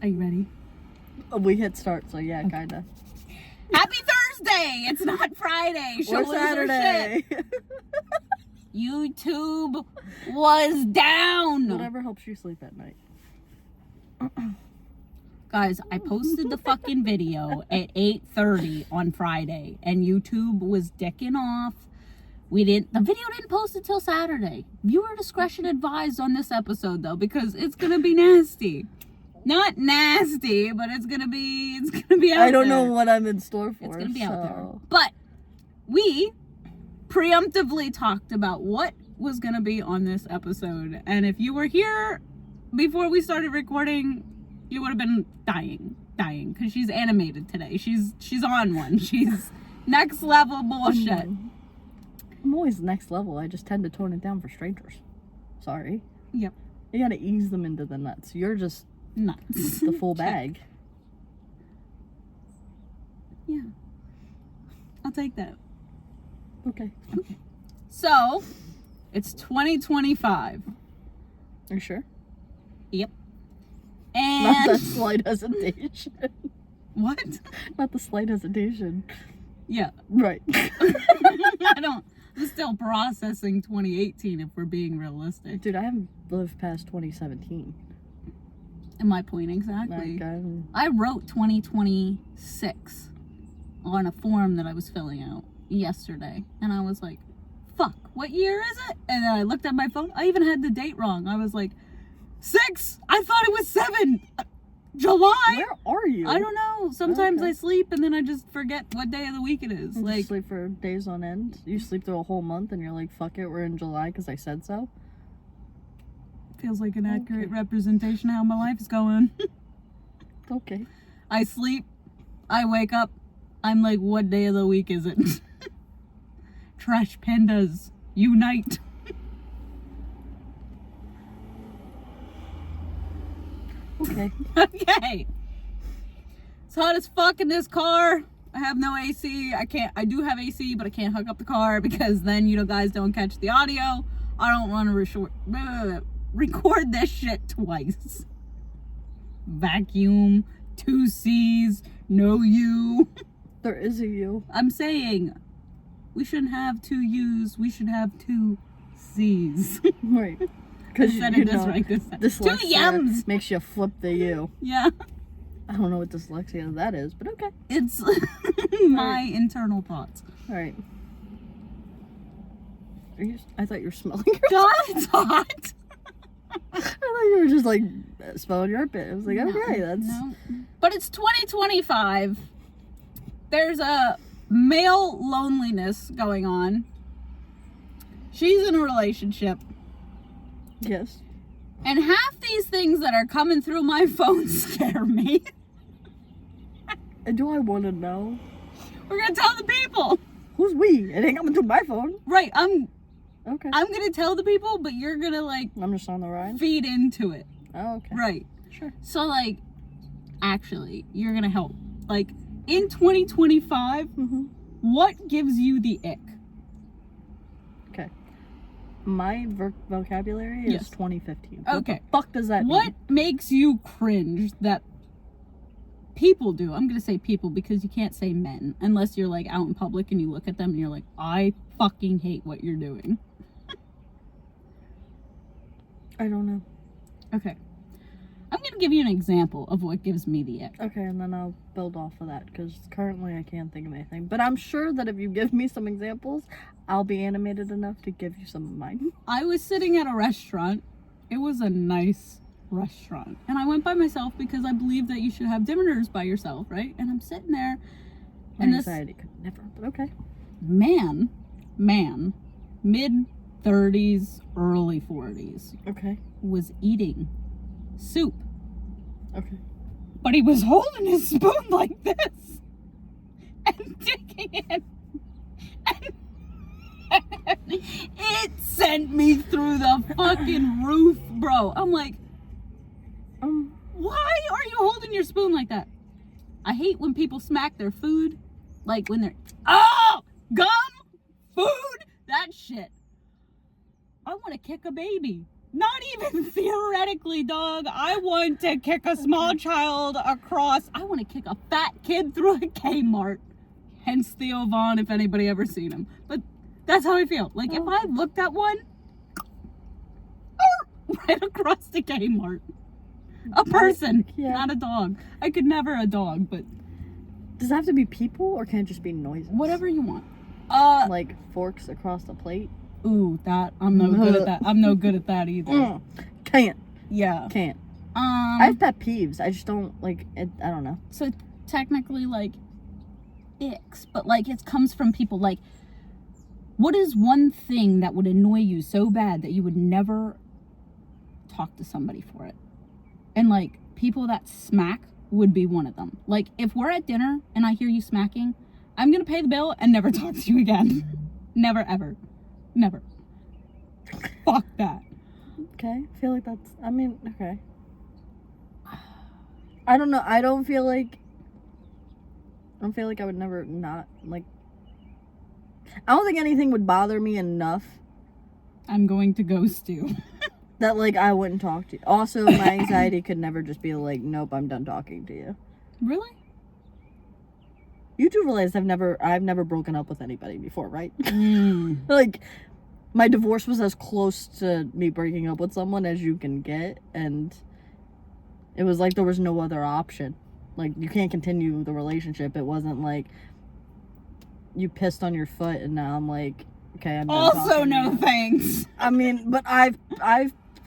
Are you ready? We hit start, so yeah, Okay. kinda. Happy Thursday! It's not Friday. Or Saturday. YouTube was down. Whatever helps you sleep at night. Guys, I posted the fucking video at 8:30 on Friday, and YouTube was dicking off. The video didn't post until Saturday. Viewer discretion advised on this episode, though, because it's gonna be nasty. Not nasty, but it's gonna be out there. I don't know what I'm in store for. It's gonna be out there. But we preemptively talked about what was gonna be on this episode, and if you were here before we started recording, you would have been dying, because she's animated today. She's on one. She's next level bullshit. I'm always next level. I just tend to tone it down for strangers. Sorry. Yep. You gotta ease them into the nuts. You're just Nuts. the full bag. Yeah. I'll take that. Okay. So, it's 2025. Are you sure? Yep. Not And the slight hesitation. what? Not the slight hesitation. Yeah. Right. I'm still processing 2018 if we're being realistic. Dude, I haven't lived past 2017. And my point exactly. Like, I wrote 2026 on a form that I was filling out yesterday. And I was like, fuck, what year is it? And then I looked at my phone. I even had the date wrong. I was like, 6! I thought it was 7! July? where are you? I don't know. Sometimes Okay. I sleep and then I just forget what day of the week it is. You Like, sleep for days on end. You sleep through a whole month and you're like, fuck it, we're in July because I said so. feels like an accurate Okay. representation of how my life is going. Okay. I sleep, I wake up, I'm like, what day of the week is it? Trash pandas, unite. Okay. Okay. It's hot as fuck in this car. I have no AC. I do have AC, but I can't hook up the car because then you guys don't catch the audio. I don't want to record this shit twice. Vacuum, 2 C's, no U. There is a you. I'm saying we shouldn't have 2 U's. We should have 2 C's. Right. Because Instead you of know, this 2 M's. makes you flip the U. Yeah. I don't know what dyslexia that is, but okay. It's my internal thoughts. All right. I thought you were smelling yourself. God, it's hot. I thought you were just like smelling your armpit. I was like, okay, that's. No. But it's 2025. There's a male loneliness going on. She's in a relationship. Yes. And half these things that are coming through my phone scare me. And do I want to know? We're going to tell the people. Who's we? It ain't coming through my phone. Right, I'm Okay. going to tell the people, but you're going to like I'm just on the ride. feed into it. Oh, okay. Right. Sure. So like, actually, you're going to help. Like, in 2025, Mm-hmm. what gives you the ick? Okay. My vocabulary is Yes. 2015. Okay. What the fuck does that What mean? makes you cringe that people do? I'm going to say people because you can't say men unless you're like out in public and you look at them and you're like, I fucking hate what you're doing. I don't know. Okay. I'm going to give you an example of what gives me the ick. Okay, and then I'll build off of that because currently I can't think of anything. But I'm sure that if you give me some examples, I'll be animated enough to give you some of mine. I was sitting at a restaurant. It was a nice restaurant. And I went by myself because I believe that you should have dinners by yourself, right? And I'm sitting there. My And this anxiety could never, but okay. man, mid-30s, early 40s, Okay. was eating soup. Okay. But he was holding his spoon like this and digging it. And it sent me through the fucking roof, bro. I'm like, why are you holding your spoon like that? I hate when people smack their food. Like when they're, gum, food, that shit. I want to kick a baby. Not even theoretically, dog. I want to kick a small child across. I want to kick a fat kid through a Kmart. Hence Theo Vaughn, if anybody ever seen him. But that's how I feel. Like, if I looked at one, right across the Kmart. A person, not a dog. I could never a dog, but... Does it have to be people, or can it just be noises? Whatever you want. Like forks across the plate? Ooh, that, I'm no good at that. I'm no good at that either. Can't. Yeah. Can't. I have pet peeves. I just don't, like, it, I don't know. So, technically, like, icks, but, like, it comes from people, like, what is one thing that would annoy you so bad that you would never talk to somebody for it? And, like, people that smack would be one of them. Like, if we're at dinner and I hear you smacking, I'm gonna pay the bill and never talk to you again. Never, ever. Never. Fuck that. Okay, I feel like that's, I mean, okay. I don't know, I don't feel like I would never not, like, I don't think anything would bother me enough. I'm going to ghost you. That, like, I wouldn't talk to you. Also, my anxiety could never just be like, nope, I'm done talking to you. Really? You do realize I've never broken up with anybody before, right? Like, my divorce was as close to me breaking up with someone as you can get, and it was like there was no other option. Like, you can't continue the relationship. It wasn't like you pissed on your foot and now I'm like, okay, I'm done also talking no to you. thanks. I mean, but I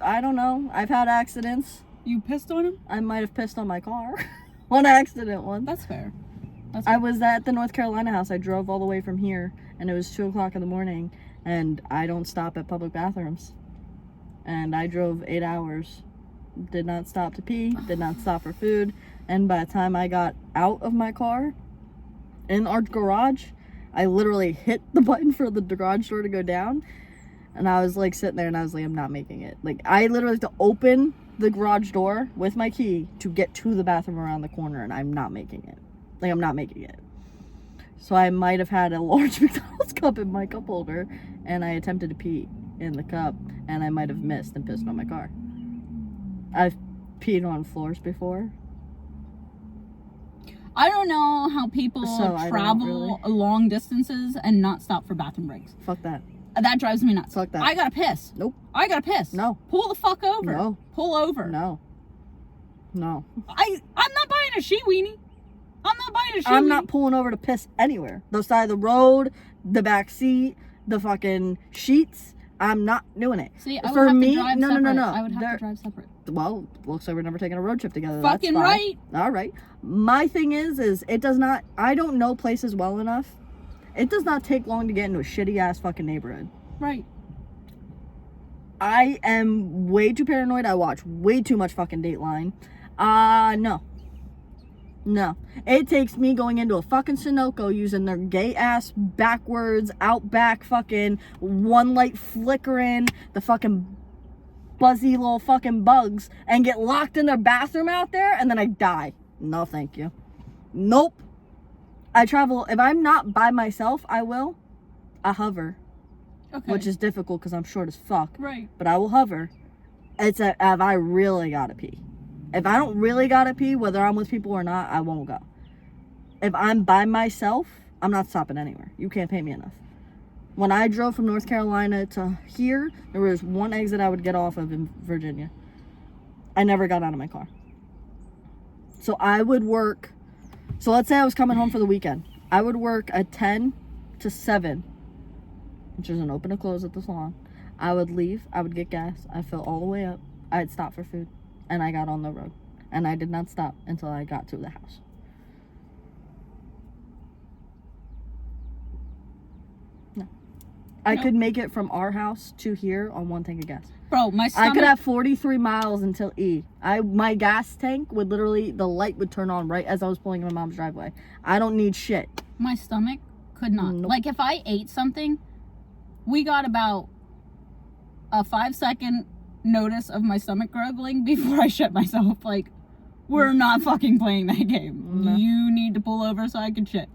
don't know. I've had accidents. You pissed on him? I might have pissed on my car. One accident once. That's fair. I was at the North Carolina house. I drove all the way from here, and it was 2 o'clock in the morning, and I don't stop at public bathrooms. And I drove 8 hours. Did not stop to pee, did not stop for food, and by the time I got out of my car, in our garage, I literally hit the button for the garage door to go down, and I was like sitting there and I was like, I'm not making it. Like, I literally have to open the garage door with my key to get to the bathroom around the corner, and I'm not making it. Like, I'm not making it. So I might have had a large McDonald's cup in my cup holder, and I attempted to pee in the cup, and I might have missed and pissed on my car. I've peed on floors before. I don't know how people travel long distances and not stop for bathroom breaks. Fuck that. That drives me nuts. Fuck that. I gotta piss. Nope. I gotta piss. No. Pull the fuck over. No. Pull over. No. No. I'm not buying a she weenie. I'm not buying a she I'm weenie. not pulling over to piss anywhere. The side of the road, the back seat, the fucking sheets. I'm not doing it. See, I would For have me, to drive no. separate. I would have to drive separate. Well, looks like we're never taking a road trip together. Fucking That's fine. right. All right. My thing is it does not, I don't know places well enough. It does not take long to get into a shitty ass fucking neighborhood. Right. I am way too paranoid. I watch way too much fucking Dateline. No. It takes me going into a fucking Sunoco using their gay ass backwards, outback fucking one light flickering, the fucking buzzy little fucking bugs, and get locked in their bathroom out there, and then I die. No, thank you. Nope. I travel, if I'm not by myself, I hover. Okay. Which is difficult because I'm short as fuck. Right. But I will hover. If I really gotta pee. If I don't really gotta pee, whether I'm with people or not, I won't go. If I'm by myself, I'm not stopping anywhere. You can't pay me enough. When I drove from North Carolina to here, there was one exit I would get off of in Virginia. I never got out of my car. So I would work. So let's say I was coming home for the weekend. I would work at 10 to 7, which is an open and close at the salon. I would leave. I would get gas. I'd fill all the way up. I'd stop for food. And I got on the road. And I did not stop until I got to the house. No. I could make it from our house to here on one tank of gas. Bro, my stomach... I could have 43 miles until E. My gas tank would literally, the light would turn on right as I was pulling in my mom's driveway. I don't need shit. My stomach could not. Nope. Like, if I ate something, we got about a 5-second notice of my stomach gurgling before I shit myself. Like, we're not fucking playing that game. No. You need to pull over so I can shit.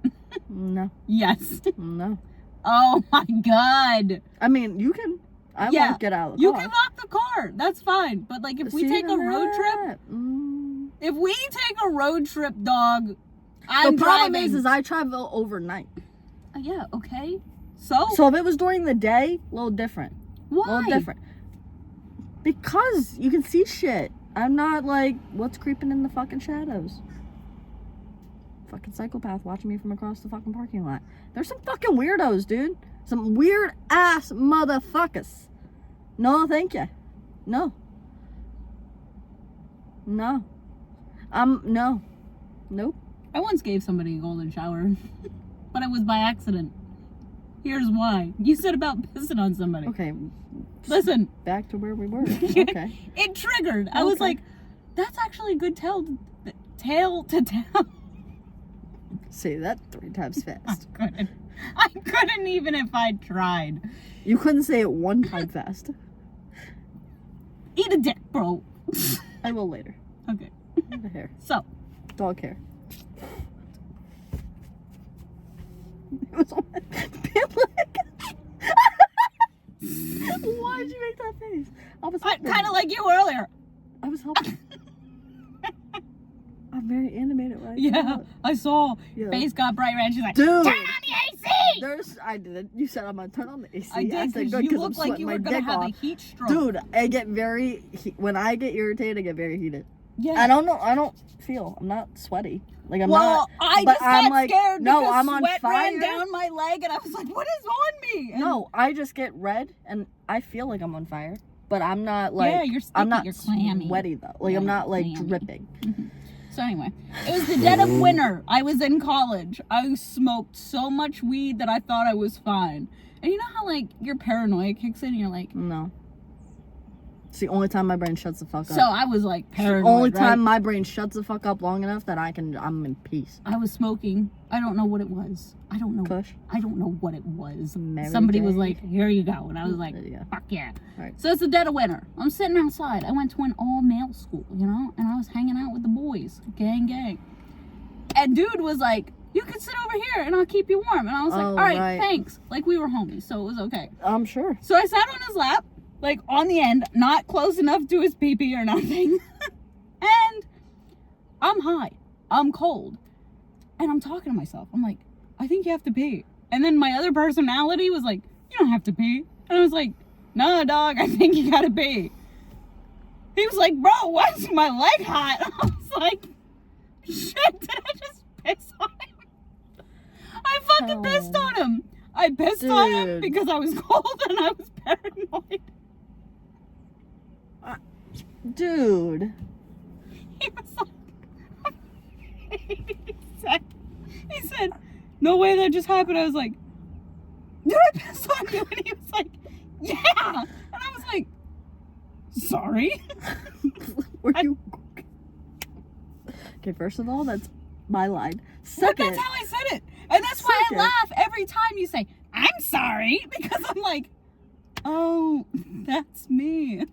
No. Yes. No. Oh my god. I mean, you can. I Yeah, won't get out of the you car. can lock the car. That's fine. But like, if we take a road trip, if we take a road trip, dog, I'm the problem driving. is I travel overnight. Yeah. Okay. So So if it was during the day, a little different. why? A little different. Because you can see shit. I'm not like, what's creeping in the fucking shadows? Fucking psychopath watching me from across the fucking parking lot. There's some fucking weirdos, dude. Some weird ass motherfuckers. No, thank you. No. No. No. Nope. I once gave somebody a golden shower, but it was by accident. Here's why. You said about pissing on somebody. Okay. Listen. Back to where we were. Okay. It triggered. I was like, that's actually a good tale to tell. Say that 3 times fast. I couldn't even if I tried. You couldn't say it 1 time fast. Eat a dick, bro. I will later. Okay. The hair. So. Dog hair. It was on my pant leg. Why did you make that face? I was kind of like you earlier. I was helping. I'm very animated right now. Yeah, I saw. Face got bright red. She's like, dude, turn on the AC! I did. You said I'm going to turn on the AC. I did, because you look like you were going to have a heat stroke. Dude, I get very, when I get irritated, I get very heated. Yeah. I don't feel, I'm not sweaty. Like, I'm not. Well, I just got scared no, because I'm on sweat fire. ran down my leg and I was like, what is on me? And no, I just get red and I feel like I'm on fire. But I'm not like, yeah, you're sticky, I'm not you're clammy. sweaty though. Like, Yeah, I'm not like clammy. dripping. Mm-hmm. So anyway, it was the dead of winter. I was in college. I smoked so much weed that I thought I was fine. And you know how like your paranoia kicks in and you're like, no. It's the only time my brain shuts the fuck up. so I was like paranoid. The only time right? my brain shuts the fuck up long enough that I'm in peace. I was smoking. I don't know what it was. I don't know. Kush? I don't know what it was. Mary Somebody was J? like, here you go. And I was like, Yeah. fuck yeah. Right. So it's the dead of winter. I'm sitting outside. I went to an all-male school, you know? And I was hanging out with the boys. Gang. And dude was like, you can sit over here and I'll keep you warm. And I was like, all right, thanks. Like, we were homies, so it was okay. I'm sure. So I sat on his lap, like, on the end, not close enough to his pee-pee or nothing. And I'm high. I'm cold. And I'm talking to myself. I'm like, I think you have to pee. And then my other personality was like, you don't have to pee. And I was like, no, dog, I think you gotta pee. He was like, bro, why is my leg hot? I was like, shit, did I just piss on him? I fucking pissed on him. I pissed on him because I was cold and I was paranoid. Dude. He was like, he said, no way that just happened. I was like, did I piss on you? And he was like, yeah. And I was like, sorry. Were you? Okay, first of all, that's my line. Second, well, that's how I said it. And that's why I laugh every time you say, I'm sorry. Because I'm like, oh, that's me.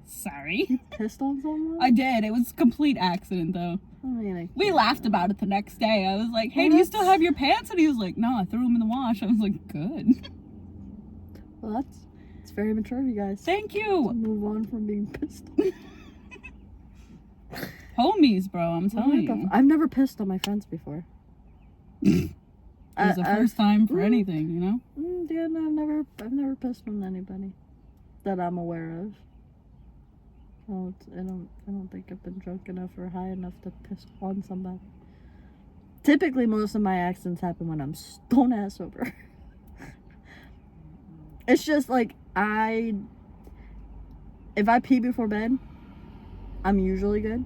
Sorry. You pissed on someone? I did. It was a complete accident, though. I mean, We laughed about it the next day. I was like, hey, do you still have your pants? And he was like, no, I threw them in the wash. I was like, good. Well, it's very mature of you guys. Thank you. To move on from being pissed. Homies, bro, I'm telling you. I've never pissed on my friends before. It was the first time for anything, you know? Yeah, no, I've never pissed on anybody that I'm aware of. Well, I don't think I've been drunk enough or high enough to piss on somebody. Typically, most of my accidents happen when I'm stone ass sober. It's just like if I pee before bed, I'm usually good.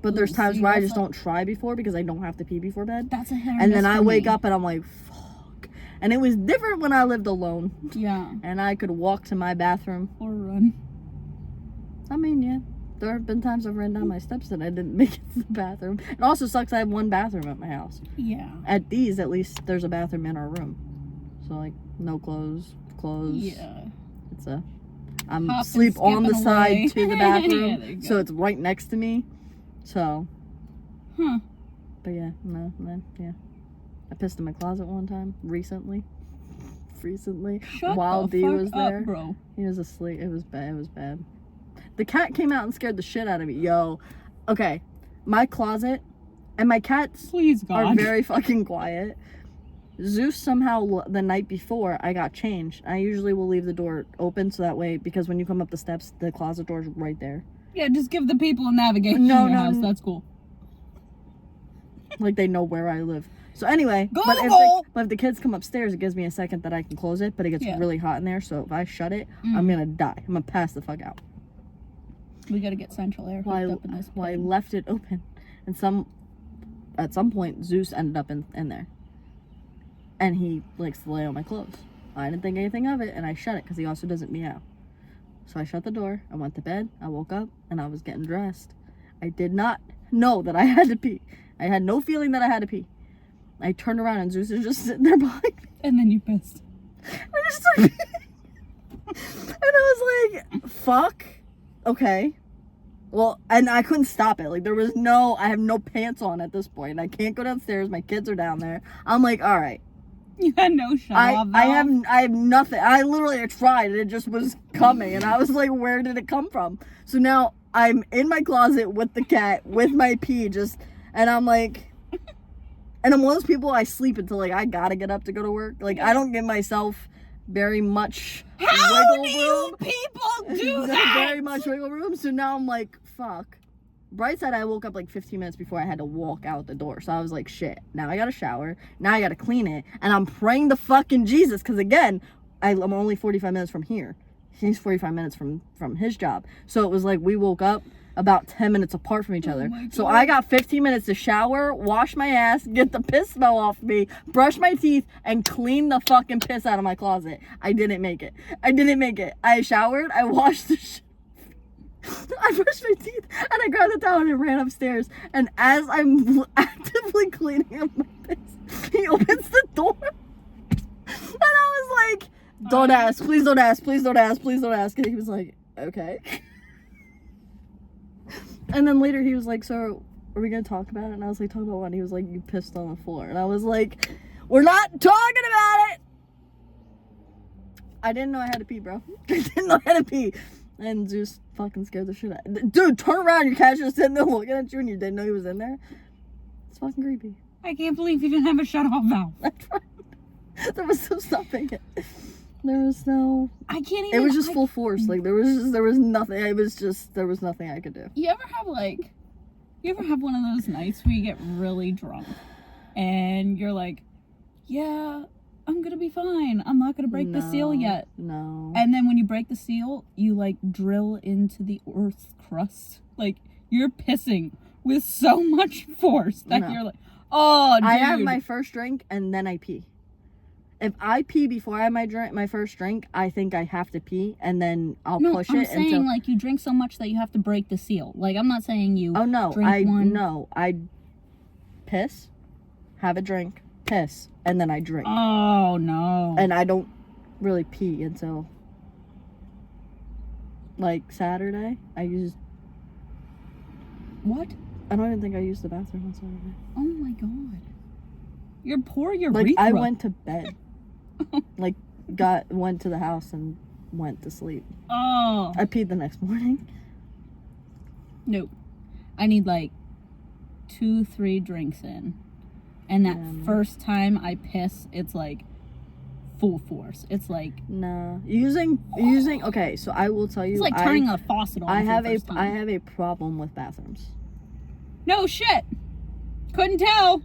But there's times where I just don't try before because I don't have to pee before bed. That's a hit or miss and then I for wake me. up and I'm like, fuck. And it was different when I lived alone. Yeah. And I could walk to my bathroom. Or run. I mean, yeah. There have been times I've ran down my steps and I didn't make it to the bathroom. It also sucks I have one bathroom at my house. Yeah. At least, there's a bathroom in our room. So, like, no clothes. Yeah. It's I'm Hop sleep and on the skipping side away. to the Yeah, there bathroom. you go. So it's right next to me. So. Huh. But yeah, yeah. I pissed in my closet one time, recently. recently Shut while the D fuck was there. up, bro. He was asleep. It was bad. It was bad. The cat came out and scared the shit out of me. Yo, okay, my closet and my cats Please, God. are very fucking quiet. Zeus somehow the night before I got changed. I usually will leave the door open so that way, because when you come up the steps, the closet door is right there. Yeah, just give the people a navigation to your house. That's cool. Like, they know where I live. So anyway, Google! but if the kids come upstairs, it gives me a second that I can close it, but it gets really hot in there, so if I shut it, I'm gonna die. I'm gonna pass the fuck out. We gotta get central air hooked up in this Well, I place. left it open, and at some point, Zeus ended up in there. And he likes to lay on my clothes. I didn't think anything of it, and I shut it, because he also doesn't meow. So I shut the door, I went to bed, I woke up, and I was getting dressed. I did not know that I had to pee. I had no feeling that I had to pee. I turned around, and Zeus is just sitting there behind me. And then you pissed. I just started peeing. And I was like, fuck. Okay. Well, and I couldn't stop it. Like, I have no pants on at this point. I can't go downstairs. My kids are down there. I'm like, all right. You had no shut off valve? I have nothing. I literally tried, and it just was coming, and I was like, where did it come from? So now I'm in my closet with the cat, with my pee, and I'm like, and I'm one of those people, I sleep until, like, I gotta get up to go to work. Like, I don't give myself very much wiggle room. People do that? Very much wiggle room. So now I'm like, fuck. Bright side, I woke up like 15 minutes before I had to walk out the door. So I was like, shit, now I gotta shower. Now I gotta clean it. And I'm praying to fucking Jesus. Because again, I'm only 45 minutes from here. He's 45 minutes from his job. So it was like we woke up about 10 minutes apart from each other. So I got 15 minutes to shower, wash my ass, get the piss smell off me, brush my teeth, and clean the fucking piss out of my closet. I didn't make it. I showered, I washed the I brushed my teeth, and I grabbed the towel and ran upstairs. And as I'm actively cleaning up my piss, he opens the door. And I was like, don't ask, please don't ask, please don't ask, please don't ask. And he was like, okay. And then later he was like, so are we gonna talk about it? And I was like, talk about what? And he was like, you pissed on the floor. And I was like, we're not talking about it. I didn't know I had to pee, bro. I didn't know I had to pee. And Zeus fucking scared the shit out of me. Dude, turn around, your cat's just sitting there looking at you and you didn't know he was in there. It's fucking creepy. I can't believe you didn't have a shut-off valve. I tried. There was no stopping it. There was no... I can't even... It was just full force. Like, there was nothing. There was nothing I could do. You ever have one of those nights where you get really drunk and you're like, yeah, I'm gonna be fine. I'm not gonna break the seal yet. No. And then when you break the seal, you like drill into the Earth's crust. Like, you're pissing with so much force that you're like, oh, dude. I have my first drink and then I pee. If I pee before I have my first drink, I think I have to pee, and then I'll push it. I'm saying like you drink so much that you have to break the seal. Like, I'm not saying you. Oh no, I piss, have a drink, piss, and then I drink. Oh no. And I don't really pee until like Saturday. I don't even think I used the bathroom on Saturday. Oh my god. You're poor urethra. Like, I went to bed. Like, went to the house and went to sleep. Oh. I peed the next morning. Nope. I need like 2-3 drinks in. And that first time I piss, it's like full force. It's like... Nah. Using okay, so I will tell you... It's like turning a faucet on I for the first time. I have a problem with bathrooms. No shit. Couldn't tell.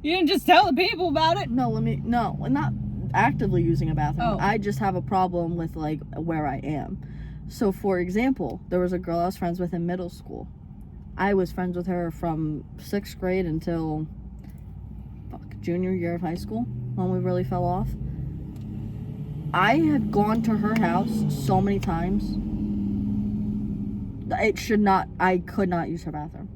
You didn't just tell the people about it. No, I'm not actively using a bathroom. Oh. I just have a problem with, like, where I am. So, for example, there was a girl I was friends with in middle school. I was friends with her from 6th grade until junior year of high school, when we really fell off. I had gone to her house so many times. I could not use her bathroom.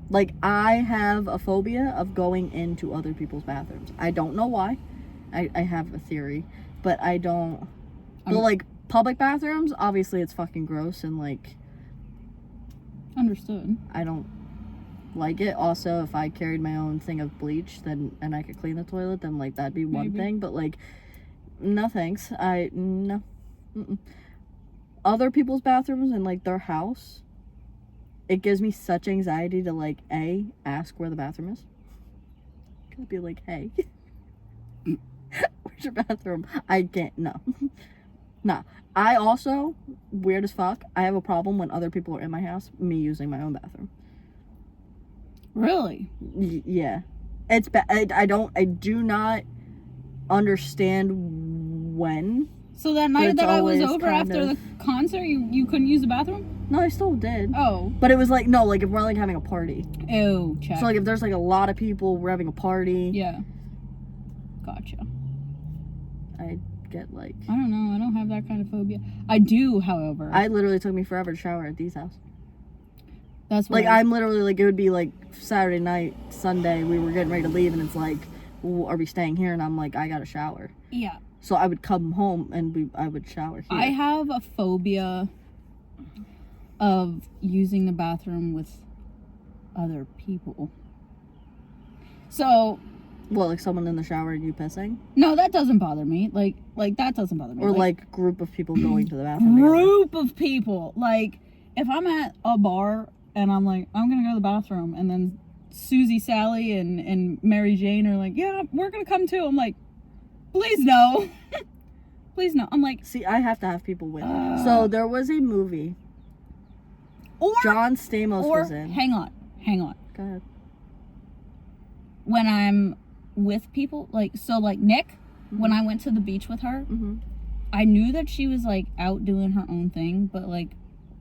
Like, I have a phobia of going into other people's bathrooms. I don't know why. I have a theory, but I don't. But, like, public bathrooms, obviously it's fucking gross, and, like... Understood. I don't like it. Also, if I carried my own thing of bleach, then and I could clean the toilet, then like that'd be one thing. But like, no thanks. No. Mm-mm. Other people's bathrooms in like their house, it gives me such anxiety to like ask where the bathroom is. Could be like, hey, where's your bathroom? I can't. No. Nah. I also, weird as fuck, I have a problem when other people are in my house, me using my own bathroom. Really? Yeah. It's I do not understand when. So that night that I was over after the concert, you couldn't use the bathroom? No, I still did. Oh. But it was like, no, like if we're like having a party. Oh, check. So like if there's like a lot of people, we're having a party. Yeah. Gotcha. I get like... I don't know. I don't have that kind of phobia. I do, however. I literally took me forever to shower at Dee's house. That's like I'm literally like, it would be like Saturday night, Sunday, we were getting ready to leave and it's like, well, are we staying here? And I'm like, I gotta shower. Yeah. So I would come home and I would shower here. I have a phobia of using the bathroom with other people. So... Well, like someone in the shower and you pissing? No, that doesn't bother me. Like that doesn't bother me. Or like group of people going to the bathroom Group of people. Like, if I'm at a bar and I'm like, I'm gonna go to the bathroom, and then Susie, Sally, and Mary Jane are like, yeah, we're gonna come too. I'm like, please no. Please no. I'm like... See, I have to have people with me. So, there was a movie. John Stamos was in. Hang on. Go ahead. When I'm with people, like, so like Nick, when I went to the beach with her, I knew that she was like out doing her own thing, but like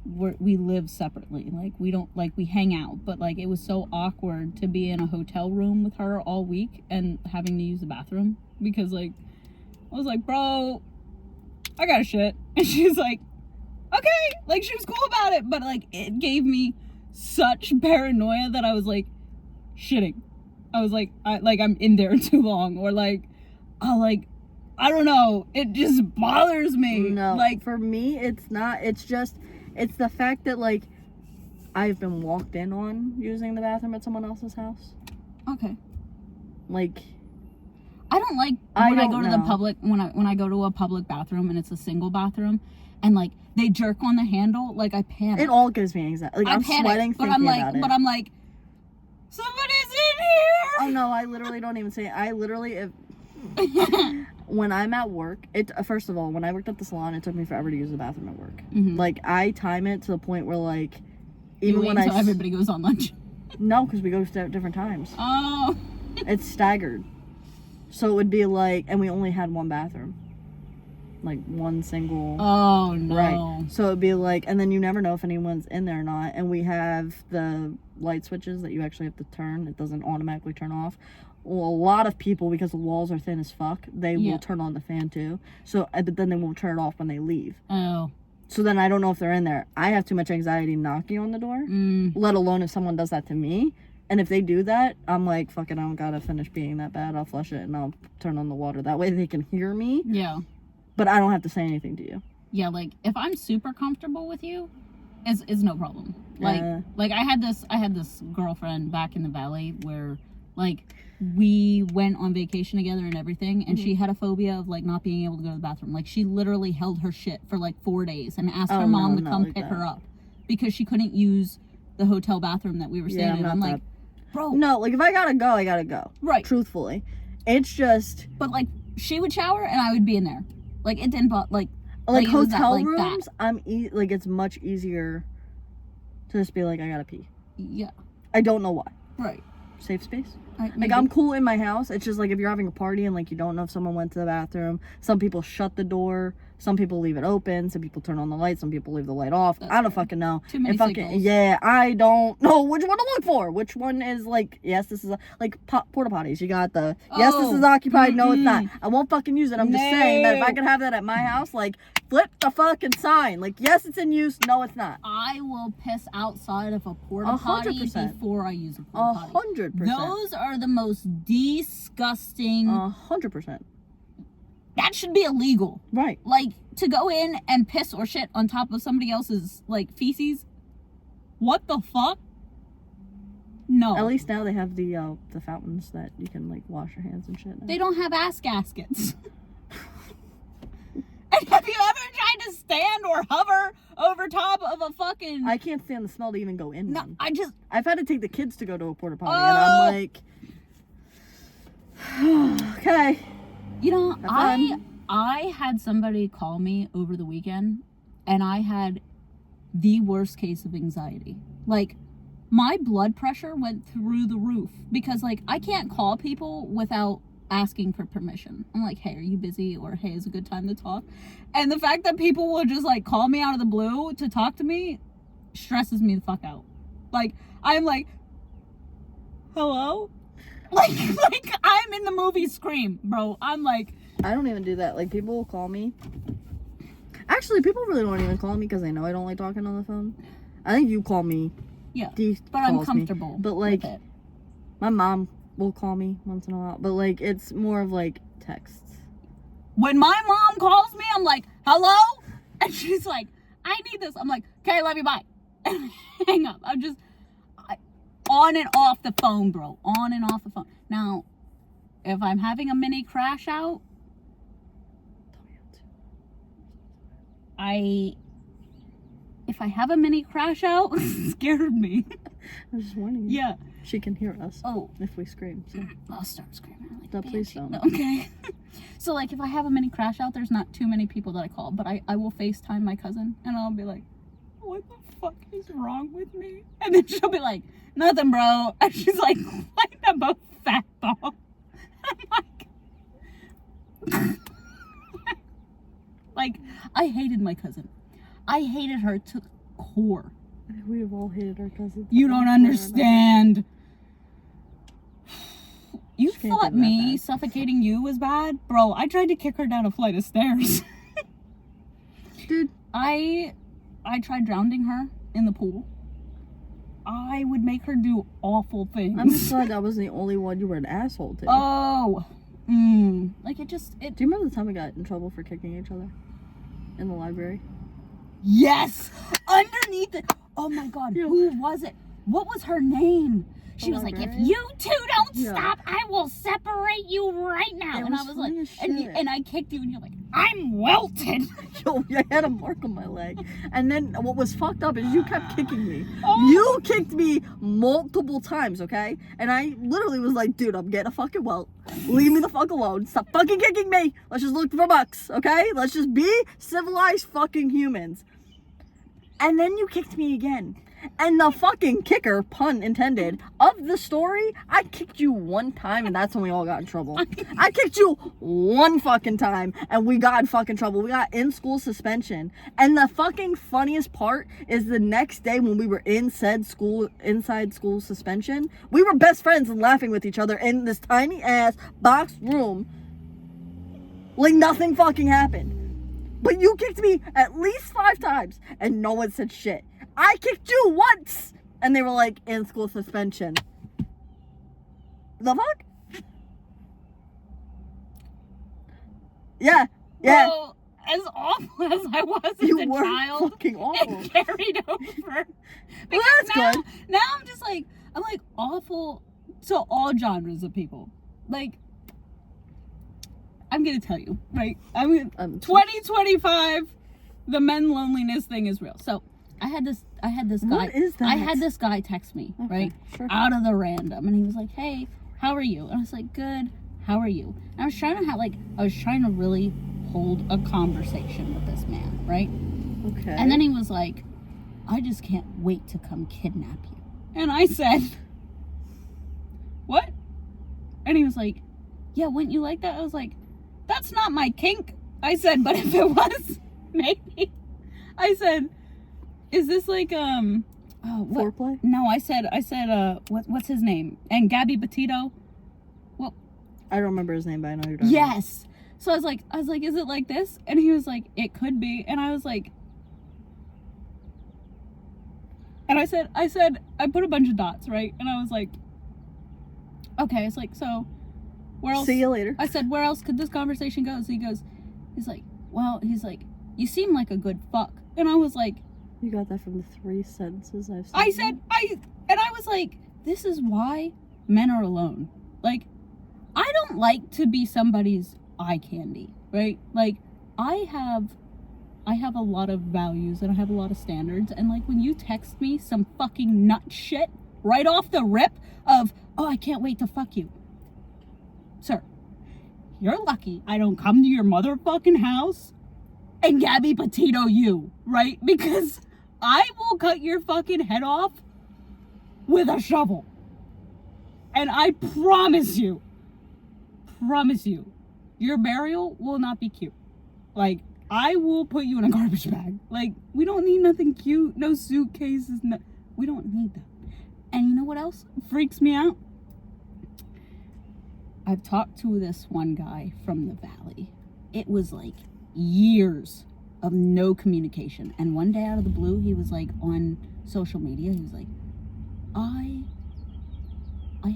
we live separately. Like we don't, like, we hang out, but like it was so awkward to be in a hotel room with her all week and having to use the bathroom because like I was like, bro, I got a shit, and she's like, okay, like she was cool about it, but like it gave me such paranoia that I was like shitting. I was like, I'm in there too long, or like, I don't know. It just bothers me. No, like for me, it's not. It's just, it's the fact that like, I've been walked in on using the bathroom at someone else's house. Okay. Like, I don't like when I go to the public, when I go to a public bathroom and it's a single bathroom, and like they jerk on the handle, like I panic. It all gives me anxiety. Like I'm sweating thinking about it. But I'm like, somebody's in here. Oh no, I literally don't even say it. I literally, when I'm at work, first of all, when I worked at the salon, it took me forever to use the bathroom at work. Like I time it to the point where like, even when until everybody goes on lunch. No, because we go at different times. Oh. It's staggered. So it would be like, and we only had one bathroom. Like one single. Oh no. Right. So it'd be like, and then you never know if anyone's in there or not. And we have the light switches that you actually have to turn. It doesn't automatically turn off. Well, a lot of people, because the walls are thin as fuck, they will turn on the fan too. So, but then they won't turn it off when they leave. Oh. So then I don't know if they're in there. I have too much anxiety knocking on the door, let alone if someone does that to me. And if they do that, I'm like, fuck it, I don't gotta finish being that bad. I'll flush it and I'll turn on the water. That way they can hear me. Yeah. But I don't have to say anything to you. Yeah, like, if I'm super comfortable with you, it's no problem. Like I had this girlfriend back in the valley where, like, we went on vacation together and everything, and she had a phobia of, like, not being able to go to the bathroom. Like, she literally held her shit for, like, 4 days and asked her mom to come pick her up because she couldn't use the hotel bathroom that we were staying in. I'm like, bro. No, like, if I gotta go, I gotta go. Right. Truthfully. It's just... But, like, she would shower and I would be in there. Like, it didn't, like hotel rooms, like, it's much easier to just be like, I gotta pee. Yeah. I don't know why. Right. Safe space. Like, I'm cool in my house. It's just like if you're having a party and like you don't know if someone went to the bathroom. Some people shut the door. Some people leave it open. Some people turn on the light. Some people leave the light off. I don't fucking know. Too many signals. Yeah, I don't know which one to look for. Which one is like, yes, this is like porta potties. You got the, yes, this is occupied. No, it's not. I won't fucking use it. I'm just saying that if I could have that at my house, like, flip the fucking sign. Like, yes, it's in use. No, it's not. I will piss outside of a porta potty before I use a porta potty. 100%. Those are the most disgusting. 100%. That should be illegal. Right. Like, to go in and piss or shit on top of somebody else's, like, feces. What the fuck? No. At least now they have the fountains that you can like wash your hands and shit now. They don't have ass gaskets. And have you ever tried to stand or hover over top of a fucking... I can't stand the smell to even go in No, one. I've had to take the kids to go to a porta potty, and I'm like, okay. You know, I had somebody call me over the weekend, and I had the worst case of anxiety. Like, my blood pressure went through the roof because, like, I can't call people without asking for permission. I'm like, hey, are you busy? Or hey, is a good time to talk? And the fact that people will just like call me out of the blue to talk to me stresses me the fuck out. Like, I'm like, hello? Like I'm in the movie Scream, bro. I'm like, I don't even do that. Like, people will call me. Actually, people really don't even call me because they know I don't like talking on the phone. I think you call me. yeah, but I'm comfortable. But like, with it. my mom will call me once in a while, but like it's more of like texts. When my mom calls me, I'm like, hello? And she's like, I need this. I'm like, okay, love you, bye. And hang up. I'm just on and off the phone, bro. On and off the phone. Now, if I'm having a mini crash out, if I have a mini crash out, scared me. I was just warning you. Yeah. She can hear us. Oh. If we scream. So. I'll start screaming. Like, No, please don't. No, okay. So, like, if I have a mini crash out, there's not too many people that I call. But I will FaceTime my cousin. And I'll be like, what the fuck is wrong with me? And then she'll be like, nothing, bro. And she's like about fat ball. I'm like, I hated my cousin. I hated her to core. We have all hated our cousins. You don't understand. You She can't thought be that me bad. suffocating you was bad? Bro, I tried to kick her down a flight of stairs. Dude. I tried drowning her in the pool. I would make her do awful things. I'm just glad I was the only one you were an asshole to. Oh. Like, it just... Do you remember the time we got in trouble for kicking each other? In the library? Yes! Underneath it. Oh my god, Yeah. who was it? What was her name? She was like, if librarian? you two don't Yeah. stop, I will separate you right now. It And I was was like, funny as and, shit. and I kicked you, and you're like, I'm welted. Yo, I had a mark on my leg. And then what was fucked up is you kept kicking me. Oh. You kicked me multiple times, okay? And I literally was like, dude, I'm getting a fucking welt. Leave me the fuck alone. Stop fucking kicking me. Let's just look for bucks, okay? Let's just be civilized fucking humans. And then you kicked me again. And the fucking kicker, pun intended, of the story, I kicked you one time and that's when we all got in trouble. I kicked you one fucking time and we got in fucking trouble. We got in school suspension. And the fucking funniest part is the next day when we were inside school suspension, we were best friends and laughing with each other in this tiny ass box room. Like nothing fucking happened. But you kicked me at least 5 times and no one said shit. I kicked you once and they were like, in school suspension. The fuck? Yeah. Bro, as awful as I was as You a were child, fucking awful. it carried over. Because that's now, good. Now I'm just like, I'm like awful to all genres of people. Like, I'm gonna tell you, right? 2025, the men loneliness thing is real. So I had this guy. What is that? I had this guy text me, Okay, right? sure. Out of the random, and he was like, "Hey, how are you?" And I was like, "Good. How are you?" And I was trying to really hold a conversation with this man, right? Okay. And then he was like, "I just can't wait to come kidnap you." And I said, "What?" And he was like, "Yeah, wouldn't you like that?" I was like, "That's not my kink." I said, "But if it was, maybe." I said, "Is this like foreplay? No, I said what's his name? And Gabby Petito? Well, I don't remember his name, but I know you're talking about. yes. So I was like, is it like this? And he was like, it could be. And I was like, and I said, I put a bunch of dots, right? And I was like, okay. It's like, so where else? See you later. I said, where else could this conversation go? So he's like, you seem like a good fuck. And I was like, You got that from the 3 sentences I've said. I was like, this is why men are alone. Like, I don't like to be somebody's eye candy, right? Like, I have a lot of values and I have a lot of standards, and like when you text me some fucking nut shit right off the rip of, oh, I can't wait to fuck you. Sir, you're lucky I don't come to your motherfucking house and Gabby Petito you, right? Because I will cut your fucking head off with a shovel. And I promise you, your burial will not be cute. Like, I will put you in a garbage bag. Like, we don't need nothing cute, no suitcases, we don't need that. And you know what else freaks me out? I've talked to this one guy from the valley. It was like years of no communication. And one day out of the blue, he was like on social media, he was like, I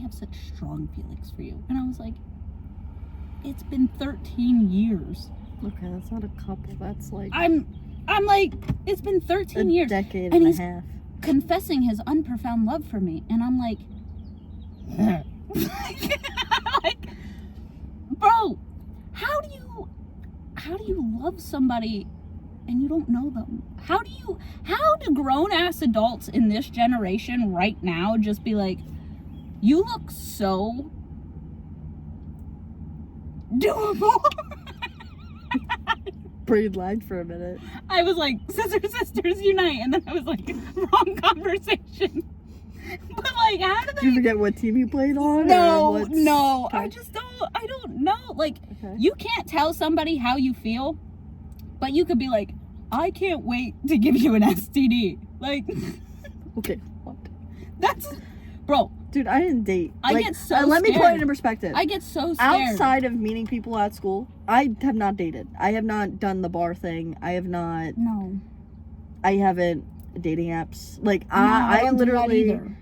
have such strong feelings for you. And I was like, it's been 13 years. Okay, that's not a couple. That's like... I'm like, it's been 13 years. Decade and a half. Confessing his unprofound love for me. And I'm like, like, bro, how do you love somebody and you don't know them? How do grown ass adults in this generation right now just be like, you look so doable? Breathe lagged for a minute. I was like, sisters unite, and then I was like, wrong conversation. But like, how do they... Did you forget what team you played on? No, Okay. I don't know. Like, okay. You can't tell somebody how you feel, but you could be like, I can't wait to give you an STD. Like, okay, what? That's, bro. Dude, I didn't date. I get so Let me put scared. it in perspective. I get so scared. Outside of meeting people at school, I have not dated. I have not done the bar thing. I have not. No. I haven't dating apps. Like, No, I don't do that literally. either.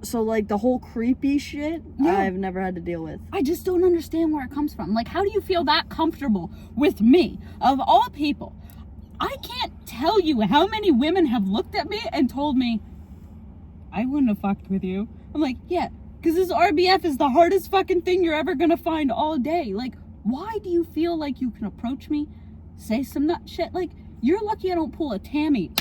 So, like, the whole creepy shit, Yeah. I've never had to deal with. I just don't understand where it comes from. Like, how do you feel that comfortable with me, of all people? I can't tell you how many women have looked at me and told me, I wouldn't have fucked with you. I'm like, yeah, because this RBF is the hardest fucking thing you're ever gonna find all day. Like, why do you feel like you can approach me, say some nut shit? Like, you're lucky I don't pull a Tammy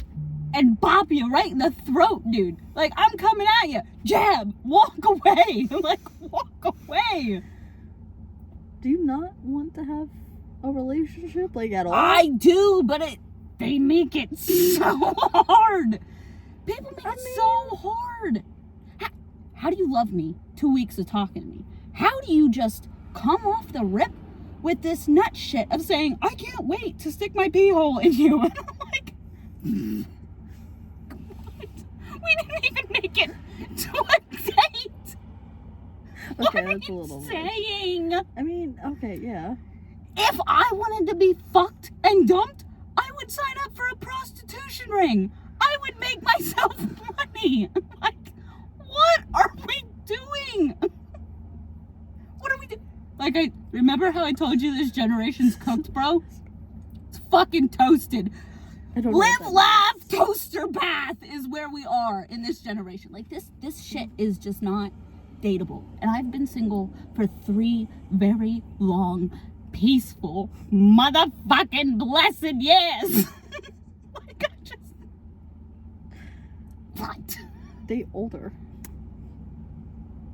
and bop you right in the throat, dude. Like, I'm coming at you. Jab. Walk away. Like, walk away. Do you not want to have a relationship, like, at all? I do, but they make it so hard. People make it so hard. How do you love me 2 weeks of talking to me? How do you just come off the rip with this nut shit of saying, I can't wait to stick my pee hole in you? And I'm like, what? We didn't even make it to a date. Okay, What are that's a you little weird. saying? I mean, okay, yeah. If I wanted to be fucked and dumped, I would sign up for a prostitution ring. I would make myself money. Like, what are we doing? What are we doing? Like, I remember how I told you this generation's cooked, bro? It's fucking toasted. I don't know Live, what that laugh, toaster bath is where we are in this generation. Like, this shit is just not dateable. And I've been single for 3 very long, peaceful, motherfucking blessed years. Like, I just... What? They older.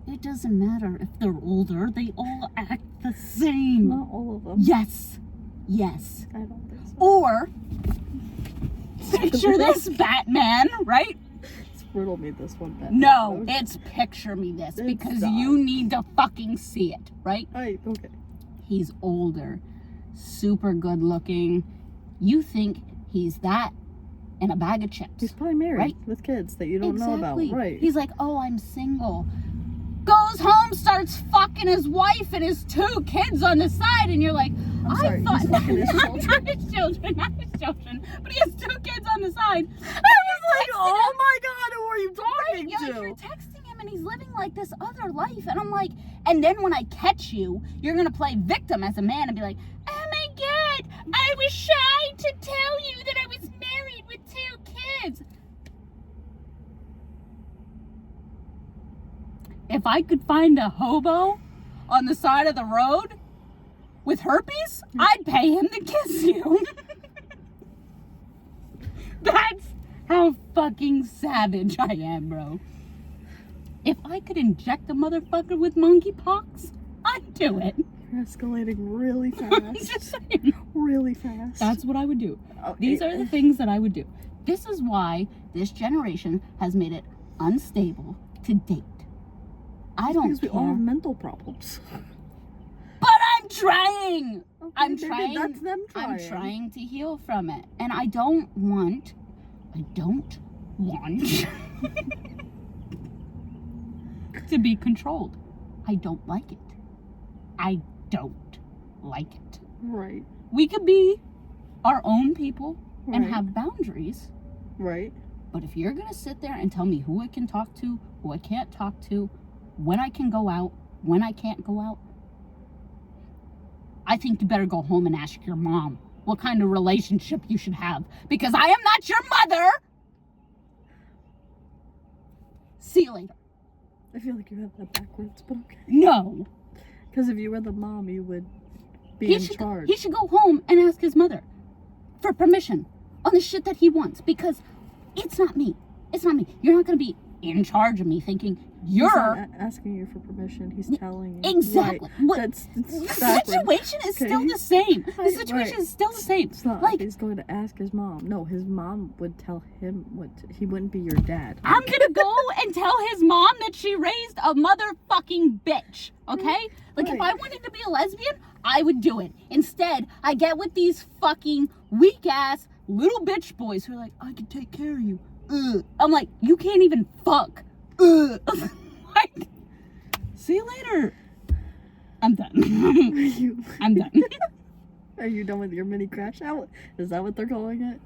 It doesn't matter if they're older. They all act the same. Not all of them. Yes. Yes. I don't think so. Or, picture this, Batman, right? Riddle me this one, Batman. No, it's picture me this, It's because not. you need to fucking see it, right? Okay. He's older, super good looking. You think he's that and a bag of chips. He's probably married Right? with kids that you don't know about. Right. He's like, oh, I'm single. Goes home, starts fucking his wife and his 2 kids on the side, and you're like, I'm sorry, he's fucking his children? not his children, but he has 2 kids on the side. Oh my god, who are you talking You're texting him and he's living like this other life, and I'm like, and then when I catch you, you're gonna play victim as a man and be like, oh my god, I was shy to tell you that I was married with 2 kids. if I could find a hobo on the side of the road with herpes, I'd pay him to kiss you. That's how fucking savage I am, bro. If I could inject a motherfucker with monkeypox, I'd do it. You're escalating really fast. I'm just saying. Really fast. That's what I would do. Oh, These are the things that I would do. This is why this generation has made it unstable to date. I don't because we care. all have mental problems. But I'm trying. Okay, I'm maybe trying. That's them trying. I'm trying to heal from it. And I don't want to be controlled. I don't like it. I don't like it. Right. We could be our own people and Right. have boundaries. Right. But if you're going to sit there and tell me who I can talk to, who I can't talk to, when I can go out, when I can't go out, I think you better go home and ask your mom what kind of relationship you should have. Because I am not your mother. See you later. I feel like you have that backwards, but okay. No. Because if you were the mom, you would be in charge. He should go home and ask his mother for permission on the shit that he wants. Because it's not me. It's not me. You're not going to be in charge of me thinking He's not you're... asking you for permission. He's telling you. Exactly. Right. What- That's The backwards. situation is Okay. still the same. The Right, situation right. is still the same. It's not Like, like he's going to ask his mom. No, his mom would tell him he wouldn't be your dad. I'm gonna go and tell his mom that she raised a motherfucking bitch, okay? Like, if I Right. wanted to be a lesbian, I would do it. Instead, I get with these fucking weak-ass little bitch boys who are like, I can take care of you. Ugh. I'm like, you can't even fuck. Ugh. Like, see you later. I'm done. I'm done. Are you done with your mini crash out? Is that what they're calling it?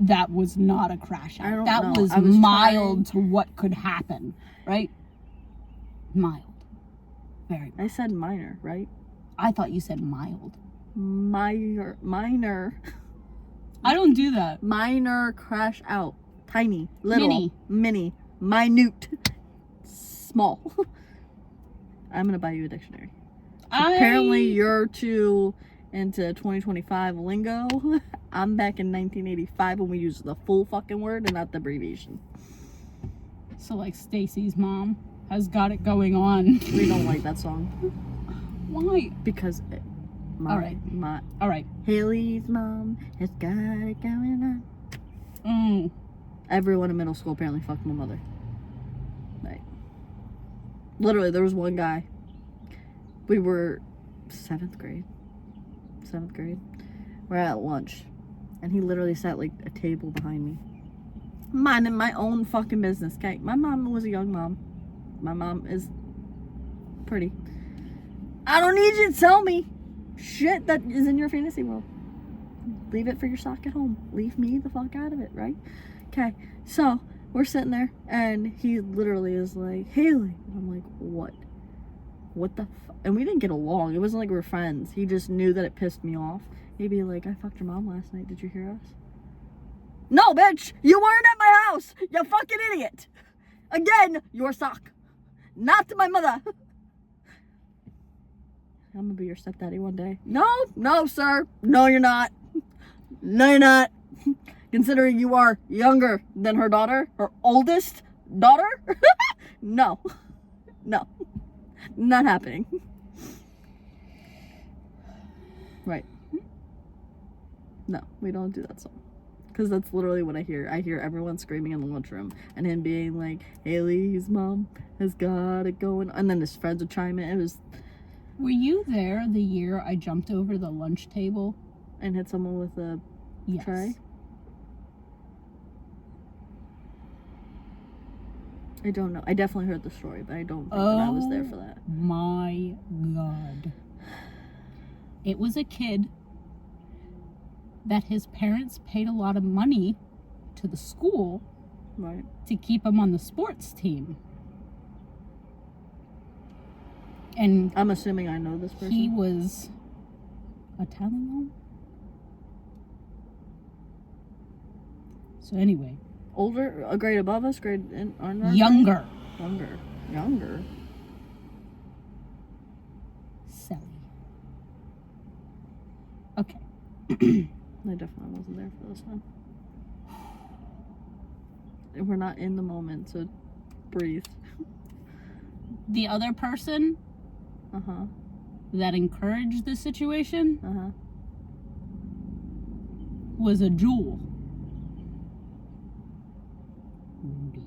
That was not a crash I out. don't That know. was I was mild to what could happen, right? Mild. Very mild. I said minor, right? I thought you said mild. Minor. I don't do that. Minor crash out. Tiny. Little. Mini. Minute. Small. I'm gonna buy you a dictionary. Apparently you're too into 2025 lingo. I'm back in 1985 when we used the full fucking word and not the abbreviation. So, like, Stacy's mom has got it going on. We don't like that song. Why? Because All right. Haley's mom has got it going on. Everyone in middle school apparently fucked my mother. Like, literally, there was one guy. We were 7th grade. We're at lunch. And he literally sat like a table behind me. Minding my own fucking business. Okay, my mom was a young mom. My mom is pretty. I don't need you to tell me shit that is in your fantasy world. Leave it for your sock at home. Leave me the fuck out of it, right? Okay, so we're sitting there and he literally is like, Haley. And I'm like, what? What the fuck? And we didn't get along. It wasn't like we were friends. He just knew that it pissed me off. He'd be like, I fucked your mom last night. Did you hear us? No, bitch! You weren't at my house! You fucking idiot! Again, your sock. Not my mother. I'm gonna be your stepdaddy one day. No, sir. No, you're not. No, you're not. Considering you are younger than her daughter, her oldest daughter. No. Not happening. Right. No, we don't do that song. Because that's literally what I hear. I hear everyone screaming in the lunchroom and him being like, Haley's mom has got it going. And then his friends would chime in. It was... Were you there the year I jumped over the lunch table? And hit someone with a tray? I don't know. I definitely heard the story, but I don't think that I was there for that. My God. It was a kid that his parents paid a lot of money to the school Right. to keep him on the sports team. And I'm assuming I know this person. he was Italian. So anyway, Older, a grade above us, grade in our younger. Younger. Younger. Silly. Okay. I definitely wasn't there for this one. We're not in the moment, so breathe. The other person that encouraged the situation was a jewel. Rudy.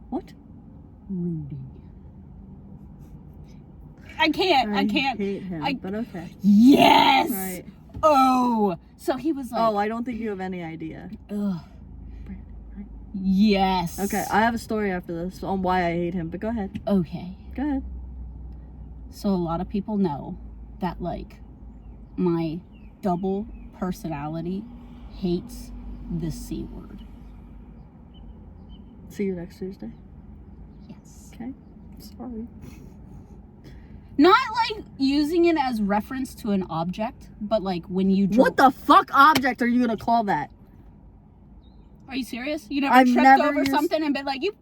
What? Rudy. I can't. I hate him, but okay. Yes! Right. Oh! So he was like... Oh, I don't think you have any idea. Ugh. Yes. Okay, I have a story after this on why I hate him, but go ahead. Okay. Go ahead. So a lot of people know that, like, my double personality hates the C word. See you next Tuesday. Yes. Okay. Sorry. Not like using it as reference to an object, but like when you What the fuck object are you gonna call that? Are you serious? You never tripped over something and been like, you...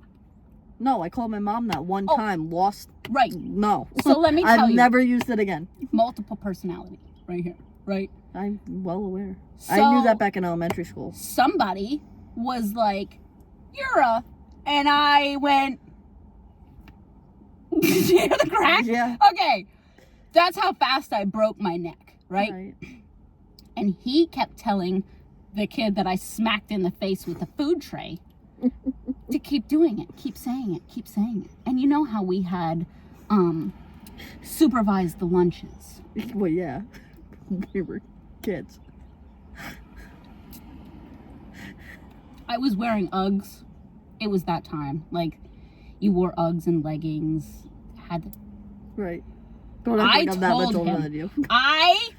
No, I called my mom that one time. Lost. Right. No. So let me tell you. I've never used it again. Multiple personality. Right here. Right? I'm well aware. So, I knew that back in elementary school. Somebody was like, you're a... And I went... Did you hear the crack? Yeah. Okay. That's how fast I broke my neck. Right? And he kept telling the kid that I smacked in the face with the food tray to keep doing it, keep saying it, keep saying it. And you know how we had supervised the lunches. Well, yeah. We were kids. I was wearing Uggs. It was that time. Like, you wore Uggs and leggings. Right. Don't act like I'm that much older than you. I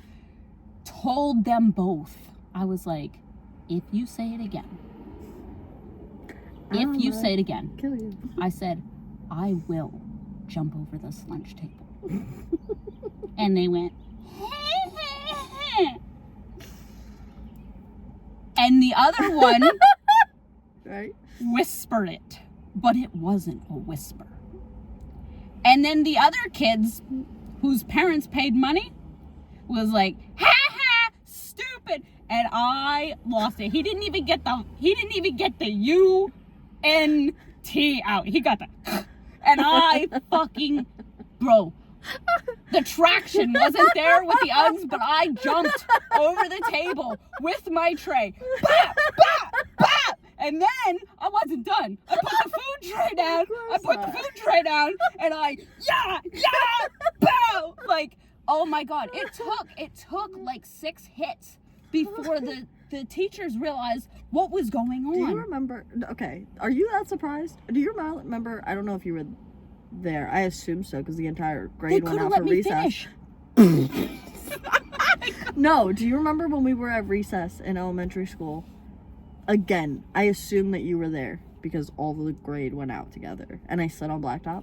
told them both. I was like, if you say it again, Kill you. I said, I will jump over this lunch table. And they went, and the other one right, whispered it, but it wasn't a whisper. And then the other kids whose parents paid money was like, ha ha, stupid. And I lost it. He didn't even get the U-N-T out. He got the, and I fucking, bro, the traction wasn't there with the Uggs, but I jumped over the table with my tray. Bap, bap, bap. And then I wasn't done. I put the food tray down. And I, bow. Like, oh my God. It took like 6 hits before the teachers realized what was going on. Do you remember, okay, are you that surprised? Do you remember, I don't know if you were there. I assume so, because the entire grade went out for recess. No, do you remember when we were at recess in elementary school? Again, I assume that you were there because all the grade went out together. And I sat on blacktop.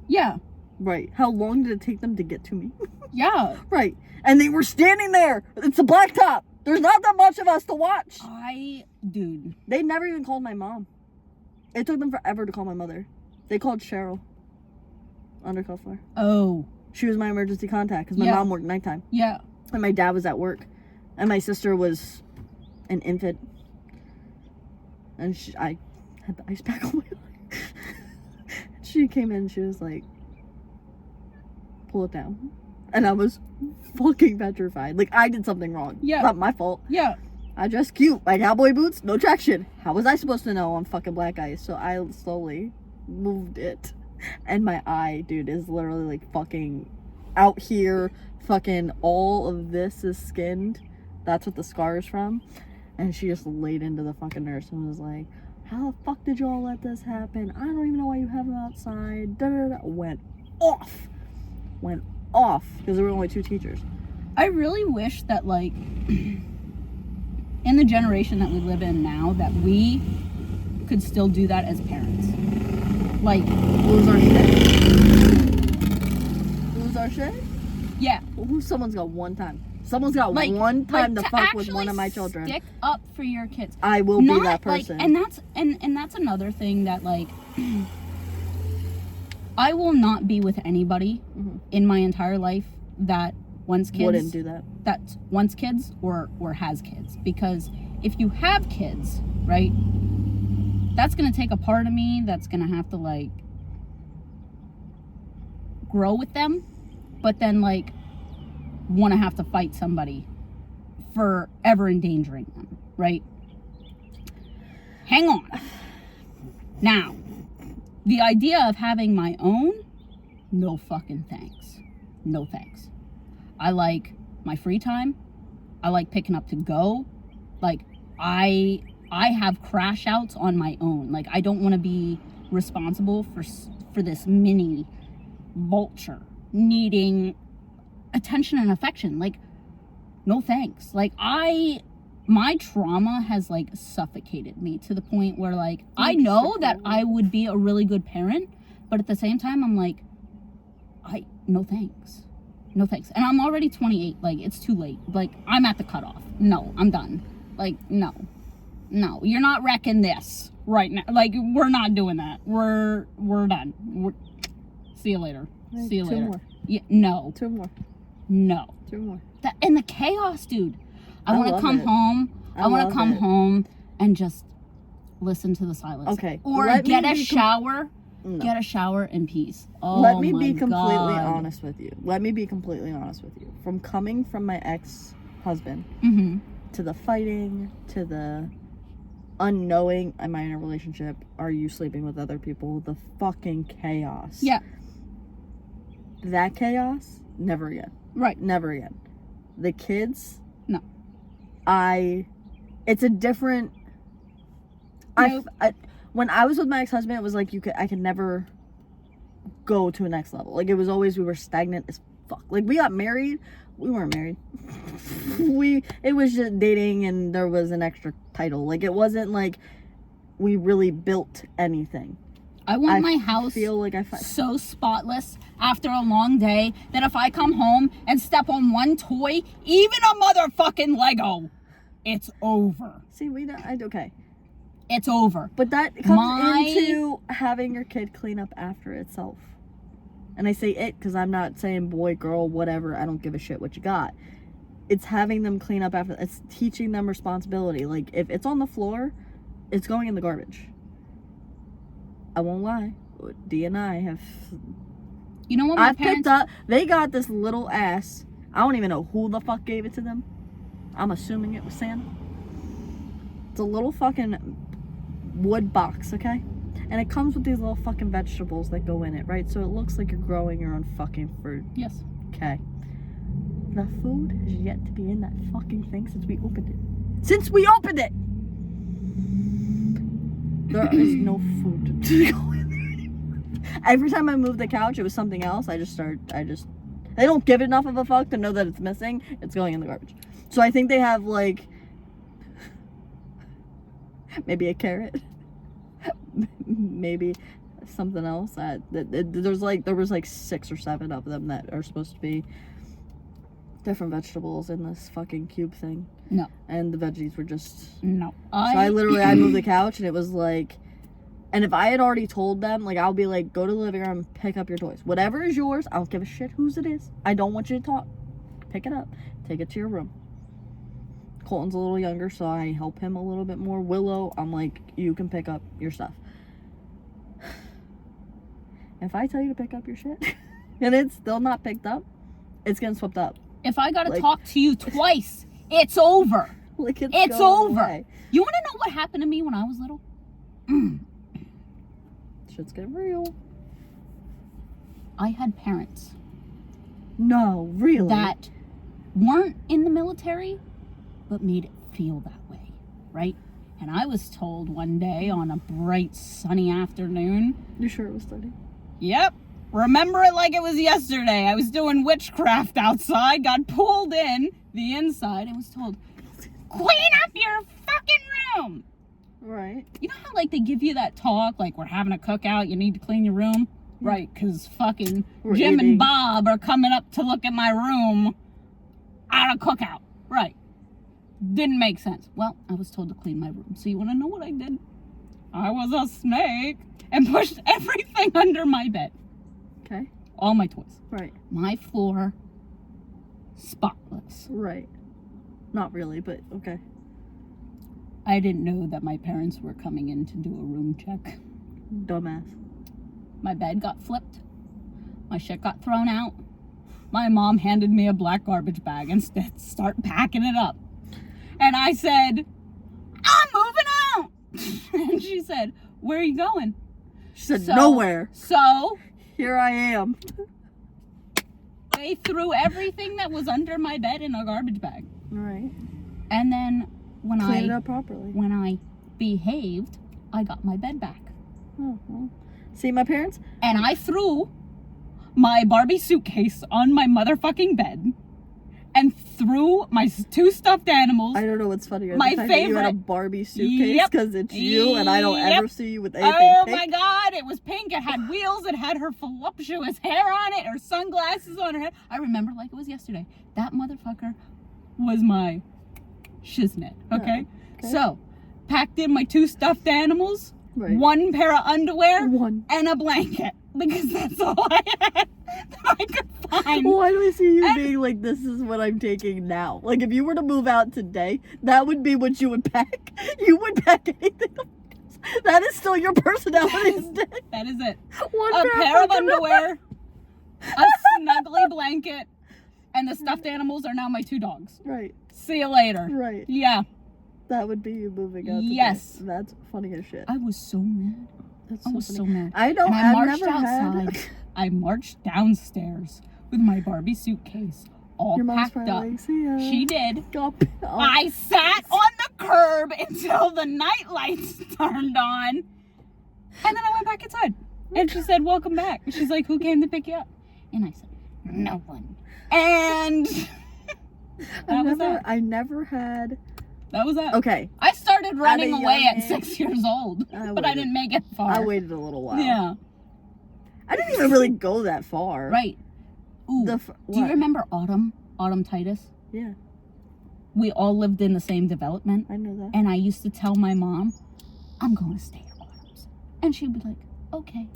Yeah. Right. How long did it take them to get to me? Yeah. Right. And they were standing there. It's a blacktop. There's not that much of us to watch. Dude. They never even called my mom. It took them forever to call my mother. They called Cheryl. Undercover. Oh. She was my emergency contact because my mom worked nighttime. Yeah. And my dad was at work. And my sister was an infant. And I had the ice pack on my leg. She came in and she was like, pull it down. And I was fucking petrified. Like, I did something wrong. Yeah. It's not my fault. Yeah. I dressed cute. My cowboy boots, no traction. How was I supposed to know on fucking black ice? So I slowly moved it. And my eye, dude, is literally like fucking out here. Fucking all of this is skinned. That's what the scar is from. And she just laid into the fucking nurse and was like, how the fuck did y'all let this happen? I don't even know why you have him outside. Da, da, da. Went off. Because there were only 2 teachers. I really wish that, like, in the generation that we live in now, that we could still do that as parents. Like, lose our shit? Lose our shit? Yeah. Well, someone's got one time. Someone's got like, one time like, to fuck with one of my children. Stick up for your kids. I will be that person. Like, and that's another thing that, like, I will not be with anybody in my entire life that wants kids. Wouldn't do that. That wants kids or has kids. Because if you have kids, right, that's going to take a part of me that's going to have to, like, grow with them. But then, like, want to have to fight somebody for ever endangering them, right? Hang on. Now, the idea of having my own, no fucking thanks. No thanks. I like my free time. I like picking up to go. Like, I have crash outs on my own. Like, I don't want to be responsible for this mini vulture needing attention and affection. Like, no thanks. Like, my trauma has, like, suffocated me to the point where, like, I know that I would be a really good parent, but at the same time, I'm like, no thanks. No thanks. And I'm already 28. Like, it's too late. Like, I'm at the cutoff. No, I'm done. Like, no, you're not wrecking this right now. Like, we're not doing that. We're done. See you later. See you later. 2 more. Yeah, no. 2 more. No. 2 more. And the chaos, dude. I want to come home. I want to come home and just listen to the silence. Okay. Or get a shower. No. Get a shower in peace. Oh, let me be completely God. honest with you. Let me be completely honest with you. From coming from my ex-husband to the fighting to the unknowing, am I in a relationship? Are you sleeping with other people? The fucking chaos. Yeah. That chaos, never again. Right. Never again. The kids, no. It's a different. Nope. When I was with my ex-husband, it was like I could never go to a next level. Like, it was always, we were stagnant as fuck. Like, we got married. We weren't married. It was just dating and there was an extra title. Like, it wasn't like we really built anything. I want my house so spotless after a long day that if I come home and step on one toy, even a motherfucking Lego, it's over. See, okay. It's over. But that comes into having your kid clean up after itself. And I say it because I'm not saying boy, girl, whatever. I don't give a shit what you got. It's having them clean up after. It's teaching them responsibility. Like, if it's on the floor, it's going in the garbage. I won't lie. D and I have. You know what my parents picked up? They got this little ass. I don't even know who the fuck gave it to them. I'm assuming it was Santa. It's a little fucking wood box, okay? And it comes with these little fucking vegetables that go in it, right? So it looks like you're growing your own fucking fruit. Yes. Okay. The food has yet to be in that fucking thing since we opened it. Since we opened it! There is no food to go in there anymore. Every time I move the couch, it was something else. They don't give enough of a fuck to know that it's missing. It's going in the garbage. So I think they have, like, maybe a carrot. Maybe something else. There was like 6 or 7 of them that are supposed to be different vegetables in this fucking cube thing. No. And the veggies were just... No. So I moved the couch and it was like... And if I had already told them, like, I'll be like, go to the living room, pick up your toys. Whatever is yours, I don't give a shit whose it is. I don't want you to talk. Pick it up. Take it to your room. Colton's a little younger, so I help him a little bit more. Willow, I'm like, you can pick up your stuff. If I tell you to pick up your shit, and it's still not picked up, it's getting swept up. If I gotta talk to you twice, it's over. Like, it's over. Away. You wanna know what happened to me when I was little? Shit's getting real. I had parents. No, really? That weren't in the military, but made it feel that way, right? And I was told one day on a bright, sunny afternoon. You sure it was sunny? Yep. Remember it like it was yesterday. I was doing witchcraft outside, got pulled in the inside, and was told, clean up your fucking room. Right. You know how, like, they give you that talk, like, we're having a cookout, you need to clean your room? Yeah. Right, because fucking Jim and Bob are coming up to look at my room. at a cookout. Right. Didn't make sense. Well, I was told to clean my room. So you want to know what I did? I was a snake and pushed everything under my bed. Okay. All my toys. Right. My floor, spotless. Right. Not really, but okay. I didn't know that my parents were coming in to do a room check. Dumbass. My bed got flipped. My shit got thrown out. My mom handed me a black garbage bag and start packing it up. And I said, I'm moving out. And she said, where are you going? She said, nowhere. So here I am. They threw everything that was under my bed in a garbage bag. Right. And then when Clean it up properly. When I behaved, I got my bed back. Oh, well. See my parents? And I threw my Barbie suitcase on my motherfucking bed and threw my 2 stuffed animals. I don't know what's funnier. My the fact favorite. That you had a Barbie suitcase because it's you, and I don't ever see you with anything pink. My God, it was pink. It had wheels. It had her voluptuous hair on it. Her sunglasses on her head. I remember like it was yesterday. That motherfucker was my shiznit. Okay? Okay. So, packed in my 2 stuffed animals, right. 1 pair of underwear, and a blanket. Because that's all I had that I could find. Why do I see you being like, this is what I'm taking now? Like, if you were to move out today, that would be what you would pack. You would pack anything else. That is still your personality today. That is it. A pair of underwear, a snuggly blanket, and the stuffed animals are now my 2 dogs. Right. See you later. Right. Yeah. That would be you moving out today. Yes. That's funny as shit. I was so mad. That's I was so mad. I don't. And I I've marched never outside. Had... I marched downstairs with my Barbie suitcase all Your mom's packed up. like, see ya. She did. Oh. I sat on the curb until the night lights turned on, and then I went back inside. And she said, "Welcome back." She's like, "Who came to pick you up?" And I said, "No one." And I never had. That was that. Okay. I started running away at age, 6 years old, but I didn't make it far. I waited a little while. Yeah. I didn't even really go that far. Right. Ooh. Do you remember Autumn Titus? Yeah. We all lived in the same development. I know that. And I used to tell my mom, I'm going to stay at Autumn's. And she'd be like, okay.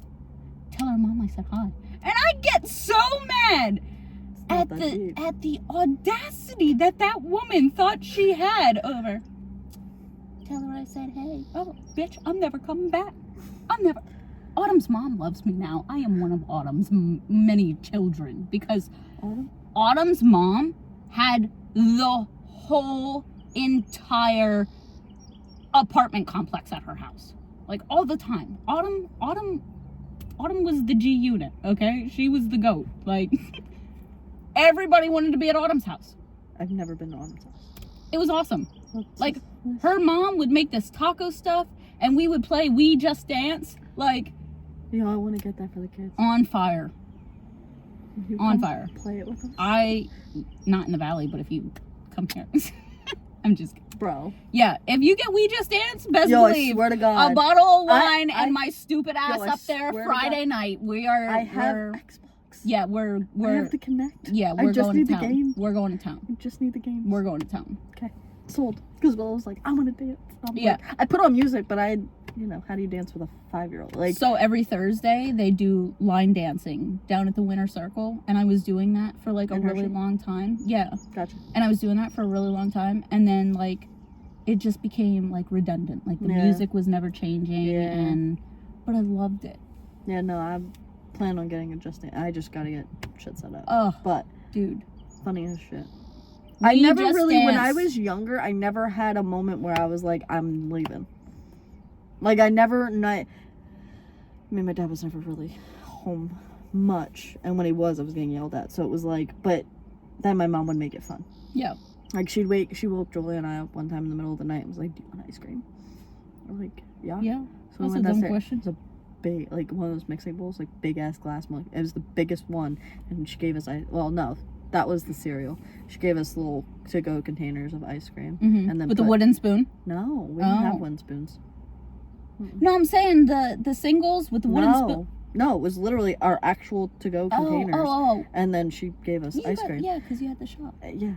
Tell her mom I said hi. And I'd get so mad at the audacity that woman thought she had over. Tell her I said hey. Oh, bitch, I'm never coming back. Autumn's mom loves me now. I am one of Autumn's many children because Autumn's mom had the whole entire apartment complex at her house. Like all the time. Autumn was the G unit, okay? She was the GOAT. Like everybody wanted to be at Autumn's house. I've never been to Autumn's house. It was awesome. Like her mom would make this taco stuff and we would play We Just Dance. Like, you know, I want to get that for the kids. On fire. On fire. Play it with them? Not in the valley, but if you come here. I'm just kidding. Bro. Yeah, if you get We Just Dance, best believe. I swear to God. A bottle of wine and my stupid ass up there Friday night. I have Xbox. Yeah, we're I have the Connect. Yeah, we're going to town. The game. We're going to town. I just need the game. We're going to town. Okay. Sold. Because Will was like, I want to dance. Yeah. Like, I put on music, but how do you dance with a 5-year-old? Like, so every Thursday they do line dancing down at the Winter Circle, and I was doing that for like a really long time. Yeah. Gotcha. And I was doing that for a really long time, and then like it just became like redundant. Like the music was never changing, but I loved it. Yeah, no, I plan on getting adjusting. I just gotta get shit set up. Oh, but dude, funny as shit. I never really, when I was younger, I never had a moment where I was like, I'm leaving. Like, my dad was never really home much. And when he was, I was getting yelled at. So it was like, but then my mom would make it fun. Yeah. Like, she woke Julie and I up one time in the middle of the night and was like, do you want ice cream? We're like, yeah. Yeah. So that's a dumb question. It was a big, like, one of those mixing bowls, like, big-ass glass milk. It was the biggest one. And she gave us, that was the cereal. She gave us little to-go containers of ice cream. Mm-hmm. And then with a wooden spoon? No, we didn't have wooden spoons. No, I'm saying the singles with the wooden spoon. No, it was literally our actual to-go containers. Oh. And then she gave us ice cream. Yeah, because you had the shop. Yeah.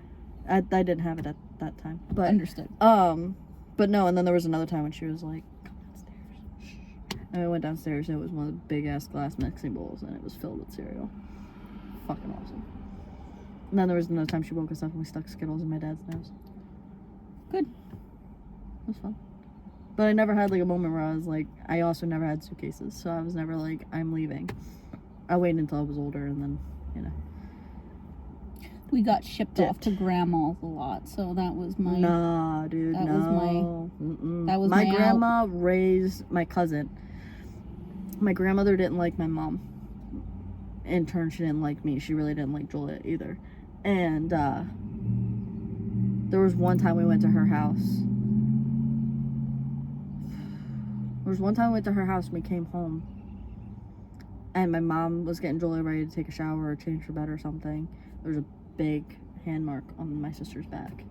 I didn't have it at that time. But Understood. but no, and then there was another time when she was like, come downstairs. And I went downstairs and it was one of the big ass glass mixing bowls and it was filled with cereal. Fucking awesome. And then there was another time she woke us up and we stuck Skittles in my dad's nose. Good. It was fun. But I never had like a moment where I was like, I also never had suitcases, so I was never like, I'm leaving. I waited until I was older and then, you know. We got shipped off to grandma's a lot, so that was my... Nah, dude, that no. was that was my my grandma raised my cousin. My grandmother didn't like my mom. In turn, she didn't like me. She really didn't like Julia either. And there was one time we went to her house. And we came home. And my mom was getting Julia ready to take a shower or change her bed or something. There was a big hand mark on my sister's back.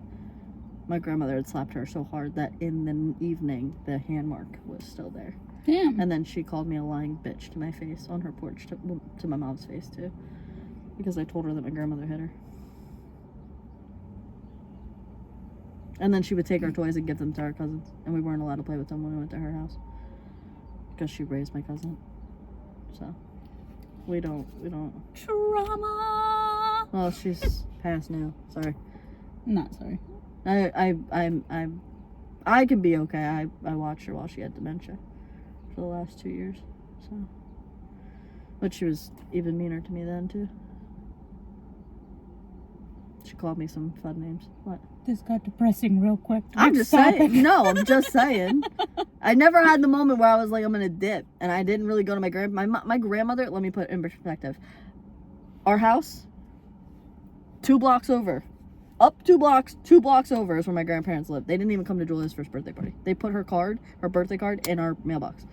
My grandmother had slapped her so hard that in the evening, the hand mark was still there. Damn. And then she called me a lying bitch to my face on her porch, to my mom's face too. Because I told her that my grandmother hit her. And then she would take our toys and give them to our cousins. And we weren't allowed to play with them when we went to her house. Because she raised my cousin. So, we don't. Trauma. Well, she's passed now. Sorry. Not sorry. I can be okay. I watched her while she had dementia for the last 2 years. So, but she was even meaner to me then too. She called me some fun names. What? This got depressing real quick. I'm just saying. No, I'm just saying. I never had the moment where I was like, I'm gonna dip, and I didn't really go to my grandmother. Let me put it in perspective. Our house, 2 blocks over, up 2 blocks over is where my grandparents lived. They didn't even come to Julia's first birthday party. They put her birthday card, in our mailbox.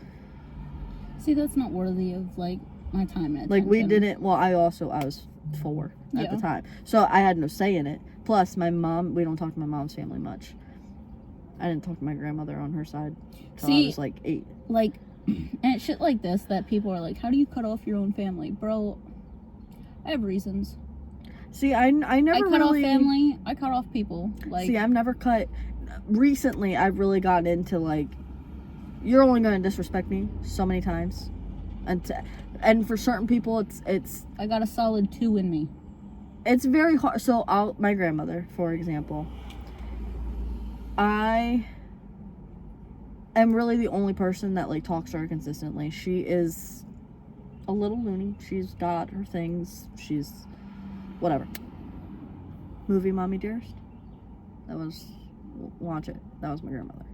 See, that's not worthy of like my time and attention. Like we didn't. Well, I was 4 at the time, so I had no say in it. Plus, my mom, we don't talk to my mom's family much. I didn't talk to my grandmother on her side until I was like 8. Like, and shit like this that people are like, how do you cut off your own family? Bro, I have reasons. See, I never cut off family, I cut off people. Like, see, I've never cut. Recently, I've really gotten into like, you're only going to disrespect me so many times. And for certain people, it's... I got a solid 2 in me. It's very hard. So, my grandmother, for example, I am really the only person that, like, talks to her consistently. She is a little loony. She's got her things. She's... whatever. Movie Mommy Dearest. That was... watch it. That was my grandmother.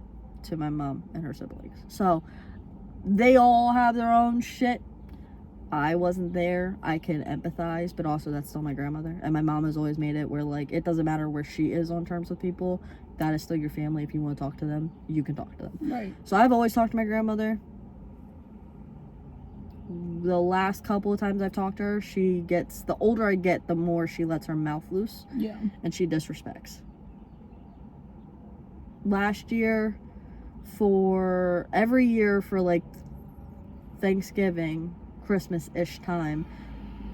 To my mom and her siblings. So, they all have their own shit. I wasn't there. I can empathize, but also that's still my grandmother. And my mom has always made it where, like, it doesn't matter where she is on terms with people. That is still your family. If you want to talk to them, you can talk to them. Right. So I've always talked to my grandmother. The last couple of times I've talked to her, the older I get, the more she lets her mouth loose. Yeah. And she disrespects. Last year, every year for, like, Thanksgiving, Christmas-ish time.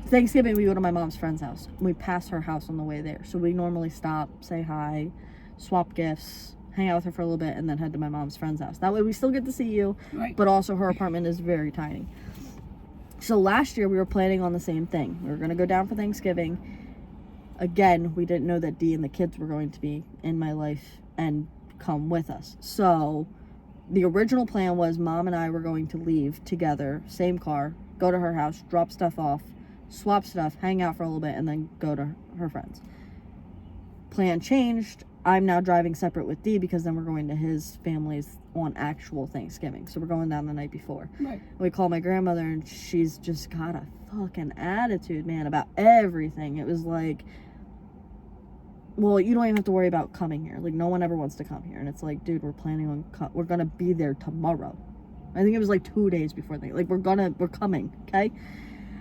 Thanksgiving, we go to my mom's friend's house. We pass her house on the way there. So we normally stop, say hi, swap gifts, hang out with her for a little bit, and then head to my mom's friend's house. That way we still get to see you, right. But also her apartment is very tiny. So last year we were planning on the same thing. We were going to go down for Thanksgiving. Again, we didn't know that Dee and the kids were going to be in my life and come with us. So the original plan was Mom and I were going to leave together, same car, go to her house, drop stuff off, swap stuff, hang out for a little bit, and then go to her friends. Plan changed. I'm now driving separate with Dee because then we're going to his family's on actual Thanksgiving. So we're going down the night before. Right. We call my grandmother and she's just got a fucking attitude, man, about everything. It was like, well, you don't even have to worry about coming here. Like, no one ever wants to come here. And it's like, dude, we're planning on, we're going to be there tomorrow. I think it was like 2 days before they, like, we're coming, okay?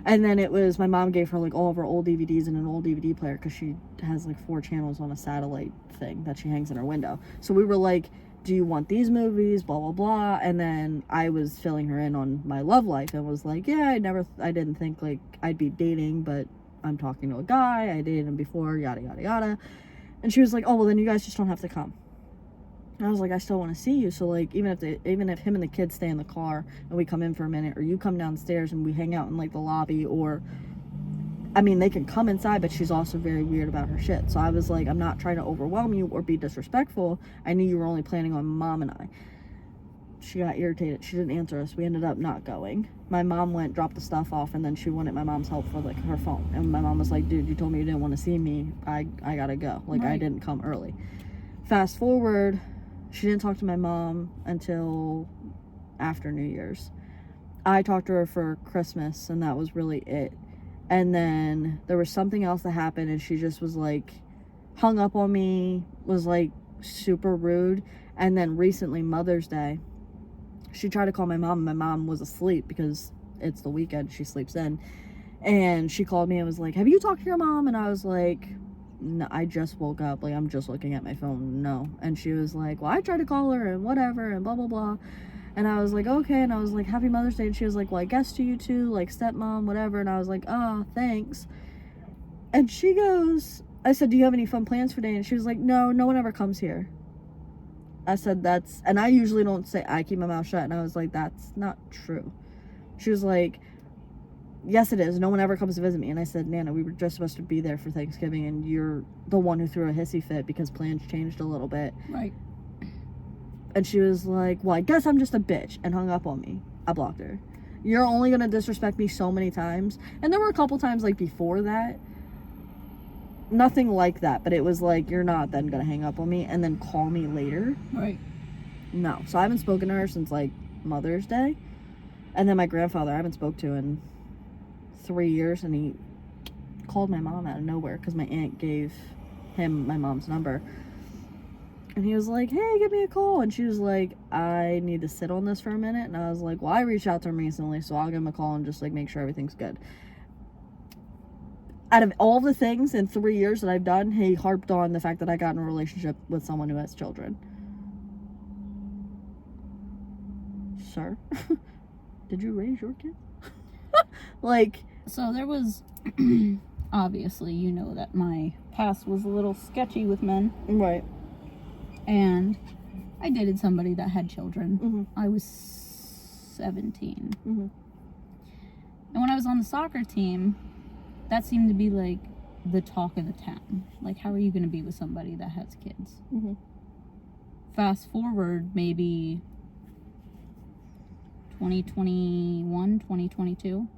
And then it was, my mom gave her, like, all of her old DVDs and an old DVD player because she has, like, 4 channels on a satellite thing that she hangs in her window. So we were like, do you want these movies, blah, blah, blah. And then I was filling her in on my love life and was like, yeah, I didn't think, like, I'd be dating, but I'm talking to a guy. I dated him before, yada, yada, yada. And she was like, oh, well, then you guys just don't have to come. And I was like, I still want to see you. So, like, even if him and the kids stay in the car and we come in for a minute, or you come downstairs and we hang out in, like, the lobby, or, I mean, they can come inside, but she's also very weird about her shit. So I was like, I'm not trying to overwhelm you or be disrespectful. I knew you were only planning on Mom and I. She got irritated. She didn't answer us. We ended up not going. My mom went, dropped the stuff off, and then she wanted my mom's help for, like, her phone. And my mom was like, dude, you told me you didn't want to see me. I gotta go. Like, I didn't come early. Fast forward, she didn't talk to my mom until after New Year's. I talked to her for Christmas, and that was really it. And then there was something else that happened, and she just was, like, hung up on me, was, like, super rude. And then recently, Mother's Day, she tried to call my mom, and my mom was asleep because it's the weekend, she sleeps in. And she called me and was like, have you talked to your mom? And I was like, no, I just woke up, like, I'm just looking at my phone, no. And she was like, well, I tried to call her and whatever and blah blah blah. And I was like, okay. And I was like, happy Mother's Day. And she was like, well, I guess to you too, like, stepmom, whatever. And I was like, oh, thanks. And she goes, I said, do you have any fun plans for today? And she was like, no one ever comes here. I said, that's, and I usually don't say, I keep my mouth shut. And I was like, that's not true. She was like, yes, it is. No one ever comes to visit me. And I said, Nana, we were just supposed to be there for Thanksgiving, and you're the one who threw a hissy fit because plans changed a little bit. Right. And she was like, well, I guess I'm just a bitch, and hung up on me. I blocked her. You're only going to disrespect me so many times. And there were a couple times, like, before that. Nothing like that, but it was like, you're not then going to hang up on me and then call me later. Right. No. So I haven't spoken to her since, like, Mother's Day. And then my grandfather I haven't spoke to in 3 years, and he called my mom out of nowhere because my aunt gave him my mom's number. And he was like, hey, give me a call. And she was like, I need to sit on this for a minute. And I was like, well, I reached out to him recently, so I'll give him a call and just, like, make sure everything's good. Out of all the things in 3 years that I've done, he harped on the fact that I got in a relationship with someone who has children. Sir, did you raise your kids? Like, so there was, obviously, you know that my past was a little sketchy with men. right. And I dated somebody that had children. Mm-hmm. I was 17. Mm-hmm. And when I was on the soccer team, that seemed to be, like, the talk of the town. Like, how are you going to be with somebody that has kids? Mm-hmm. Fast forward, maybe 2021, 2022.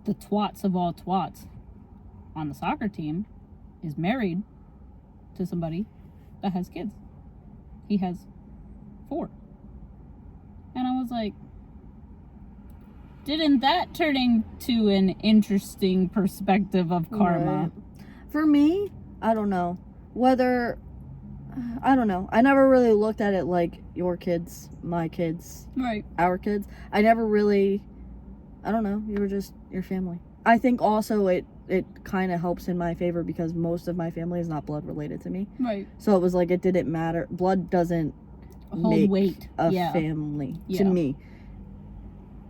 The twats of all twats on the soccer team is married to somebody that has kids. He has 4. And I was like, didn't that turn into an interesting perspective of karma? Right. For me, I don't know. I don't know. I never really looked at it like your kids, my kids, Right. our kids. I never really, I don't know. You were just your family. I think also it kind of helps in my favor because most of my family is not blood related to me. Right. So it was like it didn't matter. Blood doesn't Hold make weight. a Yeah. family Yeah. to me.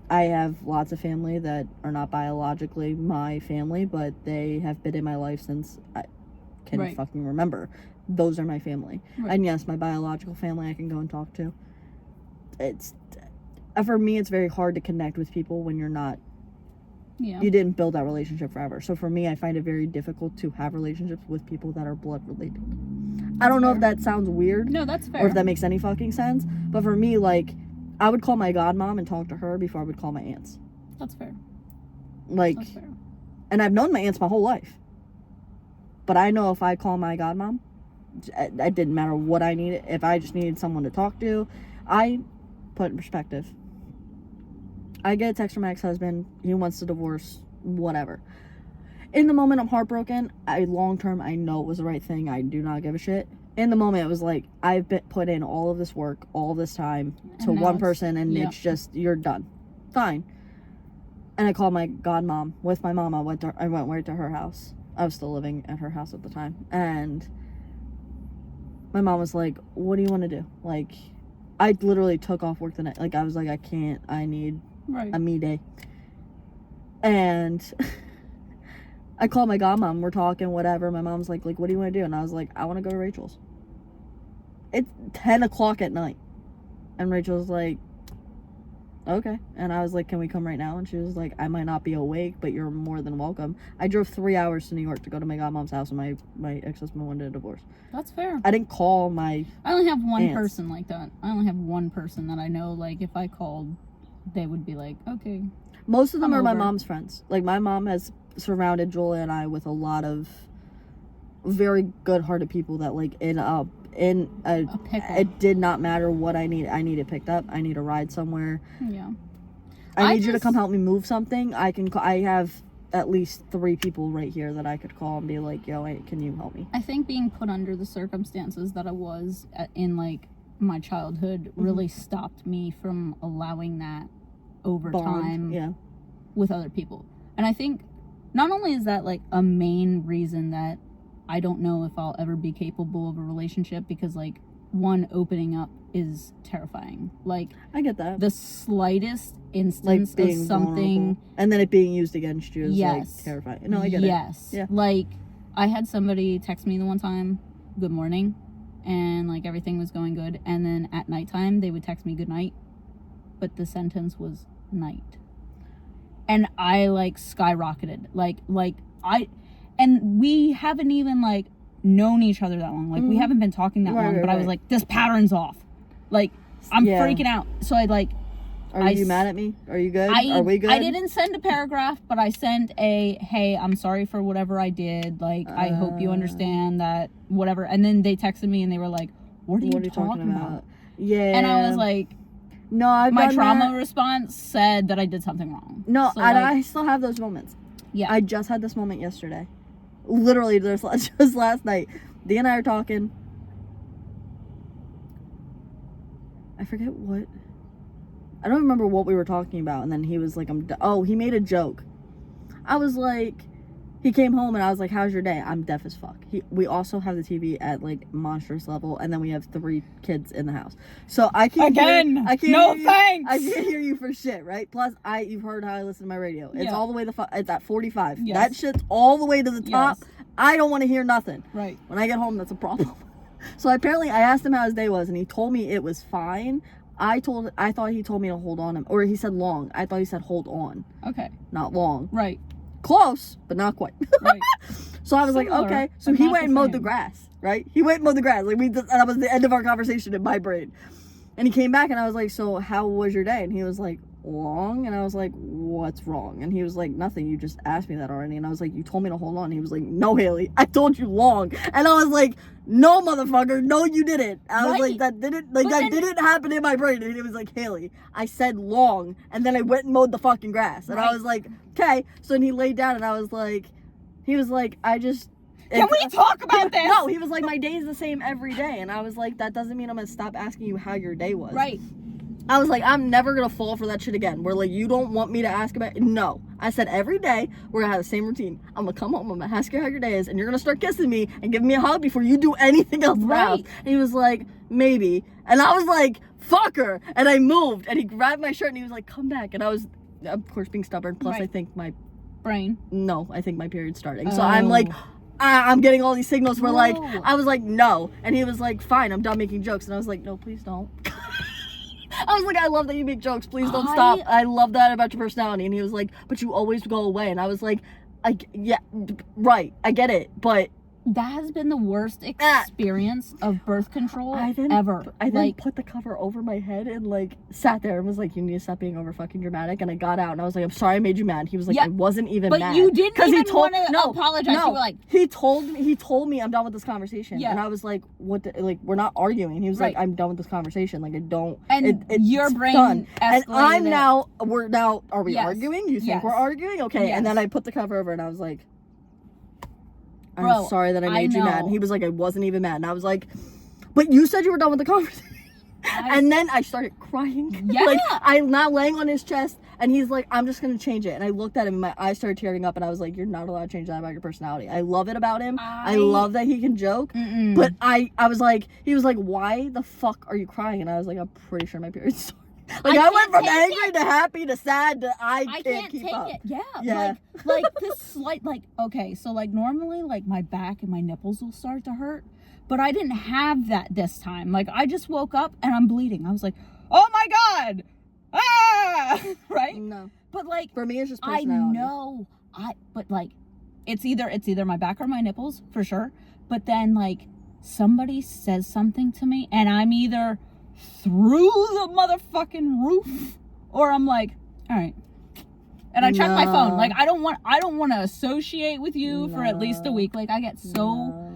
I have lots of family that are not biologically my family, but they have been in my life since I can Right. fucking remember. Those are my family. Right. And yes, my biological family I can go and talk to. It's, for me, it's very hard to connect with people when you're not, Yeah. you didn't build that relationship forever. So for me, I find it very difficult to have relationships with people that are blood related. I don't know if that sounds weird. No, that's fair. Or if that makes any fucking sense. But for me, like, I would call my godmom and talk to her before I would call my aunts. That's fair. Like, That's fair. and I've known my aunts my whole life. But I know if I call my godmom, it didn't matter what I needed. If I just needed someone to talk to, I put in perspective. I get a text from my ex-husband. He wants to divorce, whatever. In the moment, I'm heartbroken. Long term, I know it was the right thing. I do not give a shit. In the moment, it was like, I've put in all of this work, all this time to And now one it's- person, and yeah. it's just, you're done. Fine. And I called my godmom with my mom. I went right to her house. I was still living at her house at the time. And my mom was like, what do you want to do? Like, I literally took off work the night. Like, I was like, I can't. I need Right. a me day. And I called my godmom. We're talking, whatever. My mom's like, what do you want to do? And I was like, I want to go to Rachel's. It's 10 o'clock at night. And Rachel's like, okay. And I was like, can we come right now? And she was like, I might not be awake, but you're more than welcome. I drove 3 hours to New York to go to my godmom's house, and my ex-husband wanted a divorce. That's fair. I didn't call my I only have one aunts. person like that. I only have one person that I know, like, if I called, they would be like, okay. Most of them Come are my over. mom's friends. Like, my mom has surrounded Julia and I with a lot of very good-hearted people that, like, in a pickle. it did not matter what I need. I need it picked up. I need a ride somewhere. Yeah. I need you to come help me move something. I have at least 3 people right here that I could call and be like, yo, hey, can you help me? I think being put under the circumstances that I was in, like, my childhood really stopped me from allowing that over time with other people. And I think not only is that, like, a main reason that I don't know if I'll ever be capable of a relationship, because, like, one, opening up is terrifying. Like, I get that. the slightest instance Like being of something vulnerable. And then it being used against you is Yes. like terrifying. No, I get it. Yes. Yeah. Like, I had somebody text me the one time, good morning, and, like, everything was going good. And then at nighttime, they would text me good night, but the sentence was night. And I, like, skyrocketed. And we haven't even, like, known each other that long. Like, we haven't been talking that long, but I was like, this pattern's off. Like, I'm freaking out. So I, like... Are you mad at me? Are you good? Are we good? I didn't send a paragraph, but I sent a, hey, I'm sorry for whatever I did. Like, I hope you understand that, whatever. And then they texted me and they were like, what are you talking about? Yeah. And I was like, no, my trauma response said that I did something wrong. No, so, and like, I still have those moments. Yeah. I just had this moment yesterday. Literally, just last night. Dee and I are talking. I forget what. I don't remember what we were talking about. And then he was like, he made a joke. I was like, he came home and I was like, how's your day? I'm deaf as fuck. We also have the TV at, like, monstrous level. And then we have 3 kids in the house. So I can't Again, I can't no hear you. thanks. I can't hear you for shit, right? Plus, you've heard how I listen to my radio. It's all the way it's at 45. Yes. That shit's all the way to the top. Yes. I don't want to hear nothing. Right. When I get home, that's a problem. So apparently, I asked him how his day was, and he told me it was fine. I thought he told me to hold on him, or he said long. I thought he said hold on. Okay. Not long. Right. Close, but not quite. Right. So I was Similar, like, okay. So but he not went the and mowed the same. grass, right? He went and mowed the grass. Like, that was the end of our conversation in my brain. And he came back, and I was like, so how was your day? And he was like, long. And I was like, what's wrong? And he was like, nothing. You just asked me that already. And I was like, you told me to hold on. And he was like, no, Haley, I told you long. And I was like, no, motherfucker, no, you didn't. I was like, that didn't happen in my brain. And he was like, Haley, I said long, and then I went and mowed the fucking grass. And I was like, okay. So then he laid down, and he was like, Can we talk about this? No, he was like, my day's the same every day. And I was like, that doesn't mean I'm gonna stop asking you how your day was. Right. I was like, I'm never gonna fall for that shit again. Where, like, you don't want me to ask about it. No. I said every day we're gonna have the same routine. I'm gonna come home, I'm gonna ask you how your day is, and you're gonna start kissing me and giving me a hug before you do anything else in the house. And he was like, maybe. And I was like, fucker. And I moved, and he grabbed my shirt and he was like, come back. And I was, of course, being stubborn. Plus, I think my period's starting. So I'm like, I'm getting all these signals where, like, I was like, no. And he was like, fine, I'm done making jokes. And I was like, no, please don't. I was like, I love that you make jokes. Please don't stop. I love that about your personality. And he was like, but you always go away. And I was like, yeah, right. I get it. But that has been the worst experience of birth control ever. I then put the cover over my head and, like, sat there and was like, you need to stop being over fucking dramatic. And I got out and I was like, I'm sorry I made you mad. He was like, I wasn't even mad. But you didn't even want to apologize. No, you were like, he told me I'm done with this conversation. Yeah. And I was like, we're not arguing. And he was like, I'm done with this conversation. Like, I don't. And your brain done. And escalated are we arguing? You think we're arguing? Okay. And then I put the cover over and I was like, I'm sorry that I made you mad. And he was like, I wasn't even mad. And I was like, but you said you were done with the conversation. And then I started crying. Yeah. Like, I'm now laying on his chest, and he's like, I'm just going to change it. And I looked at him, and my eyes started tearing up, and I was like, you're not allowed to change that about your personality. I love it about him. I love that he can joke. But I was like, he was like, why the fuck are you crying? And I was like, I'm pretty sure my period's starting. Like, I went from take angry it. to happy to sad to I I can't can't keep take up. it. Yeah. Yeah. Like this slight, like, okay, so like normally like my back and my nipples will start to hurt, but I didn't have that this time. Like I just woke up and I'm bleeding. I was like, oh my God. Ah, right? No. But like, For me, it's just I personality. know, but like, it's either my back or my nipples for sure. But then like somebody says something to me and I'm either through the motherfucking roof or I'm like, all right. And I check my phone. Like I don't want to associate with you for at least a week. Like I get so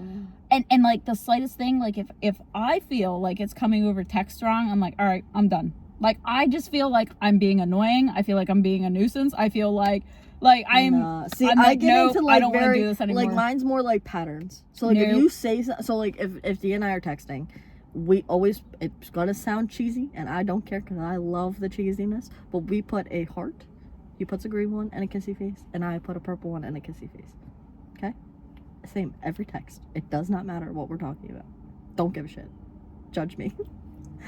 and like the slightest thing, like if I feel like it's coming over text wrong, I'm like, all right, I'm done. Like I just feel like I'm being annoying. I feel like I'm being a nuisance. I feel like I'm. See, I'm I like, get nope, into like I don't want to very do this anymore. like mine's more like patterns. So like if you say so, like if Dee and I are texting, we always, it's gonna sound cheesy, and I don't care because I love the cheesiness. But we put a heart, he puts a green one and a kissy face, and I put a purple one and a kissy face. Okay, same every text. It does not matter what we're talking about. Don't give a shit. Judge me.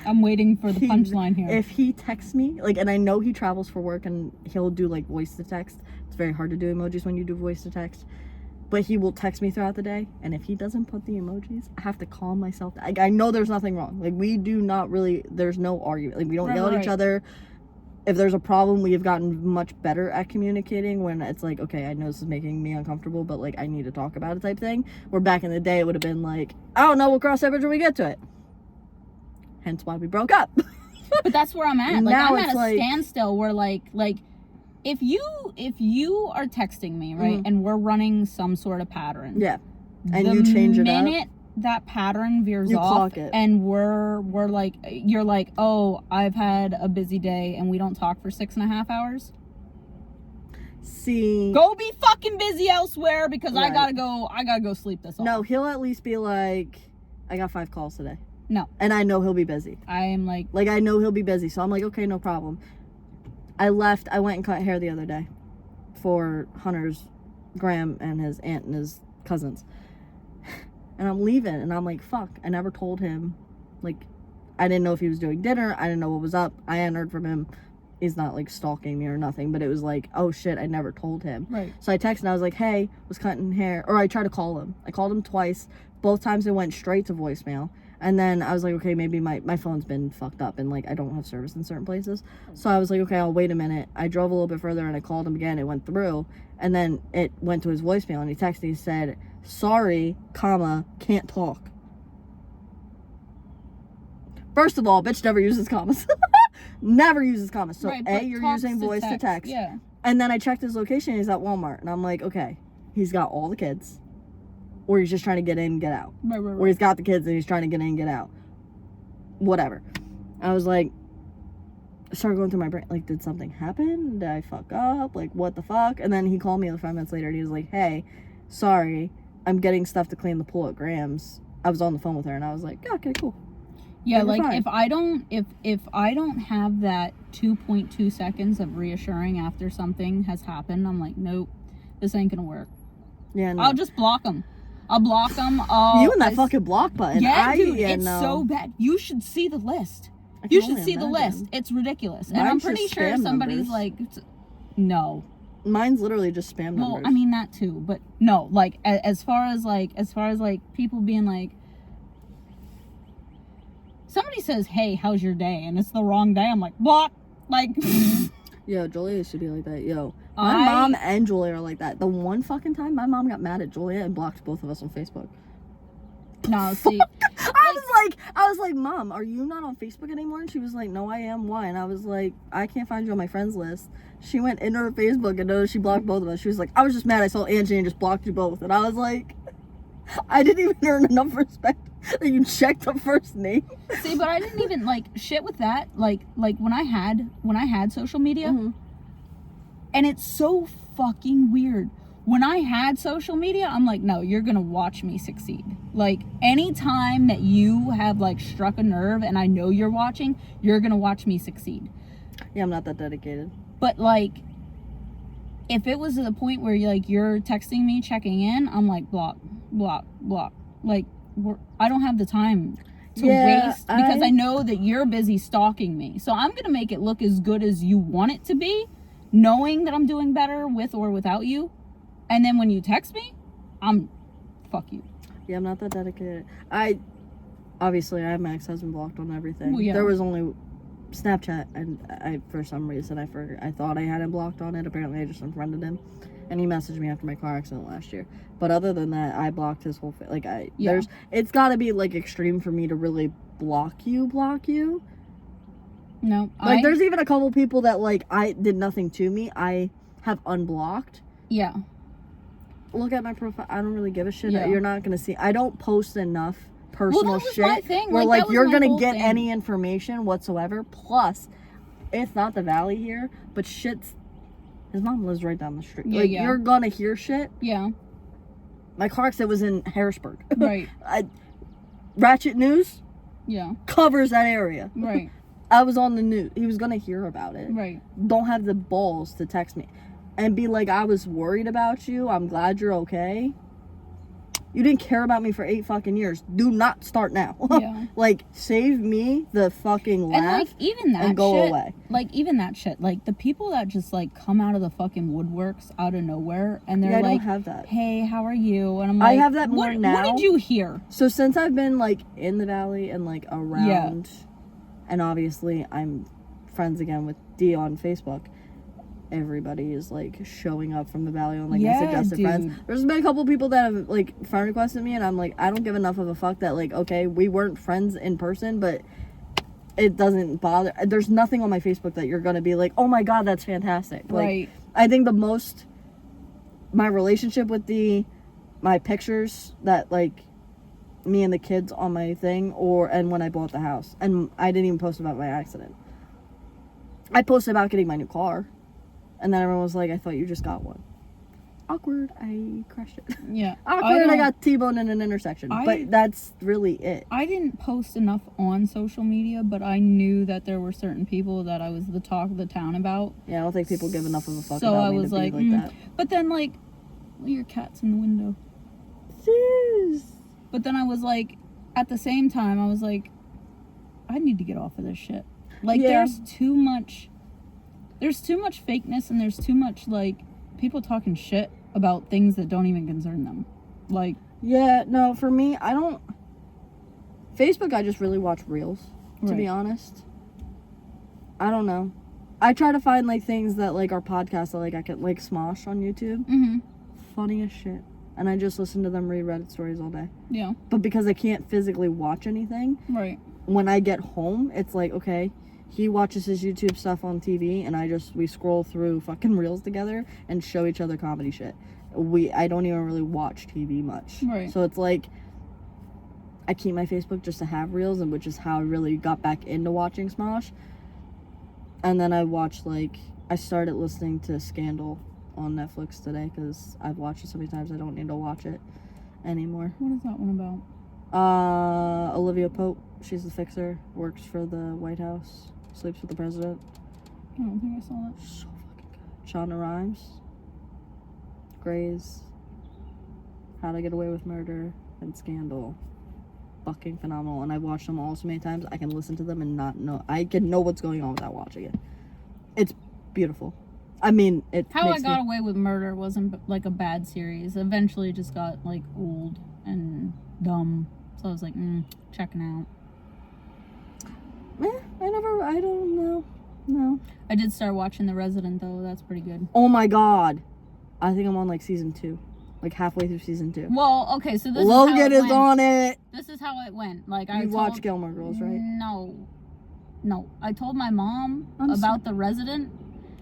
I'm waiting for the punchline here. If he texts me, like, and I know he travels for work and he'll do like voice to text. It's very hard to do emojis when you do voice to text. But he will text me throughout the day, and if he doesn't put the emojis, I have to calm myself. I know there's nothing wrong. Like, we do not really, there's no argument. Like, we don't yell at each other. If there's a problem, we have gotten much better at communicating when it's like, okay, I know this is making me uncomfortable, but like, I need to talk about it type thing. Where back in the day, it would have been like, I don't know, we'll cross that bridge when we get to it. Hence why we broke up. But that's where I'm at. Like, now I'm at a like, standstill where like if you are texting me, right, and we're running some sort of pattern. Yeah. And you change it up. The minute that pattern veers off clock it. and we're like, you're like, oh, I've had a busy day and we don't talk for 6.5 hours. See, go be fucking busy elsewhere because right. I gotta go sleep this off. No, he'll at least be like, I got 5 calls today. No. And I know he'll be busy. I am like I know he'll be busy. So I'm like, okay, no problem. I went and cut hair the other day for Hunter's Graham and his aunt and his cousins. And I'm leaving and I'm like, fuck, I never told him. Like, I didn't know if he was doing dinner. I didn't know what was up. I hadn't heard from him. He's not like stalking me or nothing, but it was like, oh shit, I never told him. Right. So I texted and I was like, hey, was cutting hair. Or I tried to call him. I called him twice. Both times it went straight to voicemail. And then I was like, okay, maybe my phone's been fucked up and like I don't have service in certain places. So I was like, okay, I'll wait a minute. I drove a little bit further and I called him again. It went through. And then it went to his voicemail and he texted, he said, sorry, comma, can't talk. First of all, bitch never uses commas. Never uses commas. So right, you're using voice to text. Yeah. And then I checked his location and he's at Walmart. And I'm like, okay, he's got all the kids. Or he's just trying to get in and get out. Right. Or he's got the kids and he's trying to get in and get out. Whatever. I was like, I started going through my brain. Like, did something happen? Did I fuck up? Like, what the fuck? And then he called me like 5 minutes later and he was like, hey, sorry, I'm getting stuff to clean the pool at Graham's. I was on the phone with her and I was like, okay, cool. Yeah, like if I don't have that 2.2 seconds of reassuring after something has happened, I'm like, nope, this ain't gonna work. Yeah, no. I'll just block them. I'll block them. You and that fucking block button. Yeah, dude, it's so bad. You should see the list. You should see the list. It's ridiculous. And I'm pretty sure somebody's like, no. Mine's literally just spam numbers. Well, I mean that too, but no, like as far as people being like, somebody says, hey, how's your day? And it's the wrong day. I'm like, block. Like, yo, Julia should be like that. Yo, my mom and Julia are like that. The one fucking time my mom got mad at Julia and blocked both of us on Facebook. No, see, I was like, Mom, are you not on Facebook anymore? And she was like, no, I am. Why? And I was like, I can't find you on my friends list. She went into her Facebook and noticed she blocked both of us. She was like, I was just mad I saw Angie and just blocked you both. And I was like, I didn't even earn enough respect that you checked the first name. See, but I didn't even like shit with that. Like when I had social media, and it's so fucking weird. When I had social media, I'm like, no, you're gonna watch me succeed. Like anytime that you have like struck a nerve and I know you're watching, you're gonna watch me succeed. Yeah, I'm not that dedicated. But like, if it was to the point where you're texting me, checking in, I'm like, block. Like, I don't have the time to waste because I know that you're busy stalking me. So I'm going to make it look as good as you want it to be, knowing that I'm doing better with or without you. And then when you text me, fuck you. Yeah, I'm not that dedicated. Obviously, I have my ex-husband blocked on everything. Well, yeah. There was only Snapchat, and for some reason, I thought I had him blocked on it. Apparently, I just unfriended him. And he messaged me after my car accident last year. But other than that, I blocked his whole it's got to be, like, extreme for me to really block you. No. Like, there's even a couple people that, like, I did nothing to me. I have unblocked. Yeah. Look at my profile. I don't really give a shit. Yeah. You're not going to see. I don't post enough personal shit my thing. where, like you're going to get any information whatsoever. Plus, it's not the valley here, but shit's... His mom lives right down the street. You're gonna hear shit. Yeah. My car accident was in Harrisburg. Right. Ratchet News. Yeah. Covers that area. Right. I was on the news. He was gonna hear about it. Right. Don't have the balls to text me and be like, I was worried about you. I'm glad you're okay. You didn't care about me for 8 fucking years. Do not start now. Yeah. Like, save me the fucking laugh and, like, even that and go shit, away. Like, even that shit. Like, the people that just, like, come out of the fucking woodworks out of nowhere and they're I like, don't have that. Hey, how are you? And I'm like, I have that more now. What did you hear? So since I've been, like, in the valley and, like, around, and obviously I'm friends again with Dee on Facebook, everybody is, like, showing up from the valley on, like, my suggested friends. There's been a couple people that have, like, friend requested me, and I'm like, I don't give enough of a fuck that, like, okay, we weren't friends in person, but it doesn't bother. There's nothing on my Facebook that you're gonna be like, oh my god, that's fantastic. Like, right. I think my relationship with my pictures that, like, me and the kids on my thing, and when I bought the house, and I didn't even post about my accident. I posted about getting my new car. And then everyone was like, I thought you just got one. Awkward. I crashed it. Yeah. Awkward. I got T-boned in an intersection. But that's really it. I didn't post enough on social media, but I knew that there were certain people that I was the talk of the town about. Yeah, I don't think people give enough of a fuck so about I me was to like, be like that. But then, like, your cat's in the window. Jeez. But then I was like, at the same time, I was like, I need to get off of this shit. Like, there's too much fakeness, and there's too much, like, people talking shit about things that don't even concern them. Like, yeah, no, for me, Facebook, I just really watch reels, to be honest. I don't know. I try to find, like, things that, like, are podcasts that, like, I could, like, Smosh on YouTube. Mm-hmm. Funny as shit. And I just listen to them read Reddit stories all day. Yeah. But because I can't physically watch anything, right. When I get home, it's like, okay, he watches his YouTube stuff on TV, and we scroll through fucking reels together and show each other comedy shit. I don't even really watch TV much. Right. So it's like, I keep my Facebook just to have reels, and which is how I really got back into watching Smosh. And then I started listening to Scandal on Netflix today, because I've watched it so many times I don't need to watch it anymore. What is that one about? Olivia Pope. She's the fixer, works for the White House, sleeps with the president. I don't think I saw that. So fucking good. Shonda Rhimes, Grey's, How to Get Away with Murder, and Scandal. Fucking phenomenal. And I've watched them all so many times, I can listen to them and not know. I can know what's going on without watching it. It's beautiful. I mean, How I Got Away with Murder wasn't, like, a bad series. Eventually it just got, like, old and dumb. So I was like, checking out. I don't know. No. I did start watching The Resident, though. That's pretty good. Oh my god. I think I'm on, like, season 2. Like, halfway through season 2. Well, okay, so this Logan is on it. This is how it went. Like, you watch Gilmore Girls, right? No. I told my mom about The Resident.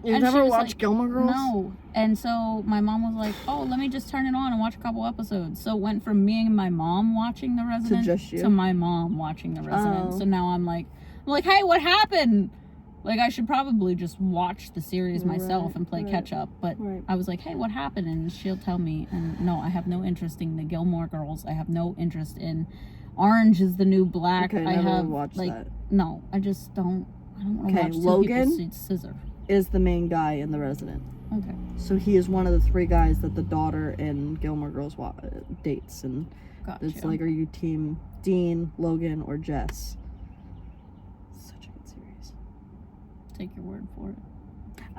You've never watched Gilmore Girls? No. And so my mom was like, oh, let me just turn it on and watch a couple episodes. So it went from me and my mom watching The Resident to just you? To my mom watching The Resident. Oh. So now I'm like, hey, what happened? Like, I should probably just watch the series myself and play catch up. But I was like, hey, what happened? And she'll tell me. And no, I have no interest in the Gilmore Girls. I have no interest in Orange is the New Black. Okay, I have watched that. No, I just don't. I don't want to watch Logan two people scissor. Is the main guy in The Resident. Okay. So he is one of the 3 guys that the daughter in Gilmore Girls dates and Gotcha. It's like, are you team Dean, Logan, or Jess? Such a good series. Take your word for it.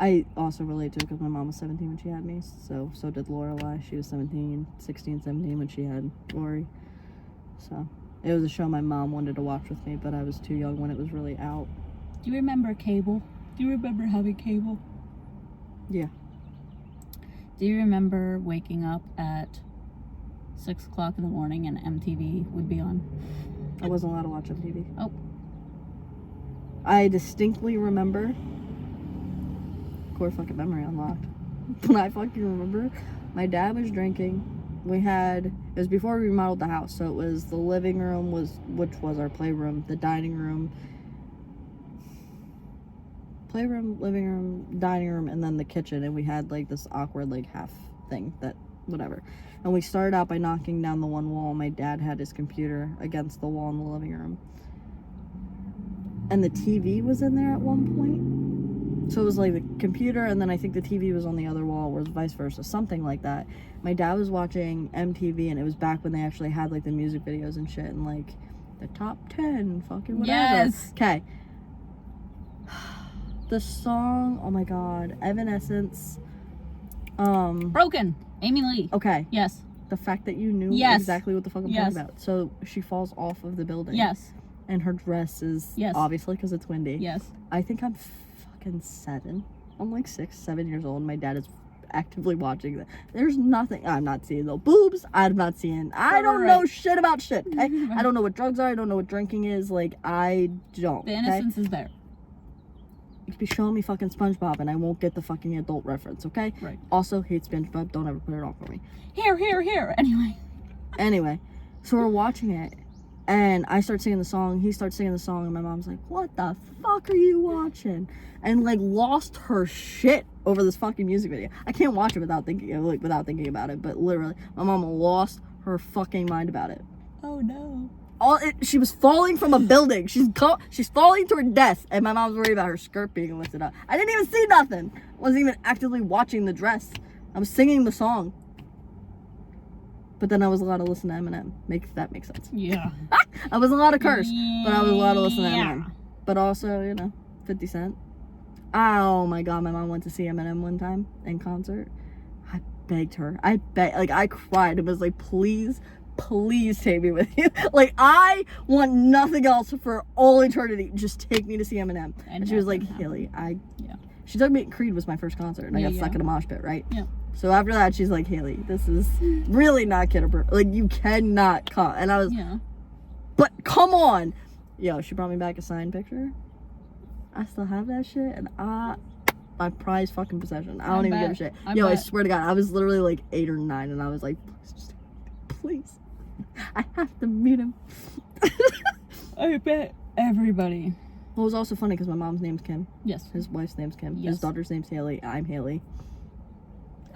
I also relate to it because my mom was 17 when she had me, so did Lorelai. She was 17, 16, 17 when she had Lori. So it was a show my mom wanted to watch with me, but I was too young when it was really out. Do you remember cable? Do you remember having cable? Yeah. Do you remember waking up at 6 o'clock in the morning and MTV would be on? I wasn't allowed to watch MTV. Oh. I distinctly remember. Core fucking memory unlocked. When I fucking remember, my dad was drinking. It was before we remodeled the house, so it was the living room, which was our playroom, the dining room, living room, dining room, and then the kitchen, and we had like this awkward like half thing that whatever. And we started out by knocking down the one wall. My dad had his computer against the wall in the living room, and the TV was in there at one point. So it was like the computer, and then I think the TV was on the other wall, or vice versa, something like that. My dad was watching MTV, and it was back when they actually had like the music videos and shit, and like the top 10 fucking whatever. Yes. Okay. The song, oh my god, Evanescence. Broken. Amy Lee. Okay. Yes. The fact that you knew Yes. exactly what the fuck I'm talking about. So she falls off of the building. Yes. And her dress is obviously because it's windy. Yes. I think I'm fucking 7. I'm like 6, 7 years old. My dad is actively watching that. There's nothing. I'm not seeing no boobs. I'm not seeing. I don't know shit about shit. Okay? I don't know what drugs are. I don't know what drinking is. Like, I don't. The innocence is there. You could be showing me fucking SpongeBob and I won't get the fucking adult reference, okay? Right. Also, hate SpongeBob. Don't ever put it on for me. Here. Anyway, so we're watching it, and I start singing the song. He starts singing the song, and my mom's like, "What the fuck are you watching?" And like lost her shit over this fucking music video. I can't watch it without thinking about it. But literally, my mom lost her fucking mind about it. Oh no. She was falling from a building. She's falling to her death, and my mom's worried about her skirt being lifted up. I didn't even see nothing. I wasn't even actively watching the dress. I was singing the song. But then I was allowed to listen to Eminem. That makes sense. Yeah. I wasn't allowed to curse, but I was allowed to listen to Eminem. But also, 50 Cent. Oh my god, my mom went to see Eminem one time in concert. I begged her. I cried. It was like, please take me with you. Like, I want nothing else for all eternity. Just take me to see Eminem. And she was like, Haley, She took me, Creed was my first concert, and I got stuck in a mosh pit, right? Yeah. So after that, she's like, Haley, this is really not kid appropriate. Like, you cannot come. And I was, but come on. Yo, she brought me back a signed picture. I still have that shit, and my prized fucking possession. I don't even give a shit. I swear to God, I was literally like 8 or 9, and I was like, please. I have to meet him. I bet everybody. Well, it was also funny because my mom's name's Kim. Yes. His wife's name's Kim. Yes. His daughter's name's Haley. I'm Haley.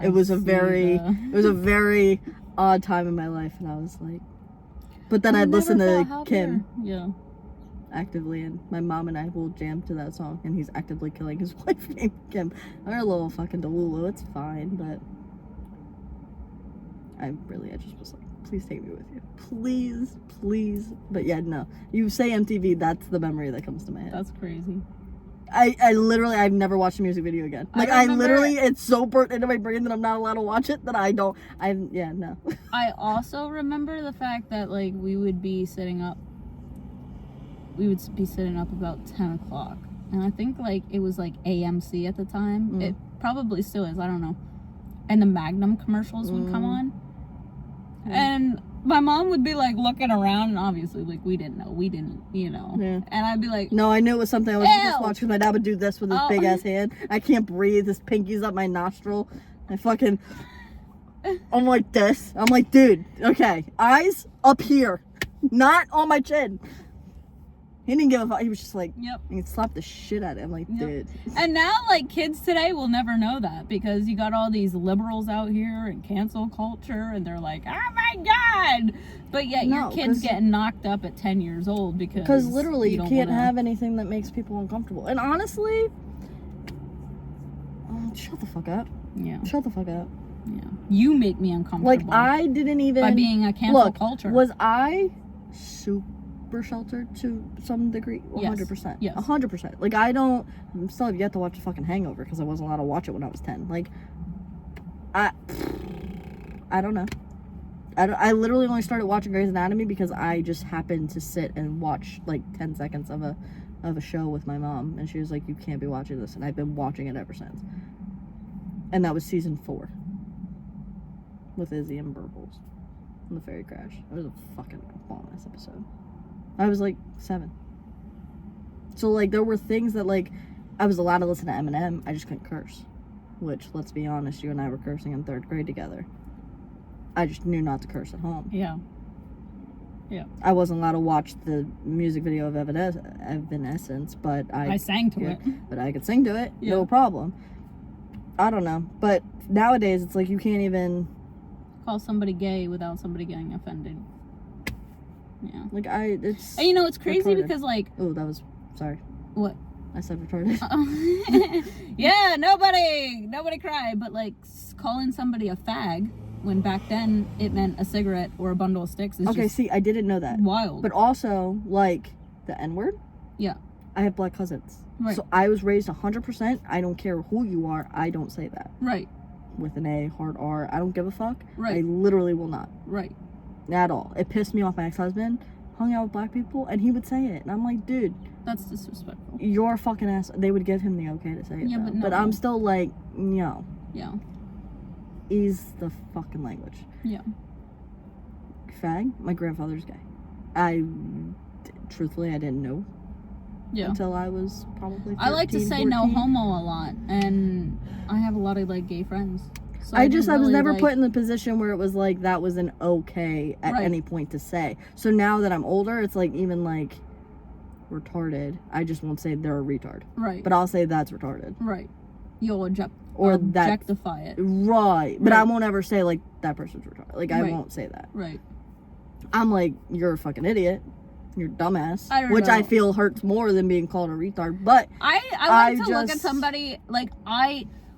It was a very odd time in my life, and I was like, but then I'd listen to Kim. Yeah. Actively, and my mom and I will jam to that song, and he's actively killing his wife named Kim. They're a little fucking delulu. It's fine, but I just was like, please take me with you. Please. But yeah, no. You say MTV, that's the memory that comes to my head. That's crazy. I've never watched a music video again. Like, it's so burnt into my brain that I'm not allowed to watch it that no. I also remember the fact that, like, we would be sitting up about 10 o'clock. And I think, like, it was, like, AMC at the time. Mm. It probably still is. I don't know. And the Magnum commercials would come on. Mm. And my mom would be, like, looking around, and obviously, like, we didn't know. Yeah. And I'd be like... No, I knew it was something I was supposed to watch, because my dad would do this with his big-ass hand. I can't breathe. His pinky's up my nostril. I'm like this. I'm like, dude, okay. Eyes up here. Not on my chin. He didn't give a fuck. He was just like, yep. He slapped the shit out of him. Like, dude. And now, like, kids today will never know that, because you got all these liberals out here and cancel culture, and they're like, oh my God. But yet your kid's getting knocked up at 10 years old because literally you can't have anything that makes people uncomfortable. And honestly, shut the fuck up. Yeah. Shut the fuck up. Yeah. You make me uncomfortable. Like, I didn't even... By being a cancel culture. Was I super sheltered to some degree? 100%. Yes. 100%. Like, I still have yet to watch a fucking Hangover because I wasn't allowed to watch it when I was 10. Like, I don't know. I literally only started watching Grey's Anatomy because I just happened to sit and watch, like, 10 seconds of a show with my mom. And she was like, you can't be watching this. And I've been watching it ever since. And that was season 4. With Izzy and Burbles. And the ferry crash. It was a fucking bomb-ass episode. I was, like, 7. So, like, there were things that, like, I was allowed to listen to Eminem. I just couldn't curse. Which, let's be honest, you and I were cursing in 3rd grade together. I just knew not to curse at home. Yeah. Yeah. I wasn't allowed to watch the music video of Evanescence, but I sang to it. But I could sing to it, yeah. No problem. I don't know. But nowadays, it's like you can't even... call somebody gay without somebody getting offended. Yeah. Like, it's... And you know, it's crazy retarded. because, like... Oh, that was... Sorry. What? I said retarded. Yeah, nobody cried, but, like, calling somebody a fag when back then it meant a cigarette or a bundle of sticks is okay, just see, I didn't know that. wild. But also, like, the N-word? Yeah. I have black cousins. Right. So I was raised 100%. I don't care who you are. I don't say that. Right. With an A, hard R. I don't give a fuck. Right. I literally will not. Right. At all. It pissed me off. My ex-husband hung out with black people, and he would say it. And I'm like, dude. That's disrespectful. You're a fucking ass. They would give him the okay to say it. Yeah, though. but no. But I'm still like, no. Yeah. Ease the fucking language. Yeah. Fag? My grandfather's gay. Truthfully, I didn't know. Yeah. Until I was probably 13, I like to say 14. no homo a lot, and I have a lot of, like, gay friends. So I was really, never like, put in the position where it was like that was an okay at Right. any point to say. So now that I'm older, it's like even like retarded. I just won't say they're a retard. Right. But I'll say that's retarded. Right. You'll Or objectify it. Right. But I won't ever say like that person's retarded. Like I Right. won't say that. Right. I'm like, you're a fucking idiot. You're a dumbass. I don't which know. I feel hurts more than being called a retard. But I like to look at somebody, like,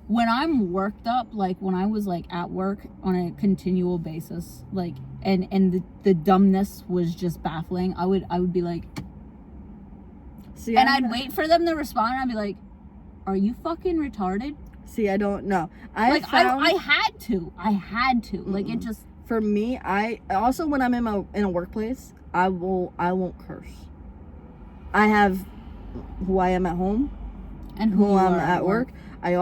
when I'm worked up, like, when I was, like, at work on a continual basis, like, and the dumbness was just baffling, I would be like, see, and I'd wait for them to respond, and I'd be like, are you fucking retarded? See, I don't know. I had to. Mm-mm. Like, it just... For me, I also, when I'm in a workplace, I won't curse. I have who I am at home and who I'm at work. I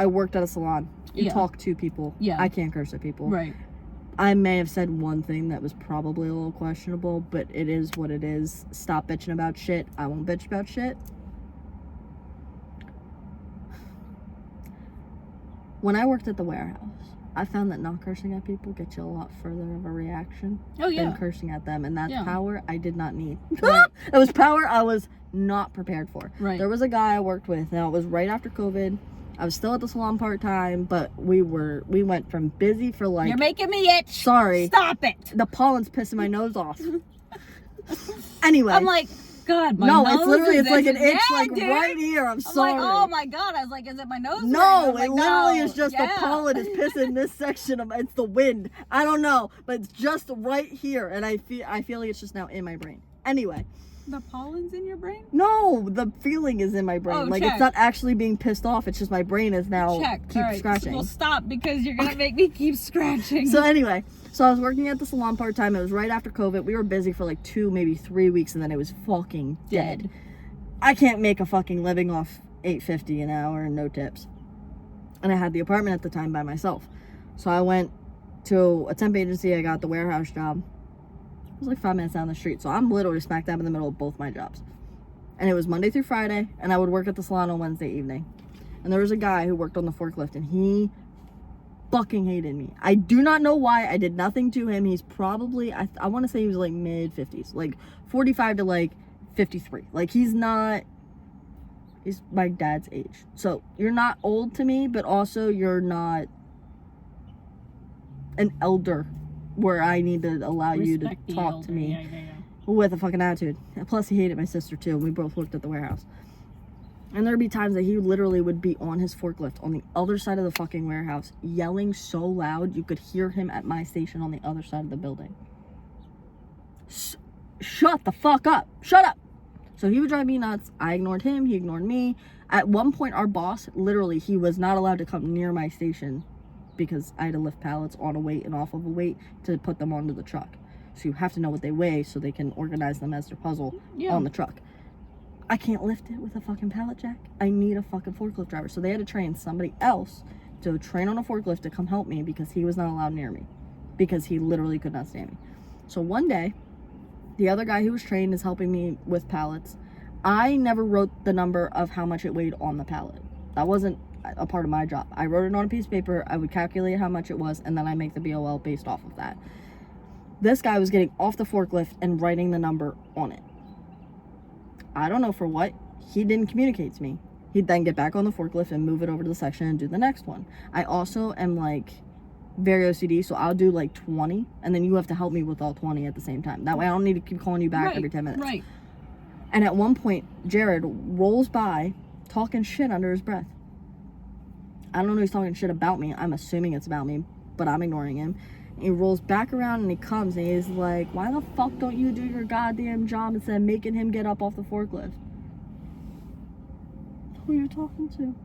worked at a salon. You talk to people. Yeah. I can't curse at people. Right. I may have said one thing that was probably a little questionable, but it is what it is. Stop bitching about shit. I won't bitch about shit. When I worked at the warehouse, I found that not cursing at people gets you a lot further of a reaction than cursing at them. And that's power I did not need. Right. It was power I was not prepared for. Right. There was a guy I worked with. Now, it was right after COVID. I was still at the salon part-time, but we went from busy for like... You're making me itch. Sorry. Stop it. The pollen's pissing my nose off. Anyway. I'm like... God, my nose it's literally, it's like an itch, dude. right here. I'm sorry. Like, oh my God. I was like, is it my nose? No, like, it literally is just the yeah. pollen is pissing this section of, it's the wind. I don't know, but it's just right here, and I feel like it's just now in my brain. Anyway. The pollen's in your brain? No, the feeling is in my brain. Oh, like, check. it's not actually being pissed off. It's just my brain is now keep scratching. Well, stop, because you're gonna make me keep scratching. So anyway, so I was working at the salon part-time. It was right after COVID. We were busy for like 2, maybe 3 weeks, and then it was fucking dead. I can't make a fucking living off $8.50 an hour and no tips. And I had the apartment at the time by myself. So I went to a temp agency. I got the warehouse job. It was like 5 minutes down the street. So I'm literally smack dab in the middle of both my jobs. And it was Monday through Friday, and I would work at the salon on Wednesday evening. And there was a guy who worked on the forklift, and he fucking hated me. I do not know why. I did nothing to him. He's probably, I want to say he was like mid-50s, like 45 to like 53. Like, he's my dad's age. So you're not old to me, but also you're not an elder where I need to allow you to talk to me with a fucking attitude. And plus, he hated my sister too, and we both worked at the warehouse. And there'd be times that he literally would be on his forklift on the other side of the fucking warehouse, yelling so loud you could hear him at my station on the other side of the building. Shut the fuck up. Shut up. So he would drive me nuts. I ignored him. He ignored me. At one point, our boss, literally, he was not allowed to come near my station because I had to lift pallets on a weight and off of a weight to put them onto the truck. So you have to know what they weigh so they can organize them as their puzzle on the truck. I can't lift it with a fucking pallet jack. I need a fucking forklift driver. So they had to train somebody else to train on a forklift to come help me because he was not allowed near me. Because he literally could not stand me. So one day, the other guy who was trained is helping me with pallets. I never wrote the number of how much it weighed on the pallet. That wasn't a part of my job. I wrote it on a piece of paper. I would calculate how much it was, and then I make the BOL based off of that. This guy was getting off the forklift and writing the number on it. I don't know for what. He didn't communicate to me. He'd then get back on the forklift and move it over to the section and do the next one. I also am like very OCD, so I'll do like 20, and then you have to help me with all 20 at the same time. That way I don't need to keep calling you back every 10 minutes. Right. And at one point, Jared rolls by talking shit under his breath. I don't know if he's talking shit about me. I'm assuming it's about me, but I'm ignoring him. And he rolls back around and he comes and he's like, why the fuck don't you do your goddamn job instead of making him get up off the forklift? Who are you talking to?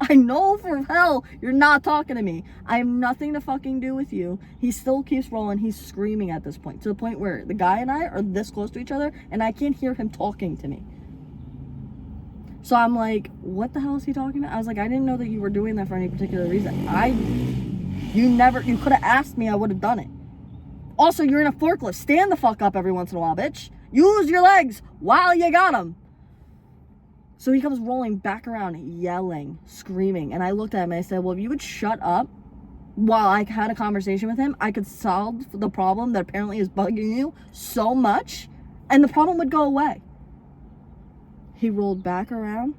I know for hell you're not talking to me. I have nothing to fucking do with you. He still keeps rolling. He's screaming at this point, to the point where the guy and I are this close to each other and I can't hear him talking to me. So I'm like, what the hell is he talking about? I was like, I didn't know that you were doing that for any particular reason. You could have asked me, I would have done it. Also, you're in a forklift. Stand the fuck up every once in a while, bitch. Use your legs while you got them. So he comes rolling back around, yelling, screaming. And I looked at him and I said, well, if you would shut up while I had a conversation with him, I could solve the problem that apparently is bugging you so much, and the problem would go away. He rolled back around,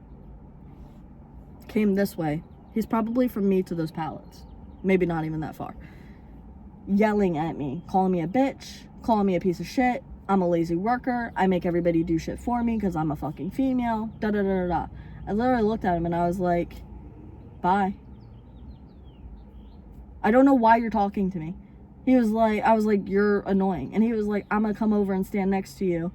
came this way. He's probably from me to those pallets. Maybe not even that far. Yelling at me, calling me a bitch, calling me a piece of shit. I'm a lazy worker. I make everybody do shit for me because I'm a fucking female. Da da da da da. I literally looked at him and I was like, bye. I don't know why you're talking to me. I was like, you're annoying. And he was like, I'm gonna come over and stand next to you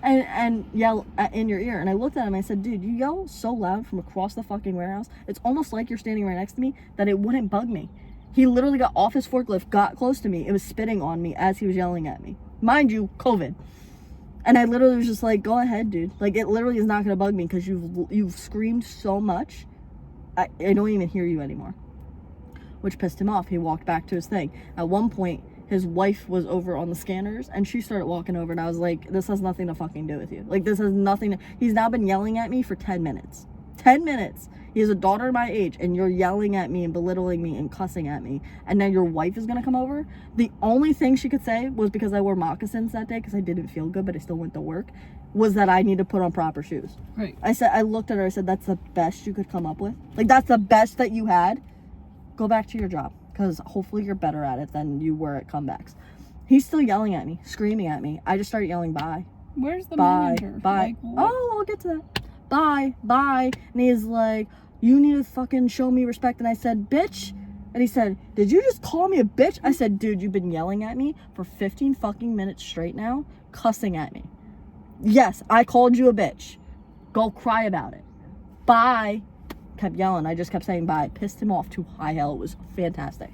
and yell in your ear. And I looked at him and I said, dude, you yell so loud from across the fucking warehouse. It's almost like you're standing right next to me that it wouldn't bug me. He literally got off his forklift, got close to me. It was spitting on me as he was yelling at me. Mind you, COVID. And I literally was just like, go ahead, dude. Like, it literally is not going to bug me because you've screamed so much. I don't even hear you anymore. Which pissed him off. He walked back to his thing. At one point, his wife was over on the scanners and she started walking over and I was like, this has nothing to fucking do with you. Like, this has nothing to... He's now been yelling at me for 10 minutes. 10 minutes. He has a daughter my age and you're yelling at me and belittling me and cussing at me. And now your wife is going to come over. The only thing she could say was, because I wore moccasins that day because I didn't feel good, but I still went to work, was that I need to put on proper shoes. Right. I looked at her, I said, that's the best you could come up with? Like, that's the best that you had? Go back to your job because hopefully you're better at it than you were at comebacks. He's still yelling at me, screaming at me. I just started yelling, bye. Where's the bye, manager? bye. Like, Oh, I'll get to that. Bye, bye. And he's like, you need to fucking show me respect. And I said, bitch. And he said, did you just call me a bitch? I said, dude, you've been yelling at me for 15 fucking minutes straight now, cussing at me. Yes, I called you a bitch. Go cry about it. Bye. Kept yelling. I just kept saying bye. Pissed him off to high hell. It was fantastic.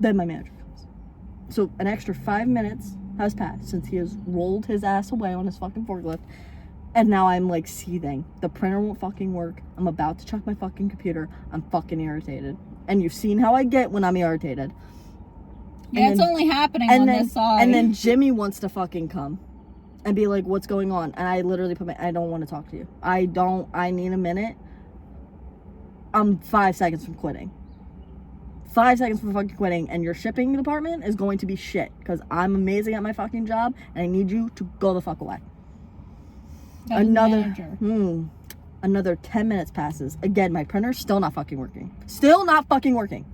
Then my manager comes. So an extra 5 minutes has passed since he has rolled his ass away on his fucking forklift. And now I'm like seething. The printer won't fucking work. I'm about to check my fucking computer. I'm fucking irritated. And you've seen how I get when I'm irritated. Yeah, it's only happening on this side. And then Jimmy wants to fucking come and be like, what's going on? And I literally I don't want to talk to you. I need a minute. I'm 5 seconds from quitting. 5 seconds from fucking quitting, and your shipping department is going to be shit because I'm amazing at my fucking job and I need you to go the fuck away. Another 10 minutes passes. Again, my printer's still not fucking working. Still not fucking working.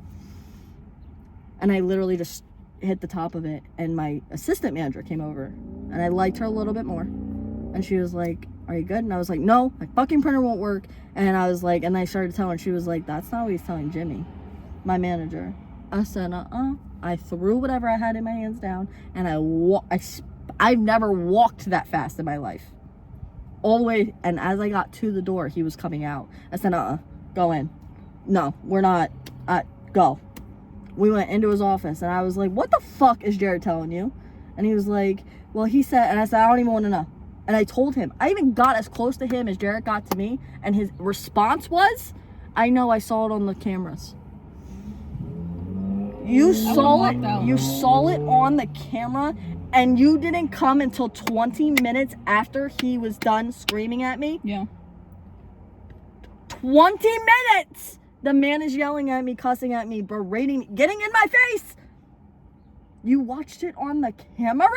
And I literally just hit the top of it, and my assistant manager came over, and I liked her a little bit more. And she was like, are you good? And I was like, no, my fucking printer won't work. And I was like, and I started telling her, she was like, that's not what he's telling Jimmy, my manager. I said, I threw whatever I had in my hands down, and I've never walked that fast in my life. All the way, and as I got to the door, he was coming out. I said, go in. No, we're not. Go. We went into his office, and I was like, what the fuck is Jared telling you? And he was like, well, he said, and I said, I don't even want to know. And I told him, I even got as close to him as Jared got to me, and his response was, I know, I saw it on the cameras. You saw it on the camera, and you didn't come until 20 minutes after he was done screaming at me? Yeah. 20 minutes! The man is yelling at me, cussing at me, berating me, getting in my face! You watched it on the camera?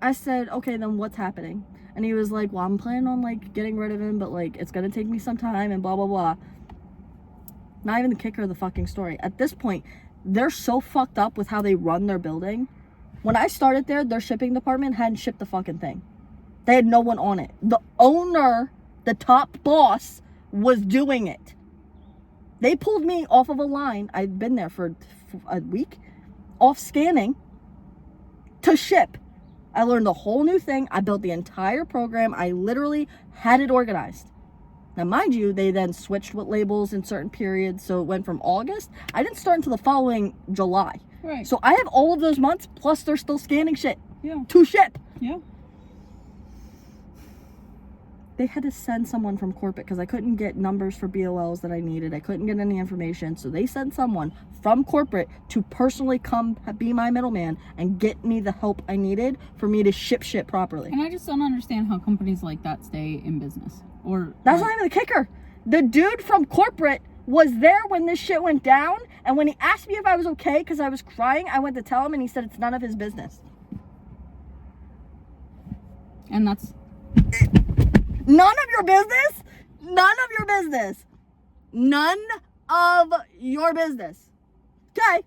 I said, okay, then what's happening? And he was like, well, I'm planning on, like, getting rid of him, but, like, it's gonna take me some time, and blah, blah, blah. Not even the kicker of the fucking story. At this point, they're so fucked up with how they run their building. When I started there, their shipping department hadn't shipped the fucking thing. They had no one on it. The owner, the top boss, was doing it. They pulled me off of a line. I'd been there for a week, off scanning, to ship. I learned a whole new thing. I built the entire program. I literally had it organized. Now, mind you, they then switched with labels in certain periods, so it went from August. I didn't start until the following July. Right. So I have all of those months, plus they're still scanning shit. Yeah. To ship. Yeah. They had to send someone from corporate because I couldn't get numbers for BOLs that I needed. I couldn't get any information. So they sent someone from corporate to personally come be my middleman and get me the help I needed for me to ship shit properly. And I just don't understand how companies like that stay in business. Or that's not even the kicker. The dude from corporate was there when this shit went down, and when he asked me if I was okay because I was crying, I went to tell him, and he said it's none of his business. And that's none of your business? None of your business. None of your business. Okay,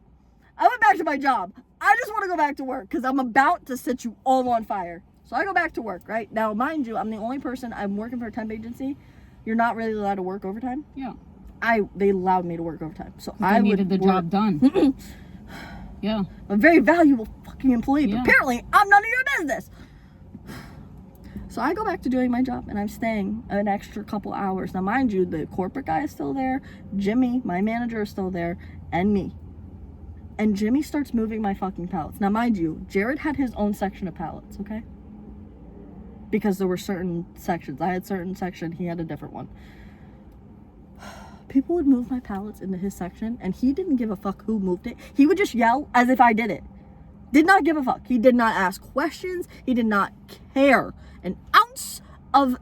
I went back to my job. I just want to go back to work because I'm about to set you all on fire. So I go back to work, right? Now, mind you, I'm the only person, I'm working for a temp agency. You're not really allowed to work overtime. Yeah. They allowed me to work overtime. So I needed the job done. Yeah. A very valuable fucking employee, Yeah. but apparently I'm none of your business. So I go back to doing my job, and I'm staying an extra couple hours. Now, mind you, the corporate guy is still there. Jimmy, my manager, is still there, and me. And Jimmy starts moving my fucking pallets. Now, mind you, Jared had his own section of pallets, okay? Because there were certain sections. I had certain section, he had a different one. People would move my pallets into his section, and he didn't give a fuck who moved it. He would just yell as if I did it. Did not give a fuck. He did not ask questions. He did not care an ounce of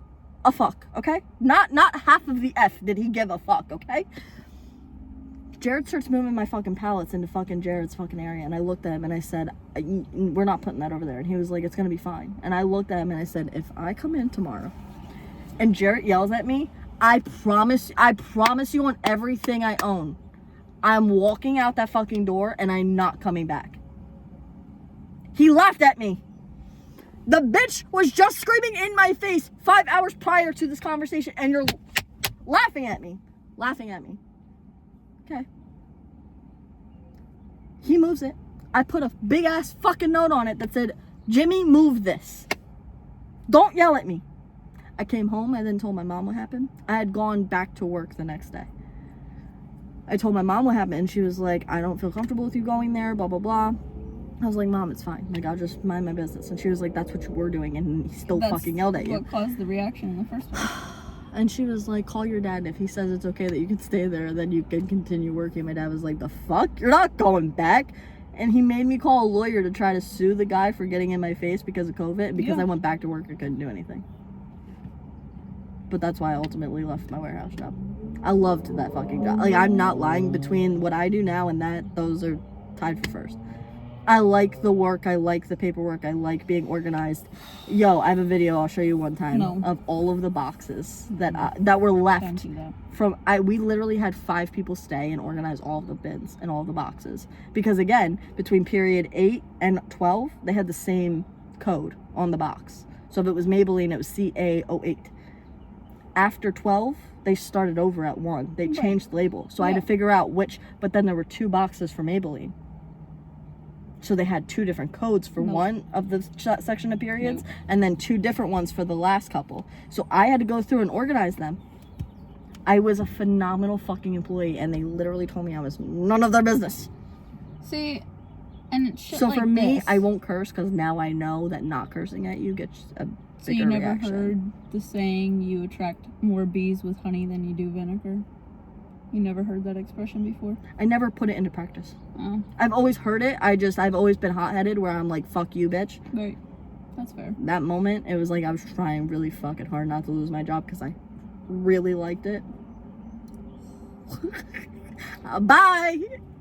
a fuck, okay? Not half of the F did he give a fuck, okay? Jared starts moving my fucking pallets into fucking Jared's fucking area, and I looked at him and I said, we're not putting that over there. And he was like, it's gonna be fine. And I looked at him and I said, if I come in tomorrow and Jared yells at me, I promise you on everything I own, I'm walking out that fucking door and I'm not coming back. He laughed at me. The bitch was just screaming in my face 5 hours prior to this conversation, and you're laughing at me. Okay. He moves it. I put a big ass fucking note on it that said, Jimmy, move this. Don't yell at me. I came home. I then told my mom what happened. I had gone back to work the next day. I told my mom what happened, and she was like, I don't feel comfortable with you going there, blah, blah, blah. I was like, Mom, it's fine. Like, I'll just mind my business. And she was like, that's what you were doing. And he still fucking yelled at you. What caused the reaction in the first place? And she was like, call your dad. If he says it's okay that you can stay there, then you can continue working. My dad was like, the fuck? You're not going back. And he made me call a lawyer to try to sue the guy for getting in my face because of COVID. Because I went back to work and couldn't do anything. But that's why I ultimately left my warehouse job. I loved that fucking job. Like, I'm not lying. Between what I do now and that, those are tied for first. I like the work. I like the paperwork. I like being organized. Yo, I have a video I'll show you one time of all of the boxes that were left from. We literally had 5 people stay and organize all of the bins and all of the boxes because again, between period 8 and 12, they had the same code on the box. So if it was Maybelline, it was CA08. After 12, they started over at 1. They changed the label. So I had to figure out which, but then there were 2 boxes for Maybelline. So they had 2 different codes for one of the section of periods, and then 2 different ones for the last couple. So I had to go through and organize them. I was a phenomenal fucking employee, and they literally told me I was none of their business. See, and shit so like for me, this. I won't curse because now I know that not cursing at you gets a bigger reaction. So you never heard the saying, you attract more bees with honey than you do vinegar? You never heard that expression before? I never put it into practice. Oh. I've always heard it. I've always been hot-headed where I'm like, fuck you, bitch. Right. That's fair. That moment, it was like I was trying really fucking hard not to lose my job because I really liked it. Bye!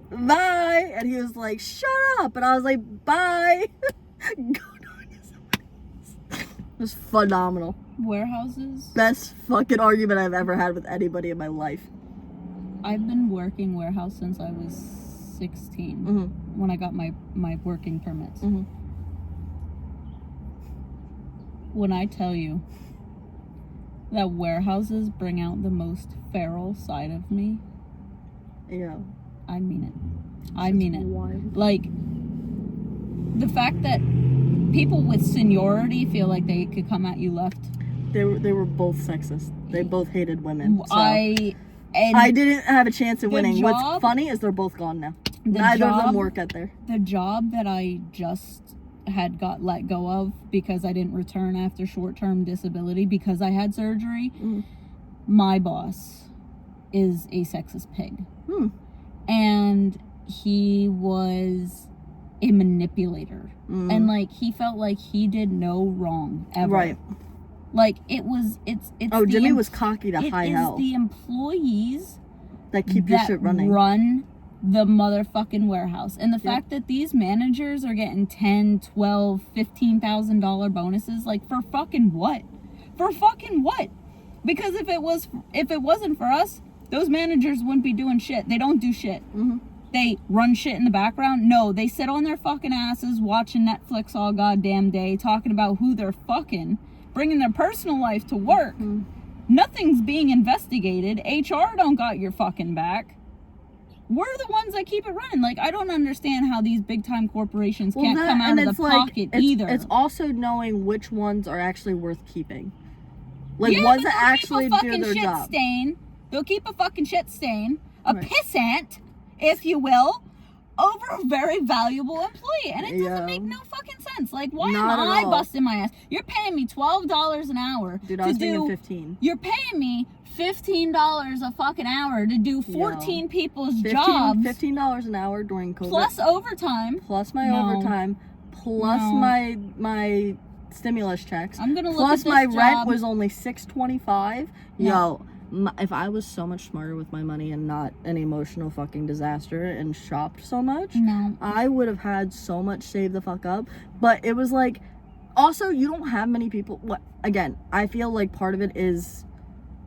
Bye! And he was like, shut up! And I was like, bye! It was phenomenal. Warehouses? Best fucking argument I've ever had with anybody in my life. I've been working warehouse since I was 16, when I got my working permits. When I tell you that warehouses bring out the most feral side of me, yeah, I mean it. I mean it. Wild. Like, the fact that people with seniority feel like they could come at you left. They were both sexist. They both hated women. So. And I didn't have a chance of winning. Job, What's funny is they're both gone now. Neither of them work out there. The job that I just had got let go of because I didn't return after short-term disability because I had surgery, my boss is a sexist pig. And he was a manipulator. And, like, he felt like he did no wrong ever. Right. Like, it's oh, Jimmy was cocky to high hell. It is the employees that keep your shit running. Run the motherfucking warehouse. And the fact that these managers are getting $10, $12, $15,000 bonuses, like, for fucking what? For fucking what? Because if it wasn't for us, those managers wouldn't be doing shit. They don't do shit. They run shit in the background. No, they sit on their fucking asses watching Netflix all goddamn day, talking about who they're fucking, bringing their personal life to work. Nothing's being investigated. HR don't got your fucking back. We're the ones that keep it running. Like, I don't understand how these big time corporations can't come out of the pocket either. It's also knowing which ones are actually worth keeping. Like, ones that actually do their job. They'll keep a fucking shit stain, a pissant, if you will, over a very valuable employee. And it doesn't make no fucking sense. Like, why am I busting my ass? You're paying me $12 an hour. Dude, I was making 15. You're paying me $15 a fucking hour to do 14 people's jobs. $15 an hour during COVID. Plus overtime. Plus my overtime. Plus my stimulus checks. I'm gonna look plus at this my job. rent was only $625. Yo, if I was so much smarter with my money and not an emotional fucking disaster and shopped so much, I would have had so much saved the fuck up. But it was like, also, you don't have many people. Again, I feel like part of it is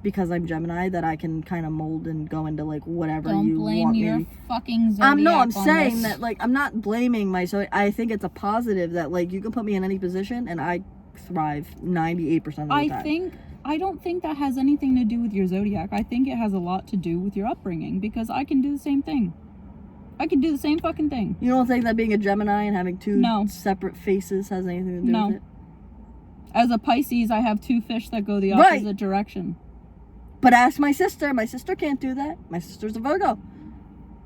because I'm Gemini that I can kind of mold and go into like whatever you want me. Don't blame your fucking zodiac. I'm saying that, like, I'm not blaming my I think it's a positive that, like, you can put me in any position and I thrive 98% of the time. I don't think that has anything to do with your zodiac. I think it has a lot to do with your upbringing, because I can do the same thing. I can do the same fucking thing. You don't think that being a Gemini and having two separate faces has anything to do with it? As a Pisces, I have 2 fish that go the opposite direction. But ask my sister. My sister can't do that. My sister's a Virgo.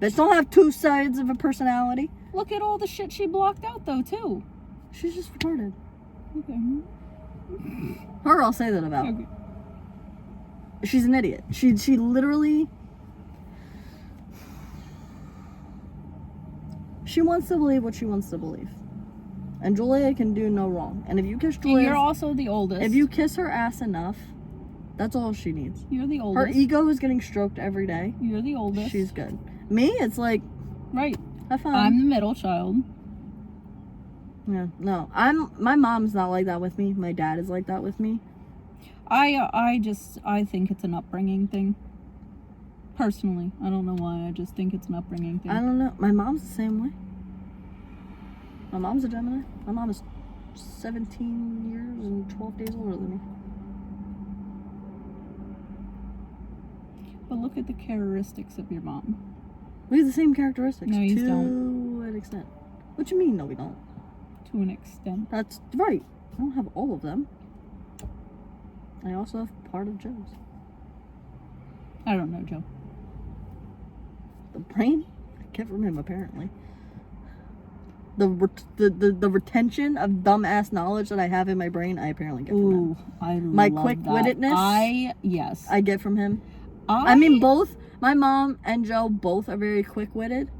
Bitch don't have 2 sides of a personality. Look at all the shit she blocked out, though, too. She's just retarded. Okay. Her, I'll say that about. Okay. She's an idiot. She literally... She wants to believe what she wants to believe. And Julia can do no wrong. And if you kiss Julia... You're also the oldest. If you kiss her ass enough, that's all she needs. You're the oldest. Her ego is getting stroked every day. You're the oldest. She's good. Me, it's like... Right. Have fun. I'm the middle child. Yeah, no. My mom's not like that with me. My dad is like that with me. I think it's an upbringing thing. Personally. I don't know why. I just think it's an upbringing thing. I don't know. My mom's the same way. My mom's a Gemini. My mom is 17 years and 12 days older than me. But look at the characteristics of your mom. We have the same characteristics. No, you to don't. an extent. What you mean? No, we don't. To an extent. That's right. I don't have all of them. I also have part of Joe's. I don't know, Joe. The brain? I get from him, apparently. The retention of dumbass knowledge that I have in my brain, I apparently get from him. My quick-wittedness, yes. I get from him. I mean, both, my mom and Joe both are very quick-witted.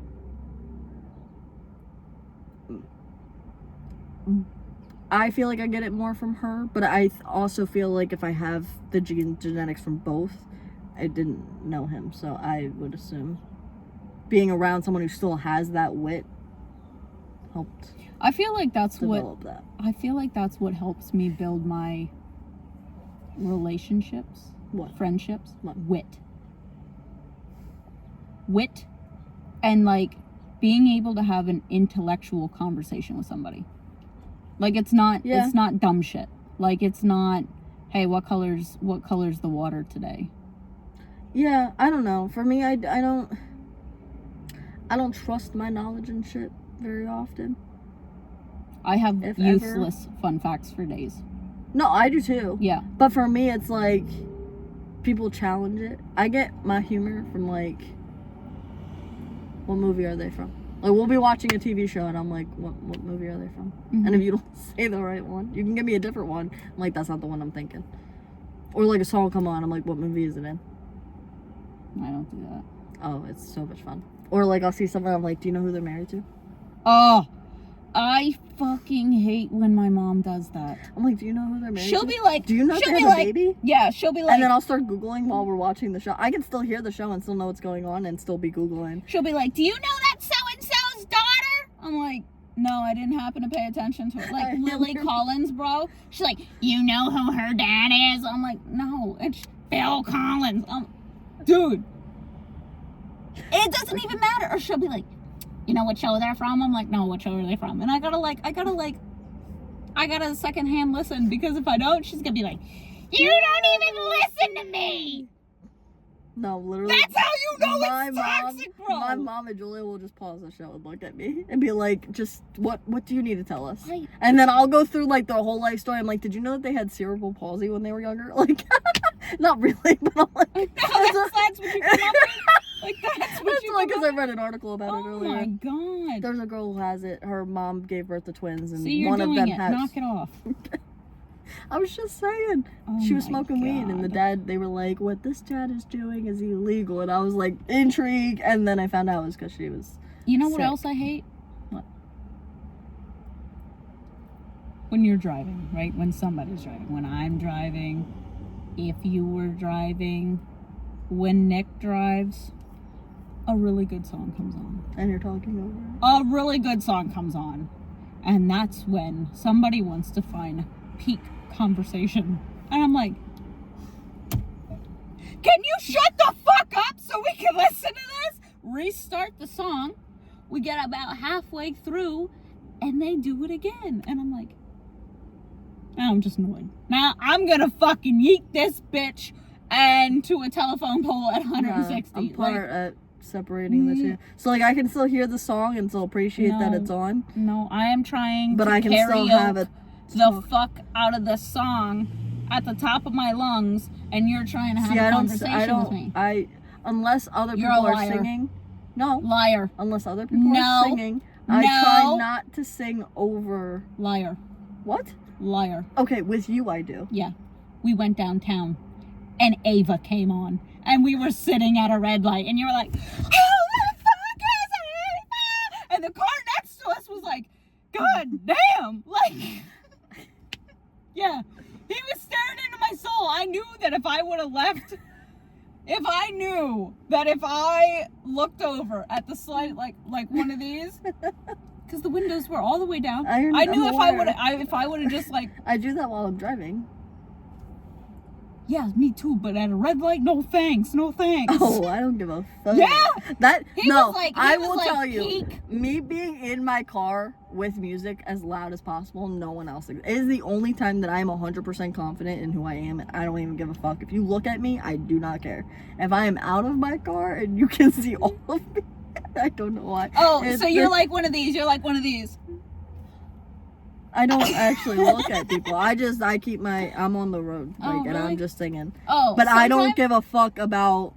I feel like I get it more from her, but I also feel like if I have the genetics from both, I didn't know him, so I would assume being around someone who still has that wit helped. I feel like that's develop that. I feel like that's what helps me build my relationships, friendships, wit, and like being able to have an intellectual conversation with somebody. Like it's not dumb shit. Like it's not, hey, what color's the water today? Yeah, I don't know. For me, I don't trust my knowledge and shit very often. I have useless fun facts for days. No, I do too. Yeah. But for me, it's like people challenge it. I get my humor from like, what movie are they from? Like we'll be watching a TV show and I'm like, what movie are they from? Mm-hmm. And if you don't say the right one, you can give me a different one. I'm like, that's not the one I'm thinking. Or like a song will come on, I'm like, what movie is it in? I don't do that. Oh, it's so much fun. Or like I'll see someone, I'm like, do you know who they're married to? Oh, I fucking hate when my mom does that. I'm like, do you know who they're married to? She'll be like, do you know they have a baby? Yeah, she'll be like, and then I'll start Googling while we're watching the show. I can still hear the show and still know what's going on and still be Googling. She'll be like, do you know that so-and-so's daughter? I'm like, no, I didn't happen to pay attention to it. Like Lily Collins, bro. She's like, you know who her dad is? I'm like, no, it's Phil Collins. Dude, it doesn't even matter. Or she'll be like, you know what show they're from? I'm like, no, what show are they from? And I gotta secondhand listen, because if I don't, she's gonna be like, you don't even listen to me. No, literally. That's how you know it's toxic, bro. My mom and Julia will just pause the show and look at me and be like, just, what do you need to tell us? And then I'll go through like the whole life story. I'm like, did you know that they had cerebral palsy when they were younger? Like, not really, but I'm like, that's what you come up with? Like, that's what you like, because I read an article about it earlier. Oh my god. There's a girl who has it. Her mom gave birth to twins, and See, one of them has. Knock it off. I was just saying. She was smoking weed, and they were like, what this dad is doing is illegal. And I was like, intrigue. And then I found out it was because she was what sick. else I hate? What? When you're driving, right? When somebody's driving. When I'm driving. If you were driving. When Nick drives. A really good song comes on. And you're talking over it? A really good song comes on. And that's when somebody wants to find peak conversation. And I'm like, can you shut the fuck up so we can listen to this? Restart the song. We get about halfway through and they do it again. And I'm like, now I'm just annoyed. Now I'm gonna fucking yeet this bitch and to a telephone pole at 160. I'm part at separating the two. So like I can still hear the song and still appreciate that it's on. No, I am trying but to I can still have it the fuck out of the song at the top of my lungs, and you're trying to have a conversation with me. Unless other people are singing. No. Liar. Unless other people are singing. I try not to sing over. Liar. What? Liar. Okay, with you I do. Yeah. We went downtown and Ava came on and we were sitting at a red light and you were like, who the fuck is Ava? And the car next to us was like, God damn. Like, yeah. He was staring into my soul. I knew that if I would have left, if I looked over at the slide, like one of these, because the windows were all the way down. I knew if I would have just like. I do that while I'm driving. yeah, me too, but at a red light, no thanks. Oh, I don't give a fuck. Yeah. I will tell you, me being in my car with music as loud as possible, no one else. It is the only time that I am 100% confident in who I am, and I don't even give a fuck. If you look at me, I do not care. If I am out of my car and you can see all of me, I don't know why. Oh, so you're like one of these. I don't actually look at people. I'm on the road, Oh, and really? I'm just singing. Oh, But I don't give a fuck about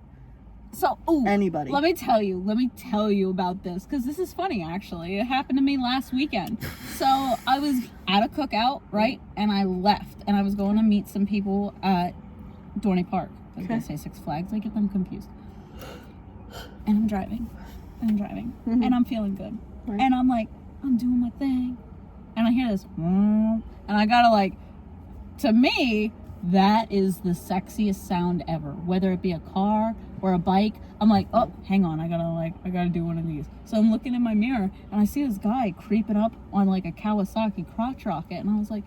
anybody. Let me tell you about this, because this is funny, actually. It happened to me last weekend. So I was at a cookout, right? And I left, and I was going to meet some people at Dorney Park. I was going to say Six Flags. I get them confused. And I'm driving. Mm-hmm. And I'm feeling good. Right. And I'm like, I'm doing my thing. And I hear this, and I gotta to me, that is the sexiest sound ever. Whether it be a car or a bike, I'm like, oh, hang on, I gotta do one of these. So I'm looking in my mirror, and I see this guy creeping up on a Kawasaki crotch rocket, and I was like,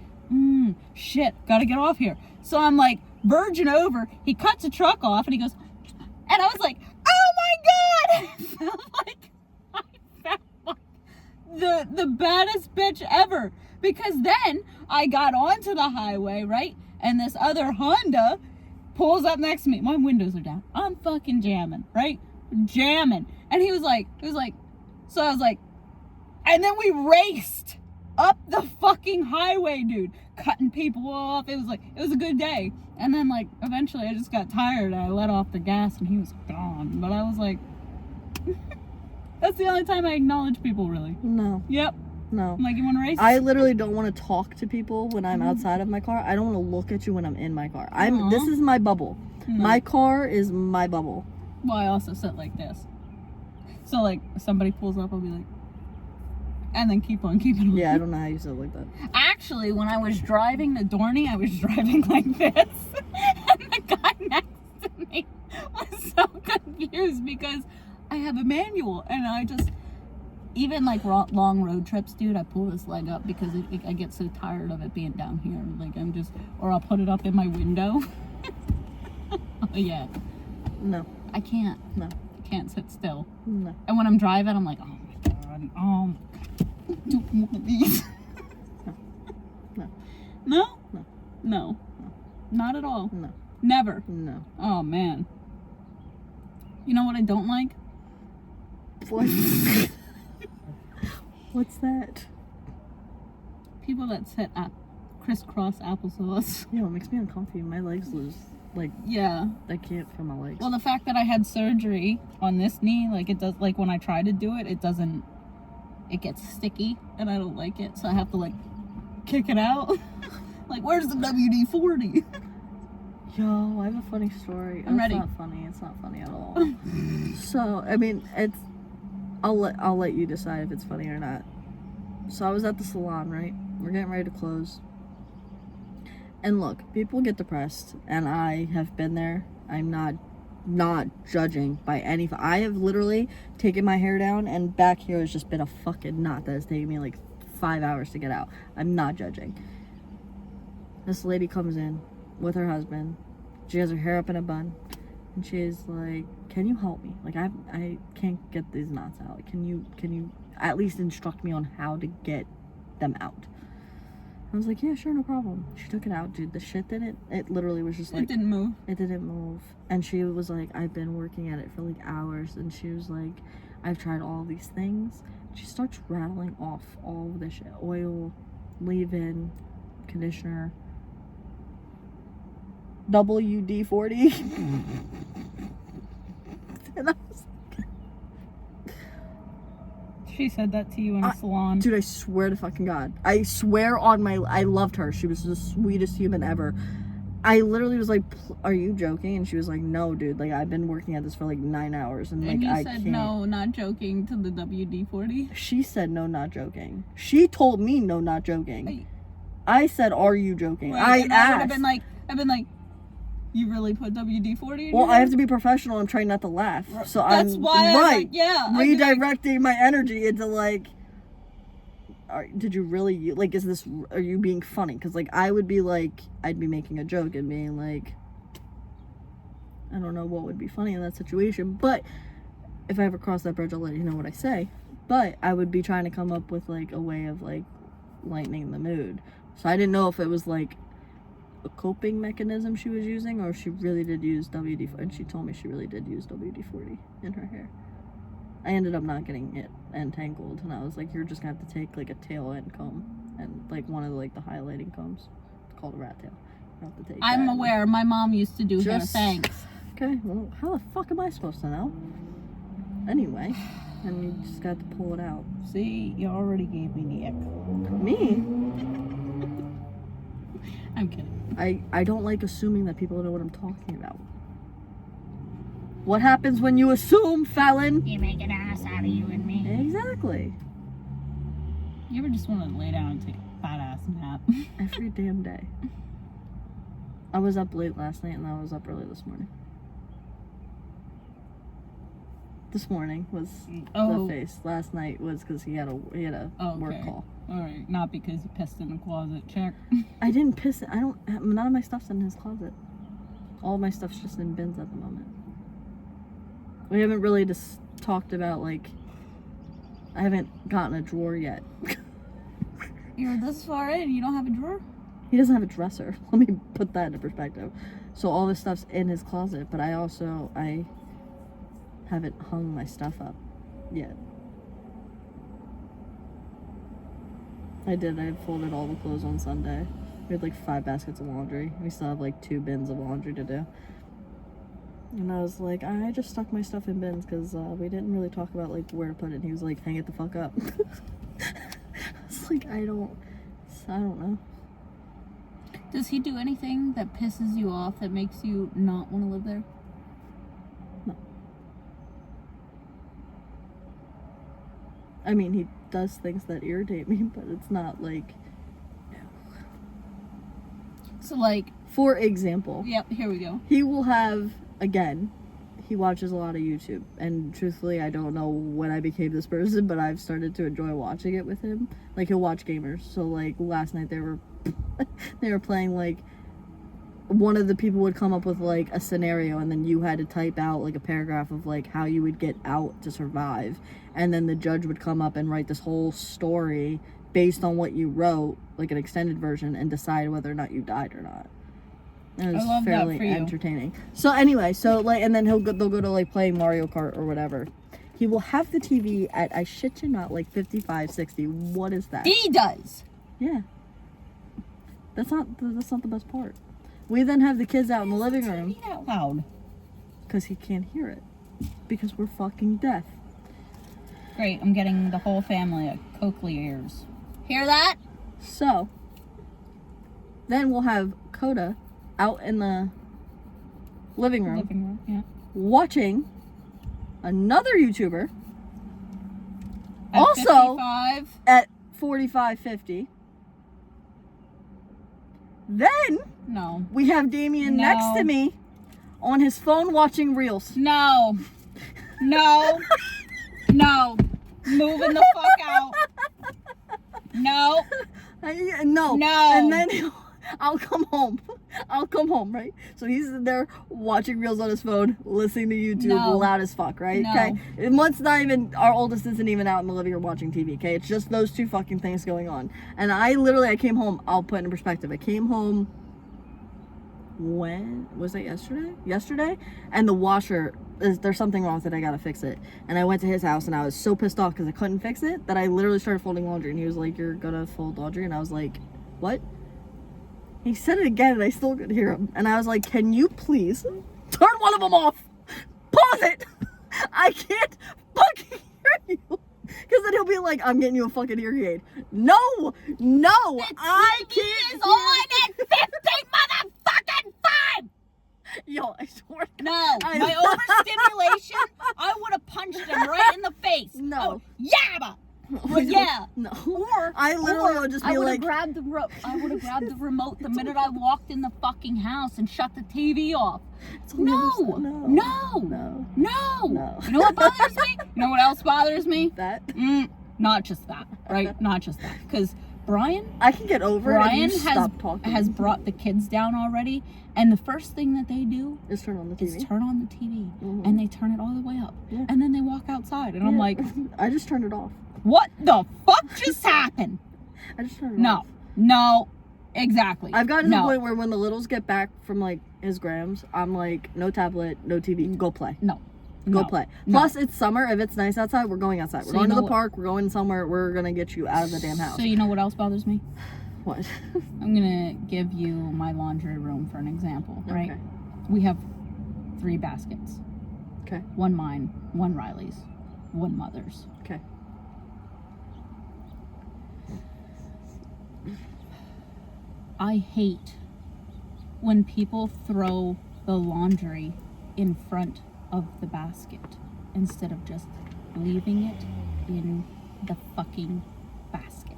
shit, gotta get off here. So I'm verging over. He cuts a truck off, and he goes, and I was like, oh my god! I felt like the baddest bitch ever, because then I got onto the highway, right, and this other Honda pulls up next to me. My windows are down. I'm fucking jamming, right, and he was like, so I was like, and then we raced up the fucking highway, dude, cutting people off. It was a good day. And then eventually I just got tired and I let off the gas and he was gone. But I was like, that's the only time I acknowledge people, really. No. Yep. No. I'm like, you want to race? I literally don't want to talk to people when I'm outside of my car. I don't want to look at you when I'm in my car. This is my bubble. My car is my bubble. Well, I also sit like this. So if somebody pulls up, I'll be like, and then keep on keeping on. Yeah, I don't know how you sit like that. Actually, when I was driving to Dorney, I was driving like this. And the guy next to me was so confused because I have a manual, and I just, even long road trips, dude, I pull this leg up because I get so tired of it being down here. Or I'll put it up in my window. Oh, yeah. No. I can't. No. I can't sit still. No. And when I'm driving, I'm like, oh my god, do one of these. No. No? No. No. Not at all. No. Never. No. Oh, man. You know what I don't like? What? What's that? People that sit at crisscross applesauce. Yeah, it makes me uncomfortable. My legs lose. Yeah. I can't feel my legs. Well, the fact that I had surgery on this knee, it does, when I try to do it, it gets sticky, and I don't like it, so I have to, kick it out. Where's the WD-40? Yo, I have a funny story. I'm ready. It's not funny at all. So, I mean, I'll let you decide if it's funny or not. So I was at the salon, right? We're getting ready to close. And look, people get depressed, and I have been there. I'm not judging by any. I have literally taken my hair down, and back here has just been a fucking knot that has taken me 5 hours to get out. I'm not judging. This lady comes in with her husband. She has her hair up in a bun, and she's like, "Can you help me? I can't get these knots out. Can you at least instruct me on how to get them out?" I was like, "Yeah, sure, no problem." She took it out, dude. The shit didn't. It literally was just It didn't move. It didn't move. And she was like, "I've been working at it for hours." And she was like, "I've tried all these things." She starts rattling off all of this shit: oil, leave-in, conditioner, WD-40. And I was She said that to you in a salon. Dude, I swear to fucking God. I swear on I loved her. She was the sweetest human ever. I literally was like, "Are you joking?" And she was like, "No, dude. I've been working at this for 9 hours, and you I said can't." no, not joking, to the WD-40. She said no, not joking. She told me no, not joking. I said, "Are you joking?" Wait, I and asked. I've been like, you really put WD-40 in Well, your I hair? have to be professional. I'm trying not to laugh, so That's I'm why right. Redirecting Redirecting my energy into did you really is this? Are you being funny? Because I would be I'd be making a joke and being like, I don't know what would be funny in that situation, but if I ever cross that bridge, I'll let you know what I say. But I would be trying to come up with, like, a way of, like, lightening the mood. So I didn't know if it was, like, a coping mechanism she was using, or if she really did use WD-40. And she told me she really did use WD-40 in her hair. I ended up not getting it entangled, and I was like, you're just gonna have to take, like, a tail end comb, and, like, one of the, like, the highlighting combs. It's called a rat tail. You have to take I'm that. aware. My mom used to do hair. Just- Thanks. Okay, well, how the fuck am I supposed to know? Anyway, and you just got to pull it out. See, you already gave me the ick. Me? I'm kidding. I don't like assuming that people know what I'm talking about. What happens when you assume, Fallon? You make an ass out of you and me. Exactly. You ever just want to lay down and take a fat ass nap? Every damn day. I was up late last night and I was up early this morning. This morning was the face. Last night was because he had a work call. All right, not because you pissed in the closet. Check. I didn't piss. None of my stuff's in his closet. All of my stuff's just in bins at the moment. We haven't really just talked about, like, I haven't gotten a drawer yet. You're this far in, you don't have a drawer? He doesn't have a dresser. Let me put that into perspective. So all this stuff's in his closet, but I haven't hung my stuff up yet. I did. I folded all the clothes on Sunday. We had like 5 baskets of laundry. We still have like 2 bins of laundry to do. And I was like, I just stuck my stuff in bins because we didn't really talk about like where to put it. And he was like, hang it the fuck up. I was like, I don't know. Does he do anything that pisses you off that makes you not want to live there? No. I mean, he does things that irritate me, but it's not like... So, like... For example... Yep, here we go. He will have, again, he watches a lot of YouTube. And truthfully, I don't know when I became this person, but I've started to enjoy watching it with him. Like, he'll watch gamers. So, like, last night they were playing, like... One of the people would come up with, like, a scenario, and then you had to type out, like, a paragraph of, like, how you would get out to survive. And then the judge would come up and write this whole story based on what you wrote, like an extended version, and decide whether or not you died or not. And it was fairly entertaining. So anyway, and then they'll go to, like, playing Mario Kart or whatever. He will have the TV at, I shit you not, like 55, 60. What is that? He does! Yeah. That's not the best part. We then have the kids out in the living room. Read out loud. Because he can't hear it. Because we're fucking deaf. Great, I'm getting the whole family a cochlear ears. Hear that? So, then we'll have Coda out in the living room. Yeah. Watching another YouTuber. At also 55. at 45, 50. Then No. we have Damien next to me on his phone watching Reels. No. No. No. Moving the fuck out. No. No. No. And then I'll come home, right? So he's there watching Reels on his phone, listening to YouTube loud as fuck, right? No. Okay? And our oldest isn't even out in the living room watching TV, okay? It's just those 2 fucking things going on. And I came home, I'll put it in perspective. I came home, when? Was that yesterday? Yesterday? And the washer, there's something wrong with it, I gotta fix it. And I went to his house and I was so pissed off because I couldn't fix it that I literally started folding laundry. And he was like, you're gonna fold laundry? And I was like, what? He said it again and I still could hear him. And I was like, can you please turn one of them off? Pause it! I can't fucking hear you. Because then he'll be like, I'm getting you a fucking hearing aid. No! I can't. Is on at 50 motherfucking 5! Yo, I swear. No, my overstimulation, I would have punched him right in the face. No. Oh, yeah! But yeah. No. Or I literally would just be I would like... have grabbed the remote the minute I walked in the fucking house and shut the TV off. No. You know what bothers me? You know what else bothers me? That? Not just that, right? Not just that. Because Brian I can get over it if you stop talking. has brought the kids down already, and the first thing that they do is turn on the TV. Mm-hmm. And they turn it all the way up. Yeah. And then they walk outside, and I'm like... I just turned it off. What the fuck just happened? I just turned it off. No, exactly. I've gotten to the point where when the littles get back from, like, his grams, I'm like, no tablet, no TV, go play. Go play. Plus, it's summer. If it's nice outside, we're going outside. We're going to the park. We're going somewhere. We're going to get you out of the damn house. So you know what else bothers me? What? I'm going to give you my laundry room for an example, right? Okay. We have 3 baskets. Okay. 1 mine, 1 Riley's, 1 Mother's. Okay. I hate when people throw the laundry in front of the basket instead of just leaving it in the fucking basket.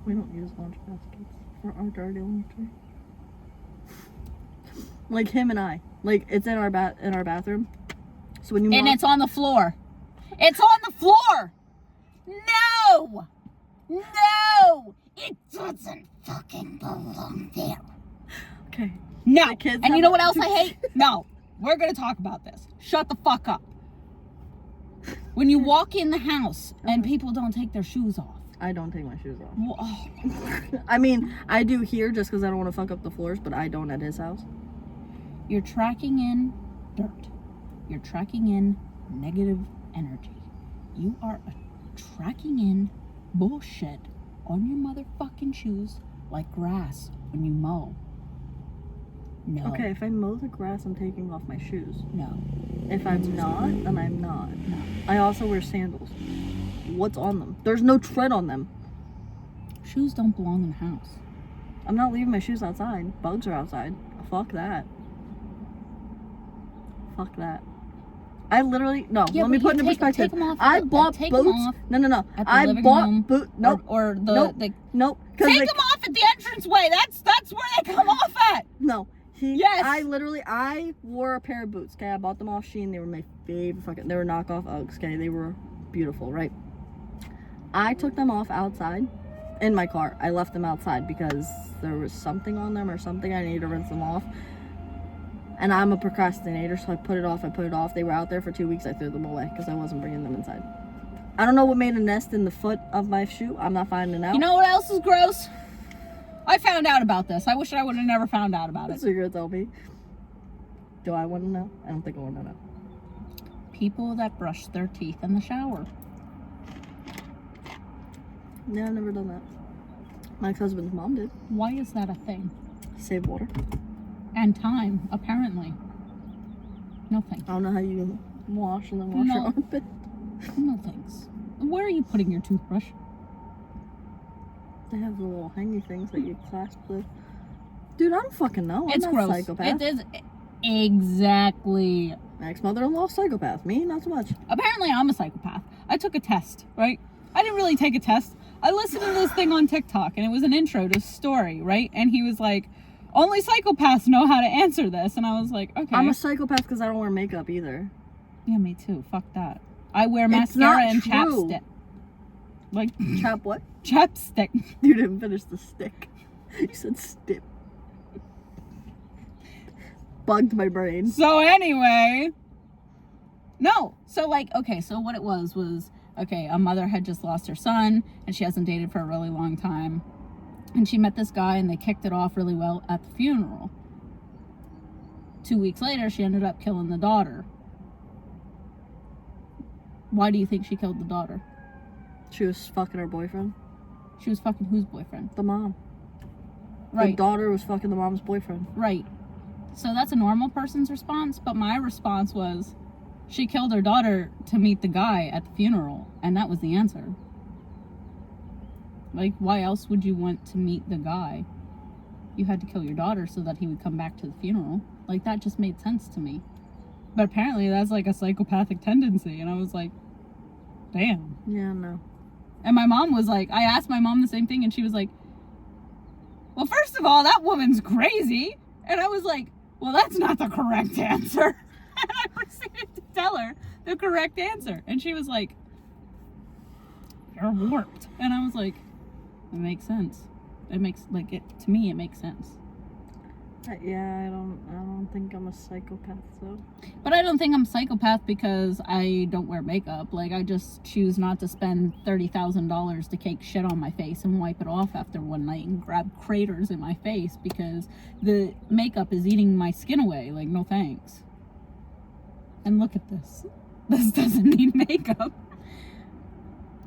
We don't use laundry baskets for our dirty laundry. Like him and I. Like it's in our bathroom. So when you it's on the floor. It's on the floor. No! No! It doesn't fucking belong there. Okay. No. And you know what else I hate? No. We're going to talk about this. Shut the fuck up. When you walk in the house and people don't take their shoes off. I don't take my shoes off. Well, oh. I mean, I do here just because I don't want to fuck up the floors, but I don't at his house. You're tracking in dirt. You're tracking in negative energy. You are tracking in bullshit on your motherfucking shoes like grass when you mow. No. Okay, if I mow the grass, I'm taking off my shoes. No. If I'm not, then I'm not. No. I also wear sandals. What's on them? There's no tread on them. Shoes don't belong in the house. I'm not leaving my shoes outside. Bugs are outside. Fuck that. Fuck that. I literally let me put it in perspective. I bought boots. No. I bought boots. Nope. Or nope. Take them off at the entranceway. That's where they come off at. No. Yes. I wore a pair of boots. Okay, I bought them off Shein. They were my favorite. They were knockoff Uggs. Okay, they were beautiful, right? I took them off outside in my car. I left them outside because there was something on them or something. I needed to rinse them off. And I'm a procrastinator, so I put it off. They were out there for 2 weeks. I threw them away because I wasn't bringing them inside. I don't know what made a nest in the foot of my shoe. I'm not finding out. You know what else is gross? I found out about this. I wish I would have never found out about it. So you're going to tell me? Do I want to know? I don't think I want to know. People that brush their teeth in the shower. Yeah, I've never done that. My ex-husband's mom did. Why is that a thing? Save water. And time, apparently. No thanks. I don't know how you wash and then wash your armpit. No thanks. Where are you putting your toothbrush? They have the little hangy things that you clasp with. Dude, I don't fucking know. It's I'm not gross. a psychopath. It is exactly. My ex-mother-in-law psychopath. Me, not so much. Apparently, I'm a psychopath. I took a test, right? I didn't really take a test. I listened to this thing on TikTok, and it was an intro to a story, right? And he was like, only psychopaths know how to answer this. And I was like, okay. I'm a psychopath because I don't wear makeup either. Yeah, me too. Fuck that. I wear mascara and chapstick. Like Chap what? Chapstick. You didn't finish the stick. You said stip. Bugged my brain. So anyway. No. So like, okay, so what it was, okay, a mother had just lost her son and she hasn't dated for a really long time. And she met this guy and they kicked it off really well at the funeral. 2 weeks later, she ended up killing the daughter. Why do you think she killed the daughter? She was fucking her boyfriend. She was fucking whose boyfriend? The mom. Right. The daughter was fucking the mom's boyfriend. Right. So that's a normal person's response, but my response was, she killed her daughter to meet the guy at the funeral, and that was the answer. Like, why else would you want to meet the guy? You had to kill your daughter so that he would come back to the funeral. Like, that just made sense to me. But apparently that's like a psychopathic tendency, and I was like, damn. Yeah, no. And my mom was like, I asked my mom the same thing, and she was like, well, first of all, that woman's crazy. And I was like, well, that's not the correct answer. And I proceeded to tell her the correct answer. And she was like, you're warped. And I was like, it makes sense. It makes, like, to me, it makes sense. Yeah, I don't think I'm a psychopath, though. But I don't think I'm a psychopath because I don't wear makeup. Like, I just choose not to spend $30,000 to cake shit on my face and wipe it off after one night and grab craters in my face because the makeup is eating my skin away. Like, no thanks. And look at this. This doesn't need makeup.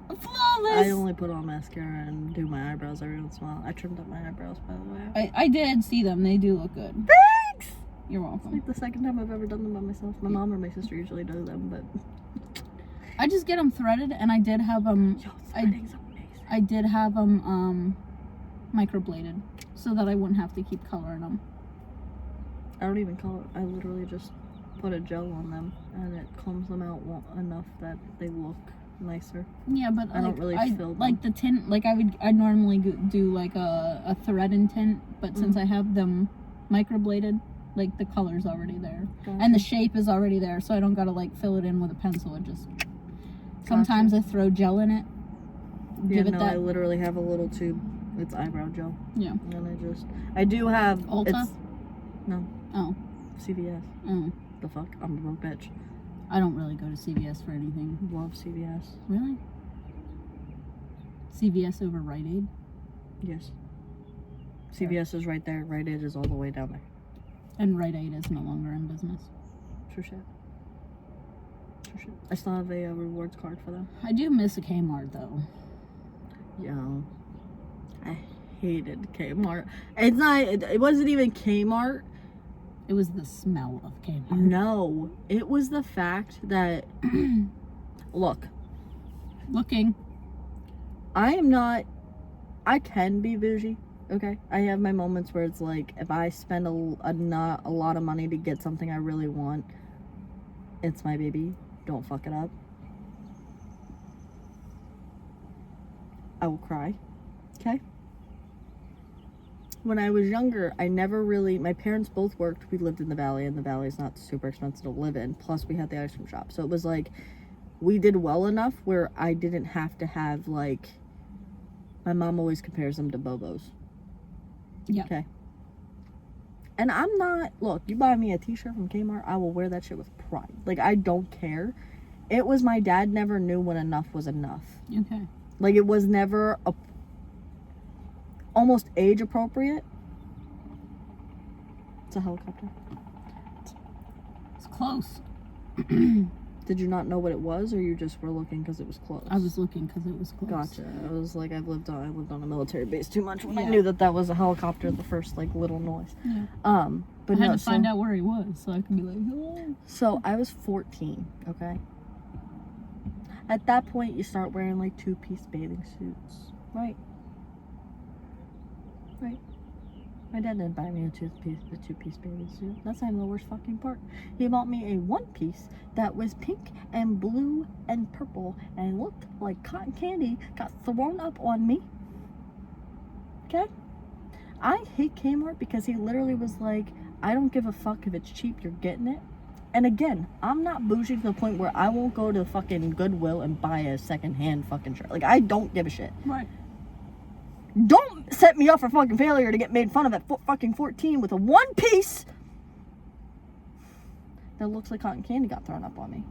Flawless. I only put on mascara and do my eyebrows every once in a while. I trimmed up my eyebrows, by the way. I did see them. They do look good. Thanks! You're It's welcome. like the second time I've ever done them by myself. My mom or my sister usually does them, but... I just get them threaded, and I did have them... Yo, threading's amazing. I did have them microbladed so that I wouldn't have to keep coloring them. I don't even color. I literally just put a gel on them, and it combs them out enough that they look nicer. Yeah, but I don't really feel them. like the tint. Like I normally do like a thread and tint, but since I have them microbladed, like the color's already there, and the shape is already there, so I don't gotta like fill it in with a pencil. It just sometimes I throw gel in it. Yeah, no, I literally have a little tube. It's eyebrow gel. Yeah. And I do have Ulta? No. Oh. CVS. Oh. The fuck? I'm a broke bitch. I don't really go to CVS for anything. Love CVS. Really? CVS over Rite Aid? Yes. CVS is right there. Rite Aid is all the way down there. And Rite Aid is no longer in business. True shit. True shit. I still have a rewards card for them. I do miss a Kmart though. Yo. I hated Kmart. It's not, it wasn't even Kmart. It was the smell of Kmart. No. It was the fact that, look. Looking. I can be bougie, okay? I have my moments where it's like, if I spend not a lot of money to get something I really want, it's my baby. Don't fuck it up. I will cry, okay? When I was younger, my parents both worked. We lived in the valley, and the valley's not super expensive to live in. Plus, we had the ice cream shop. So it was like, we did well enough where I didn't have to have, like, my mom always compares them to Bobos. Yeah. Okay. And I'm not, look, you buy me a t-shirt from Kmart, I will wear that shit with pride. Like, I don't care. It was my dad never knew when enough was enough. Okay. Like, it was never almost age appropriate. It's a helicopter. It's close. Did you not know what it was, or you just were looking because it was close? I was looking because it was close. Gotcha. I was like, I lived on a military base too much when I knew that was a helicopter. The first like little noise. Yeah. But I had to find out where he was so I could be like, hello. So I was 14. Okay. At that point, you start wearing like 2-piece bathing suits, right? Right. My dad didn't buy me a two-piece bathing suit. That's not even the worst fucking part. He bought me a one-piece that was pink and blue and purple and looked like cotton candy got thrown up on me. Okay? I hate Kmart because he literally was like, I don't give a fuck if it's cheap, you're getting it. And again, I'm not bougie to the point where I won't go to fucking Goodwill and buy a second-hand fucking shirt. Like, I don't give a shit. Right. Don't set me up for fucking failure to get made fun of at fucking 14 with a one piece that looks like cotton candy got thrown up on me.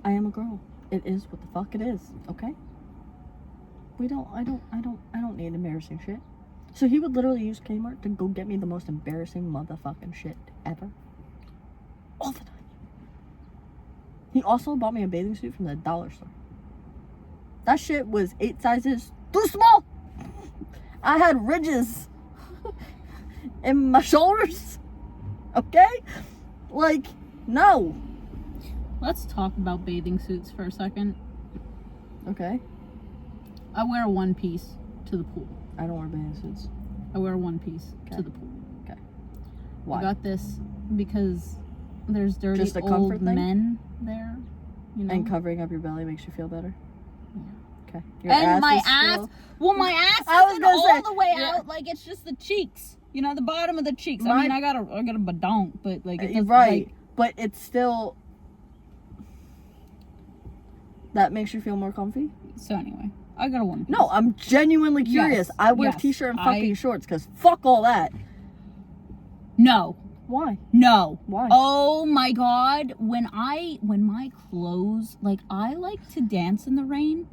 I am a girl. It is what the fuck it is, okay? I don't need embarrassing shit. So he would literally use Kmart to go get me the most embarrassing motherfucking shit ever. All the time. He also bought me a bathing suit from the dollar store. That shit was 8 sizes too small. I had ridges in my shoulders. Okay? Like, no. Let's talk about bathing suits for a second. Okay. I wear a one piece to the pool. I don't wear bathing suits. I wear a one piece to the pool. Okay. Why? I got this because there's dirty Just a comfort old thing? men there. You know? And covering up your belly makes you feel better? Yeah. Okay. Your And my is ass, still... well, my ass I was isn't gonna all say, the way yeah. out. Like, it's just the cheeks. You know, the bottom of the cheeks. My- I mean, I got a badonk, but like, it doesn't, right. like, But it's still... That makes you feel more comfy? So anyway, I got a one piece. No, I'm genuinely curious. Yes, I wear yes, t-shirt and fucking shorts because fuck all that. No. Why? No. Why? Oh my god. When my clothes, like, I like to dance in the rain,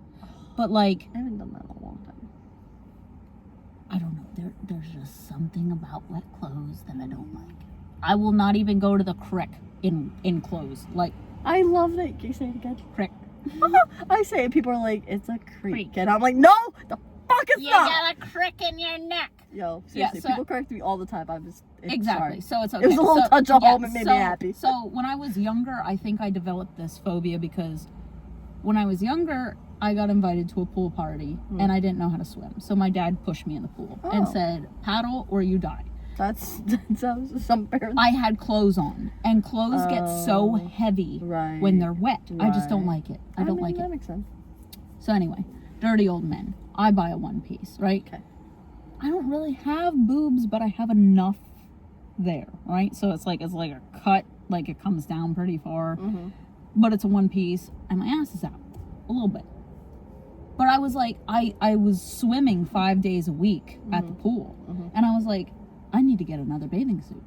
but like, I haven't done that in a long time. I don't know. There's just something about wet clothes that I don't like. I will not even go to the crick in clothes. Like, I love that. Can you say it again? crick. I say it, people are like, it's a creek. Creek. And I'm like, no, the fuck it's You not. got a crick in your neck. Yo, Yeah, seriously, so- people correct me all the time. Exactly. Sorry. So it's okay. It was a little So- touch of yeah, home. It made me happy. So when I was younger, I think I developed this phobia because when I was younger, I got invited to a pool party and I didn't know how to swim. So my dad pushed me in the pool and Oh. said, paddle or you die. That's some parents. I had clothes on, and clothes get so heavy Right. when they're wet. I just don't like it. I don't mean, like that it. makes sense. So anyway, dirty old men. I buy a one piece, right? Okay. I don't really have boobs, but I have enough there, right? So it's like a cut, like it comes down pretty far, but it's a one piece, and my ass is out a little bit. But I was like, I was swimming 5 days a week at the pool, and I was like, I need to get another bathing suit.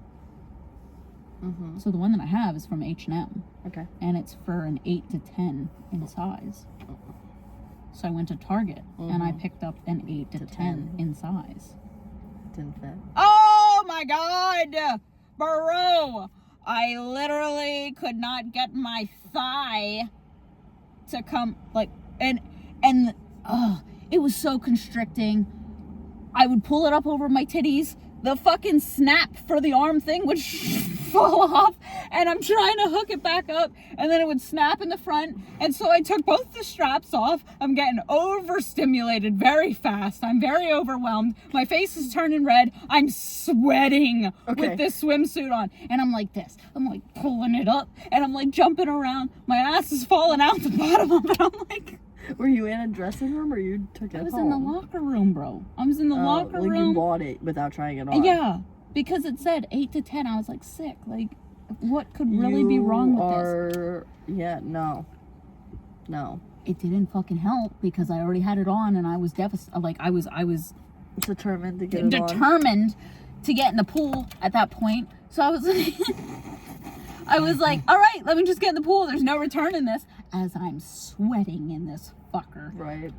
So the one that I have is from H&M, Okay. and it's for an 8 to 10 in size. So I went to Target and I picked up an 8 to 10 in size. Didn't fit. Oh my god, bro! I literally could not get my thigh to come, like, and it was so constricting. I would pull it up over my titties. The fucking snap for the arm thing would fall off, and I'm trying to hook it back up, and then it would snap in the front, and so I took both the straps off. I'm getting overstimulated very fast. I'm very overwhelmed. My face is turning red. I'm sweating with this swimsuit on, and I'm like this. I'm like pulling it up, and I'm like jumping around. My ass is falling out the bottom of it. I'm like... Were you in a dressing room or you took it home? I was in the locker room, bro. I was in the locker like room. You bought it without trying it on. Yeah, because it said 8 to 10. I was like, sick. Like, what could really be wrong with this? Yeah, no. It didn't fucking help because I already had it on and I was devastated. Like, I was Determined to get it on. determined to get in the pool at that point. So I was like, all right, let me just get in the pool. There's no return in this. As I'm sweating in this fucker. Right.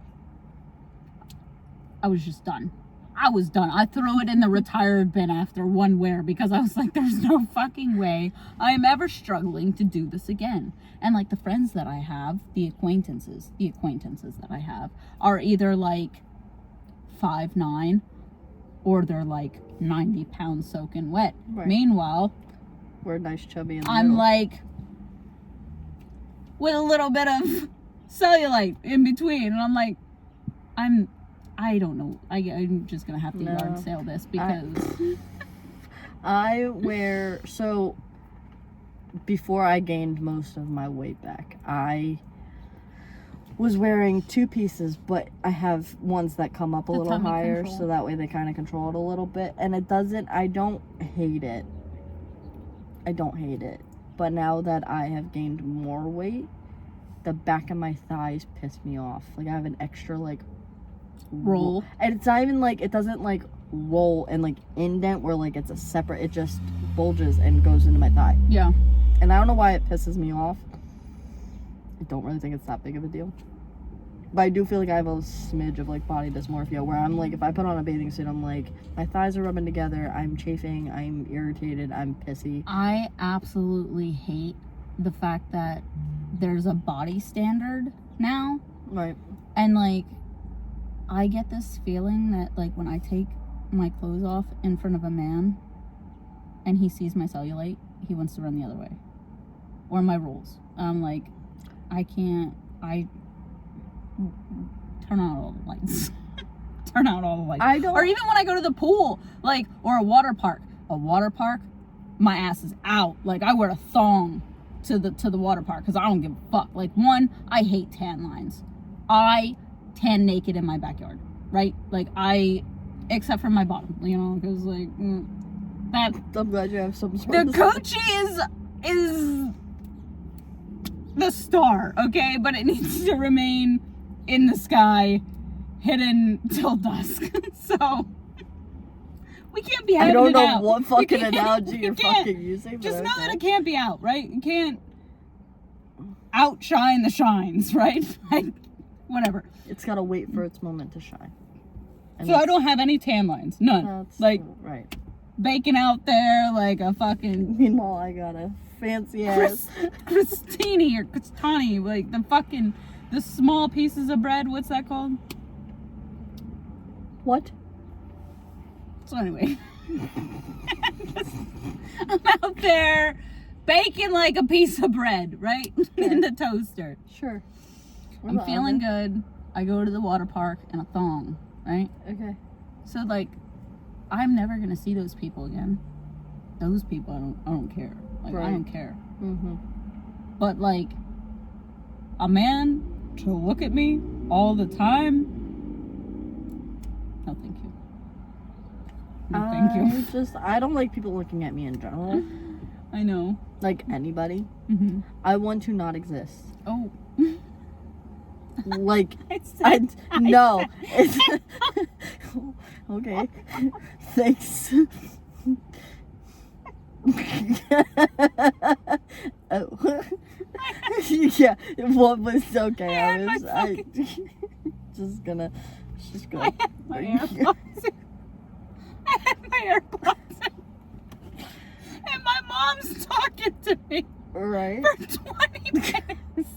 I was just done. I was done. I threw it in the retired bin after one wear because I was like, there's no fucking way I am ever struggling to do this again. And like the friends that I have, the acquaintances that I have are either like 5'9" or they're like 90 pounds soaking wet. Right. Meanwhile, we're nice chubby in the I'm middle. like with a little bit of cellulite in between, and I'm like, I don't know. I'm just gonna have to yard sale this because I wear, so before I gained most of my weight back, I was wearing two pieces, but I have ones that come up a little tummy higher, control. so that way they kind of control it a little bit, and I don't hate it. But now that I have gained more weight, the back of my thighs piss me off. Like, I have an extra, like, roll. And it's not even, like, it doesn't, like, roll and, like, indent where, like, it's a separate, it just bulges and goes into my thigh. Yeah. And I don't know why it pisses me off. I don't really think it's that big of a deal. But I do feel like I have a smidge of, like, body dysmorphia where I'm, like, if I put on a bathing suit, I'm, like, my thighs are rubbing together, I'm chafing, I'm irritated, I'm pissy. I absolutely hate the fact that there's a body standard now. Right. And, like, I get this feeling that, like, when I take my clothes off in front of a man and he sees my cellulite, he wants to run the other way. Or my rolls. I'm like, turn on all the lights. Turn out all the lights. Or even when I go to the pool, like, or a water park. My ass is out. Like, I wear a thong to the water park because I don't give a fuck. Like, one, I hate tan lines. I tan naked in my backyard, right? Like, except for my bottom, you know, because, like, that... I'm glad you have some sort The of... coochie is the star, okay? But it needs to remain in the sky, hidden till dusk. So we can't be having I don't it know out. what fucking You can't- analogy you you're can't. fucking using. But Just know that okay. it can't be out, right? You can't outshine the shines, right? Like, whatever. It's gotta wait for its moment to shine. And So I don't have any tan lines. None. That's Like, right. baking out there like a fucking Meanwhile, I got a fancy ass. Crostini or Crostani, like the small pieces of bread. What's that called? What? So anyway, I'm out there baking like a piece of bread, right? In the toaster. Sure. I'm feeling good. I go to the water park in a thong, right? Okay. So like, I'm never gonna see those people again. Those people, I don't care. Like, Right. I don't care. Mm-hmm. But like, a man to look at me all the time, no thank you. No thank you. I don't like people looking at me in general. I know. Like anybody. Mm-hmm. I want to not exist. Oh. Like, I no. It's, okay. Thanks. Oh. Yeah, what was okay. I just gonna. My AirPods. I had my AirPods in. And my mom's talking to me Right. for 20 minutes.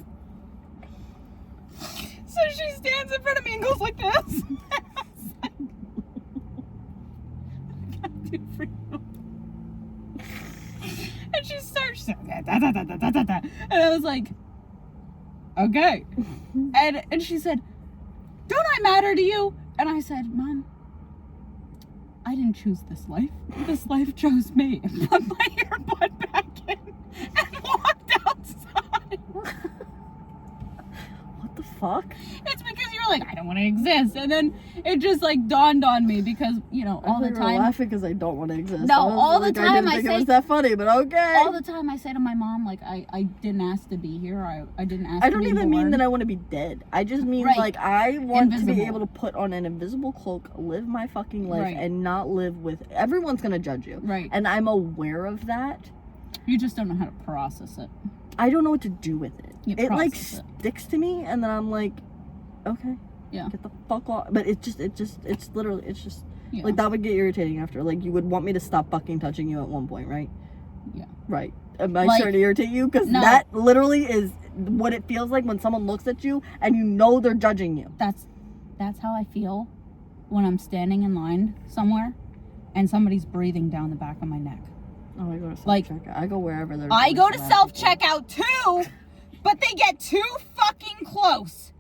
So she stands in front of me and goes like this. I got too freaked out. And she starts da, da, da, da, da, da, da. And I was like, okay. And she said, don't I matter to you? And I said, Mom, I didn't choose this life. This life chose me. And put my earbud back in and walked outside. What the fuck? It's because you're like, I don't want to exist. And then it just like dawned on me because, you know, all I the thought you were time. laughing because I don't want to exist. No, I was all the like, time I didn't I think say- it was that funny, but okay. All the time I say to my mom, like, I didn't ask to be here. I didn't ask I to don't be even born. mean that I want to be dead. I just mean Right. like I want to be Invisible. able to put on an invisible cloak, live my fucking life, Right. and not live with everyone's gonna judge you. Right. And I'm aware of that. You just don't know how to process it. I don't know what to do with it. You It like process it. sticks to me, and then I'm like, okay, Yeah. get the fuck off. But it's just literally, it's just Yeah. like that would get irritating after. Like you would want me to stop fucking touching you at one point, right? Yeah. Right. Am I Like- trying to irritate you? Because No. that literally is what it feels like when someone looks at you and you know they're judging you. That's how I feel when I'm standing in line somewhere and somebody's breathing down the back of my neck. Oh, I go to self Like- checkout. I go wherever they're. I doing go to some self magic. checkout too, but they get too fucking close.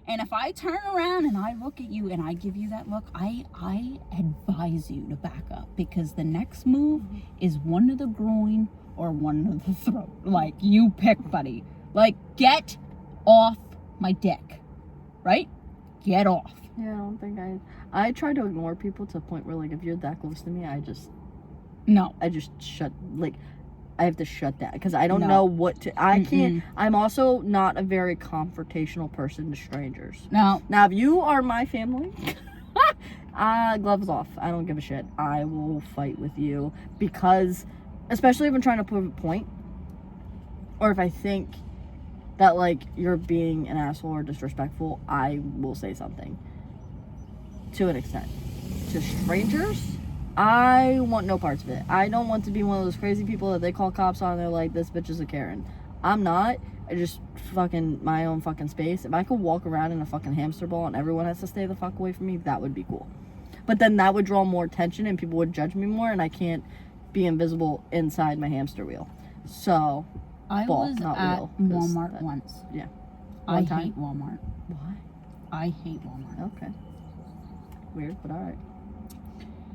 And if I turn around and I look at you and I give you that look, I advise you to back up because the next move is one to the groin or one to the throat. Like, you pick, buddy. Like, get off my dick. Right? Get off. Yeah, I don't think I try to ignore people to the point where like if you're that close to me, I just No. shut, like I have to shut that because I don't No. know what to. I can't. Mm-mm. I'm also not a very confrontational person to strangers. No. Now, if you are my family, gloves off. I don't give a shit. I will fight with you because, especially if I'm trying to prove a point, or if I think that like you're being an asshole or disrespectful, I will say something. To an extent. To strangers, I want no parts of it. I don't want to be one of those crazy people that they call cops on and they're like, this bitch is a Karen. I'm not. I just fucking my own fucking space. If I could walk around in a fucking hamster ball and everyone has to stay the fuck away from me, that would be cool. But then that would draw more attention and people would judge me more and I can't be invisible inside my hamster wheel. So, I Ball, was not at wheel, 'cause Walmart that- once. yeah. I One time? hate Walmart. why? I hate Walmart. Okay. Weird, but alright.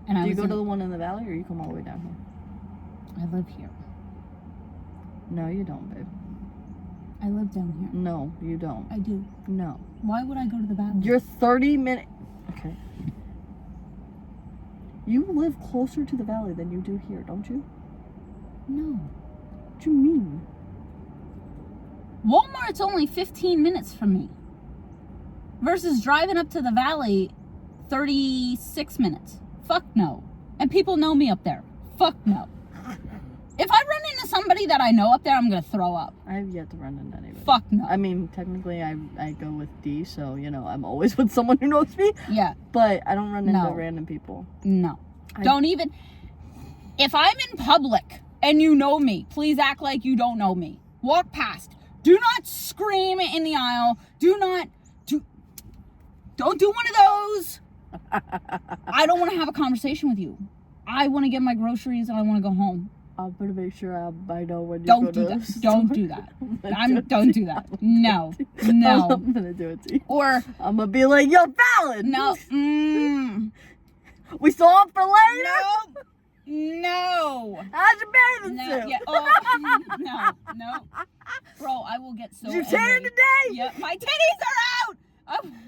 And I Do you was go in- to the one in the valley or you come all the way down here? I live here. No, you don't, babe. I live down here. No, you don't. I do. No. Why would I go to the bathroom? You're 30 minutes. Okay. You live closer to the valley than you do here, don't you? No. What do you mean? Walmart's only 15 minutes from me. Versus driving up to the valley 36 minutes. Fuck no. And people know me up there. Fuck no. If I run into somebody that I know up there, I'm gonna throw up. I have yet to run into anybody. Fuck no. I mean, technically, I go with D, so, you know, I'm always with someone who knows me. Yeah. But I don't run into random people. No. Don't even... If I'm in public and you know me, please act like you don't know me. Walk past. Do not scream in the aisle. Don't do one of those. I don't want to have a conversation with you. I want to get my groceries and I want to go home. I'm gonna make sure I know when you Don't go do to that. Don't do that. Don't do that. No. I'm gonna do it to you. Or I'm gonna be like, yo, Fallon. no. We saw him for later. No. How's your bathing No. suit? Yeah. No. Bro, I will get so Did you angry. tan today? Yeah. My titties are out.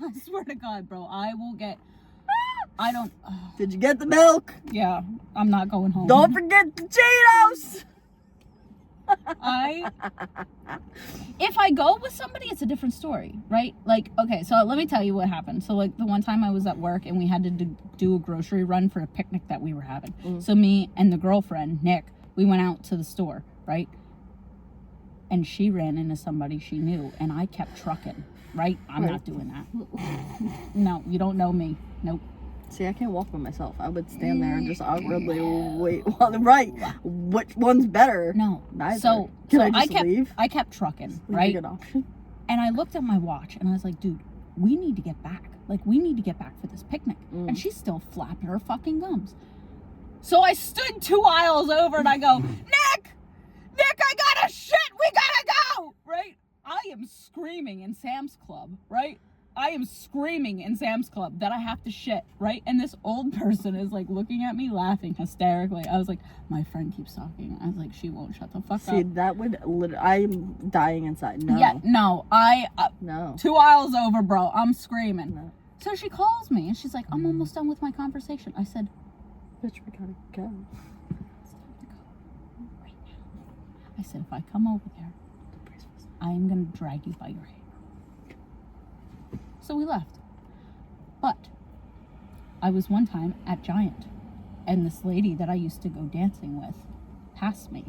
I swear to God, bro. I will get. I don't. Did you get the milk? Yeah. I'm not going home. Don't forget the Cheetos. If I go with somebody, it's a different story, right? Like, okay, so let me tell you what happened. So, like, the one time I was at work and we had to do a grocery run for a picnic that we were having. So me and the girlfriend, Nick, we went out to the store, right? And she ran into somebody she knew, and I kept trucking, right? I'm not doing that. No, you don't know me. Nope. See, I can't walk by myself. I would stand there and just awkwardly wait while the right. Which one's better? No. Neither. So I just leave? I kept trucking, Leave right? a good option. And I looked at my watch and I was like, dude, we need to get back. Like, we need to get back for this picnic. And she's still flapping her fucking gums. So I stood 2 aisles over and I go, Nick, I gotta shit. We gotta go. Right? I am screaming in Sam's Club, right? I am screaming in Sam's Club that I have to shit, right? And this old person is like looking at me laughing hysterically. I was like, my friend keeps talking. I was like, she won't shut the fuck up. See, that would I'm dying inside. No. Yeah, no. No. 2 aisles over, bro. I'm screaming. No. So she calls me and she's like, I'm almost done with my conversation. I said, Bitch, we gotta go. it's time to go right now. I said, if I come over there, I am going to drag you by your hair. So we left. But I was one time at Giant, and this lady that I used to go dancing with passed me.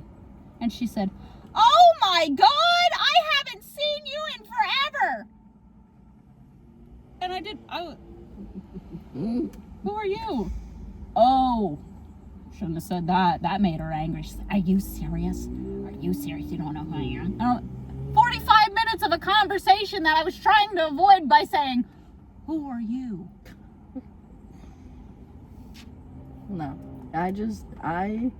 And she said, oh my God, I haven't seen you in forever. And who are you? Oh, shouldn't have said that. That made her angry. She said, are you serious? Are you serious? You don't know who I am? 45 minutes of a conversation that I was trying to avoid by saying, who are you? No. I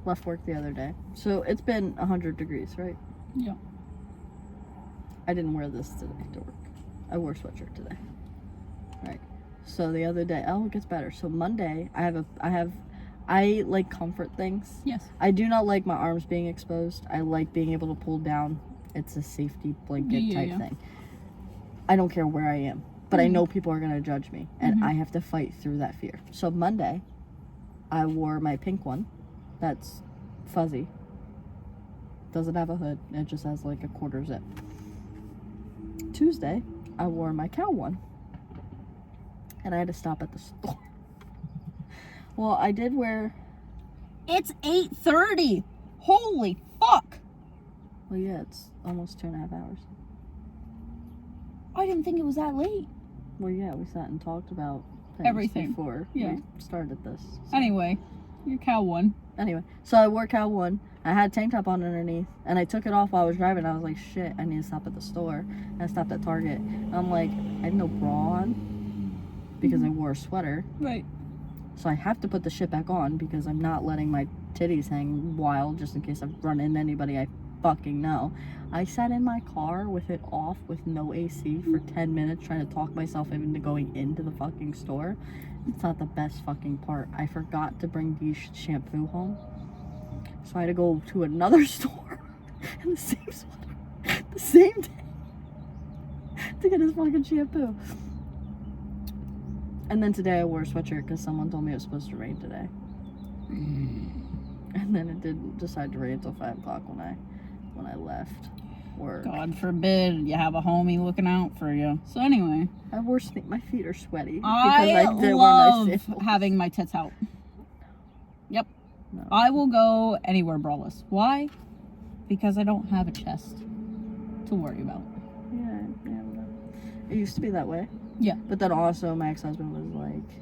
left work the other day. So it's been 100 degrees, right? Yeah. I didn't wear this today to work. I wore a sweatshirt today. Right. So the other day, it gets better. So Monday, I like comfort things. Yes. I do not like my arms being exposed. I like being able to pull down. It's a safety blanket type thing. I don't care where I am, but I know people are going to judge me, and I have to fight through that fear. So Monday, I wore my pink one. That's fuzzy. Doesn't have a hood. It just has like a quarter zip. Tuesday, I wore my cow one, and I had to stop at the store. Well, I did wear... It's 8:30. Holy fuck. Well, yeah, it's almost 2.5 hours. I didn't think it was that late. Well, yeah, we sat and talked about things Everything. before we started this. So. Anyway, your cow one. Anyway, so I wore cow one. I had a tank top on underneath, and I took it off while I was driving. I was like, shit, I need to stop at the store. And I stopped at Target. And I'm like, I had no bra on because I wore a sweater. Right. So I have to put the shit back on because I'm not letting my titties hang wild just in case I run into anybody I fucking know. I sat in my car with it off with no AC for 10 minutes trying to talk myself into going into the fucking store. It's not the best fucking part. I forgot to bring the shampoo home. So I had to go to another store in the same sweater, the same day, to get his fucking shampoo. And then today I wore a sweatshirt because someone told me it was supposed to rain today. And then it didn't decide to rain until 5 o'clock when I left work. God forbid you have a homie looking out for you. So anyway. I have worse thing. My feet are sweaty. Because I didn't wear my love staples. having my tits out. Yep. No. I will go anywhere braless. Why? Because I don't have a chest to worry about. Yeah. It used to be that way. Yeah. But then also my ex-husband was like,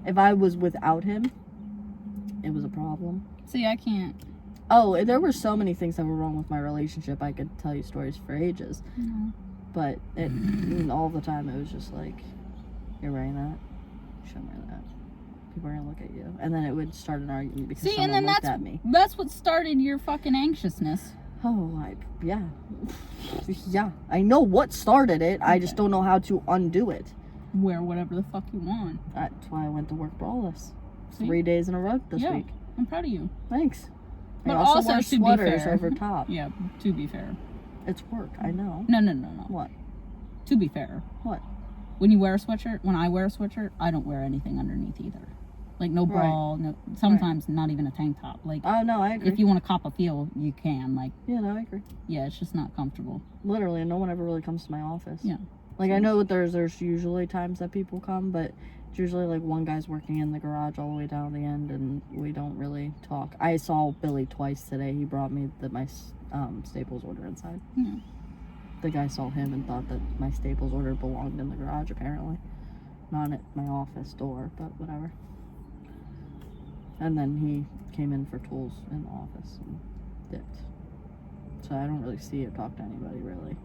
if I was without him, it was a problem. See, I can't. Oh, there were so many things that were wrong with my relationship. I could tell you stories for ages. No. But all the time it was just like, you're wearing that? You shouldn't wear that. People are gonna look at you. And then it would start an argument because See, someone and then looked at me. that's what started your fucking anxiousness. Oh, yeah. Yeah. I know what started it. I just don't know how to undo it. Wear whatever the fuck you want. That's why I went to work braless. See? 3 days in a row this week. I'm proud of you. Thanks. But I also also, wear to be sweaters fair. over top. Yeah, to be fair. It's work, I know. No. What? To be fair. What? When you wear a sweatshirt, when I wear a sweatshirt, I don't wear anything underneath either. Like no bra, no. Sometimes not even a tank top. Like, Oh, no, I agree. if you want to cop a feel, you can. Like, Yeah, no, I agree. yeah, it's just not comfortable. Literally, no one ever really comes to my office. Yeah. Like, I know there's usually times that people come, but it's usually like one guy's working in the garage all the way down the end, and we don't really talk. I saw Billy twice today. He brought me my Staples order inside. Yeah. The guy saw him and thought that my Staples order belonged in the garage, apparently. Not at my office door, but whatever. And then he came in for tools in the office and dipped. So I don't really see or talk to anybody, really.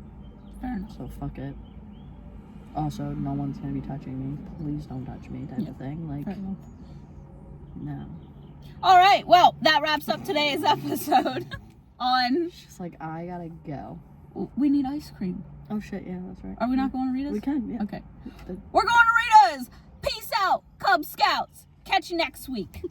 Fair enough. So fuck it. Also, no one's gonna be touching me. Please don't touch me, type of thing. Like, Fair enough. no. All right. Well, that wraps up today's episode on. It's just like, I gotta go. We need ice cream. Oh shit, yeah, that's right. Are we not going to Rita's? We can, yeah. Okay. The- We're going to Rita's. Peace out, Cub Scouts. Catch you next week.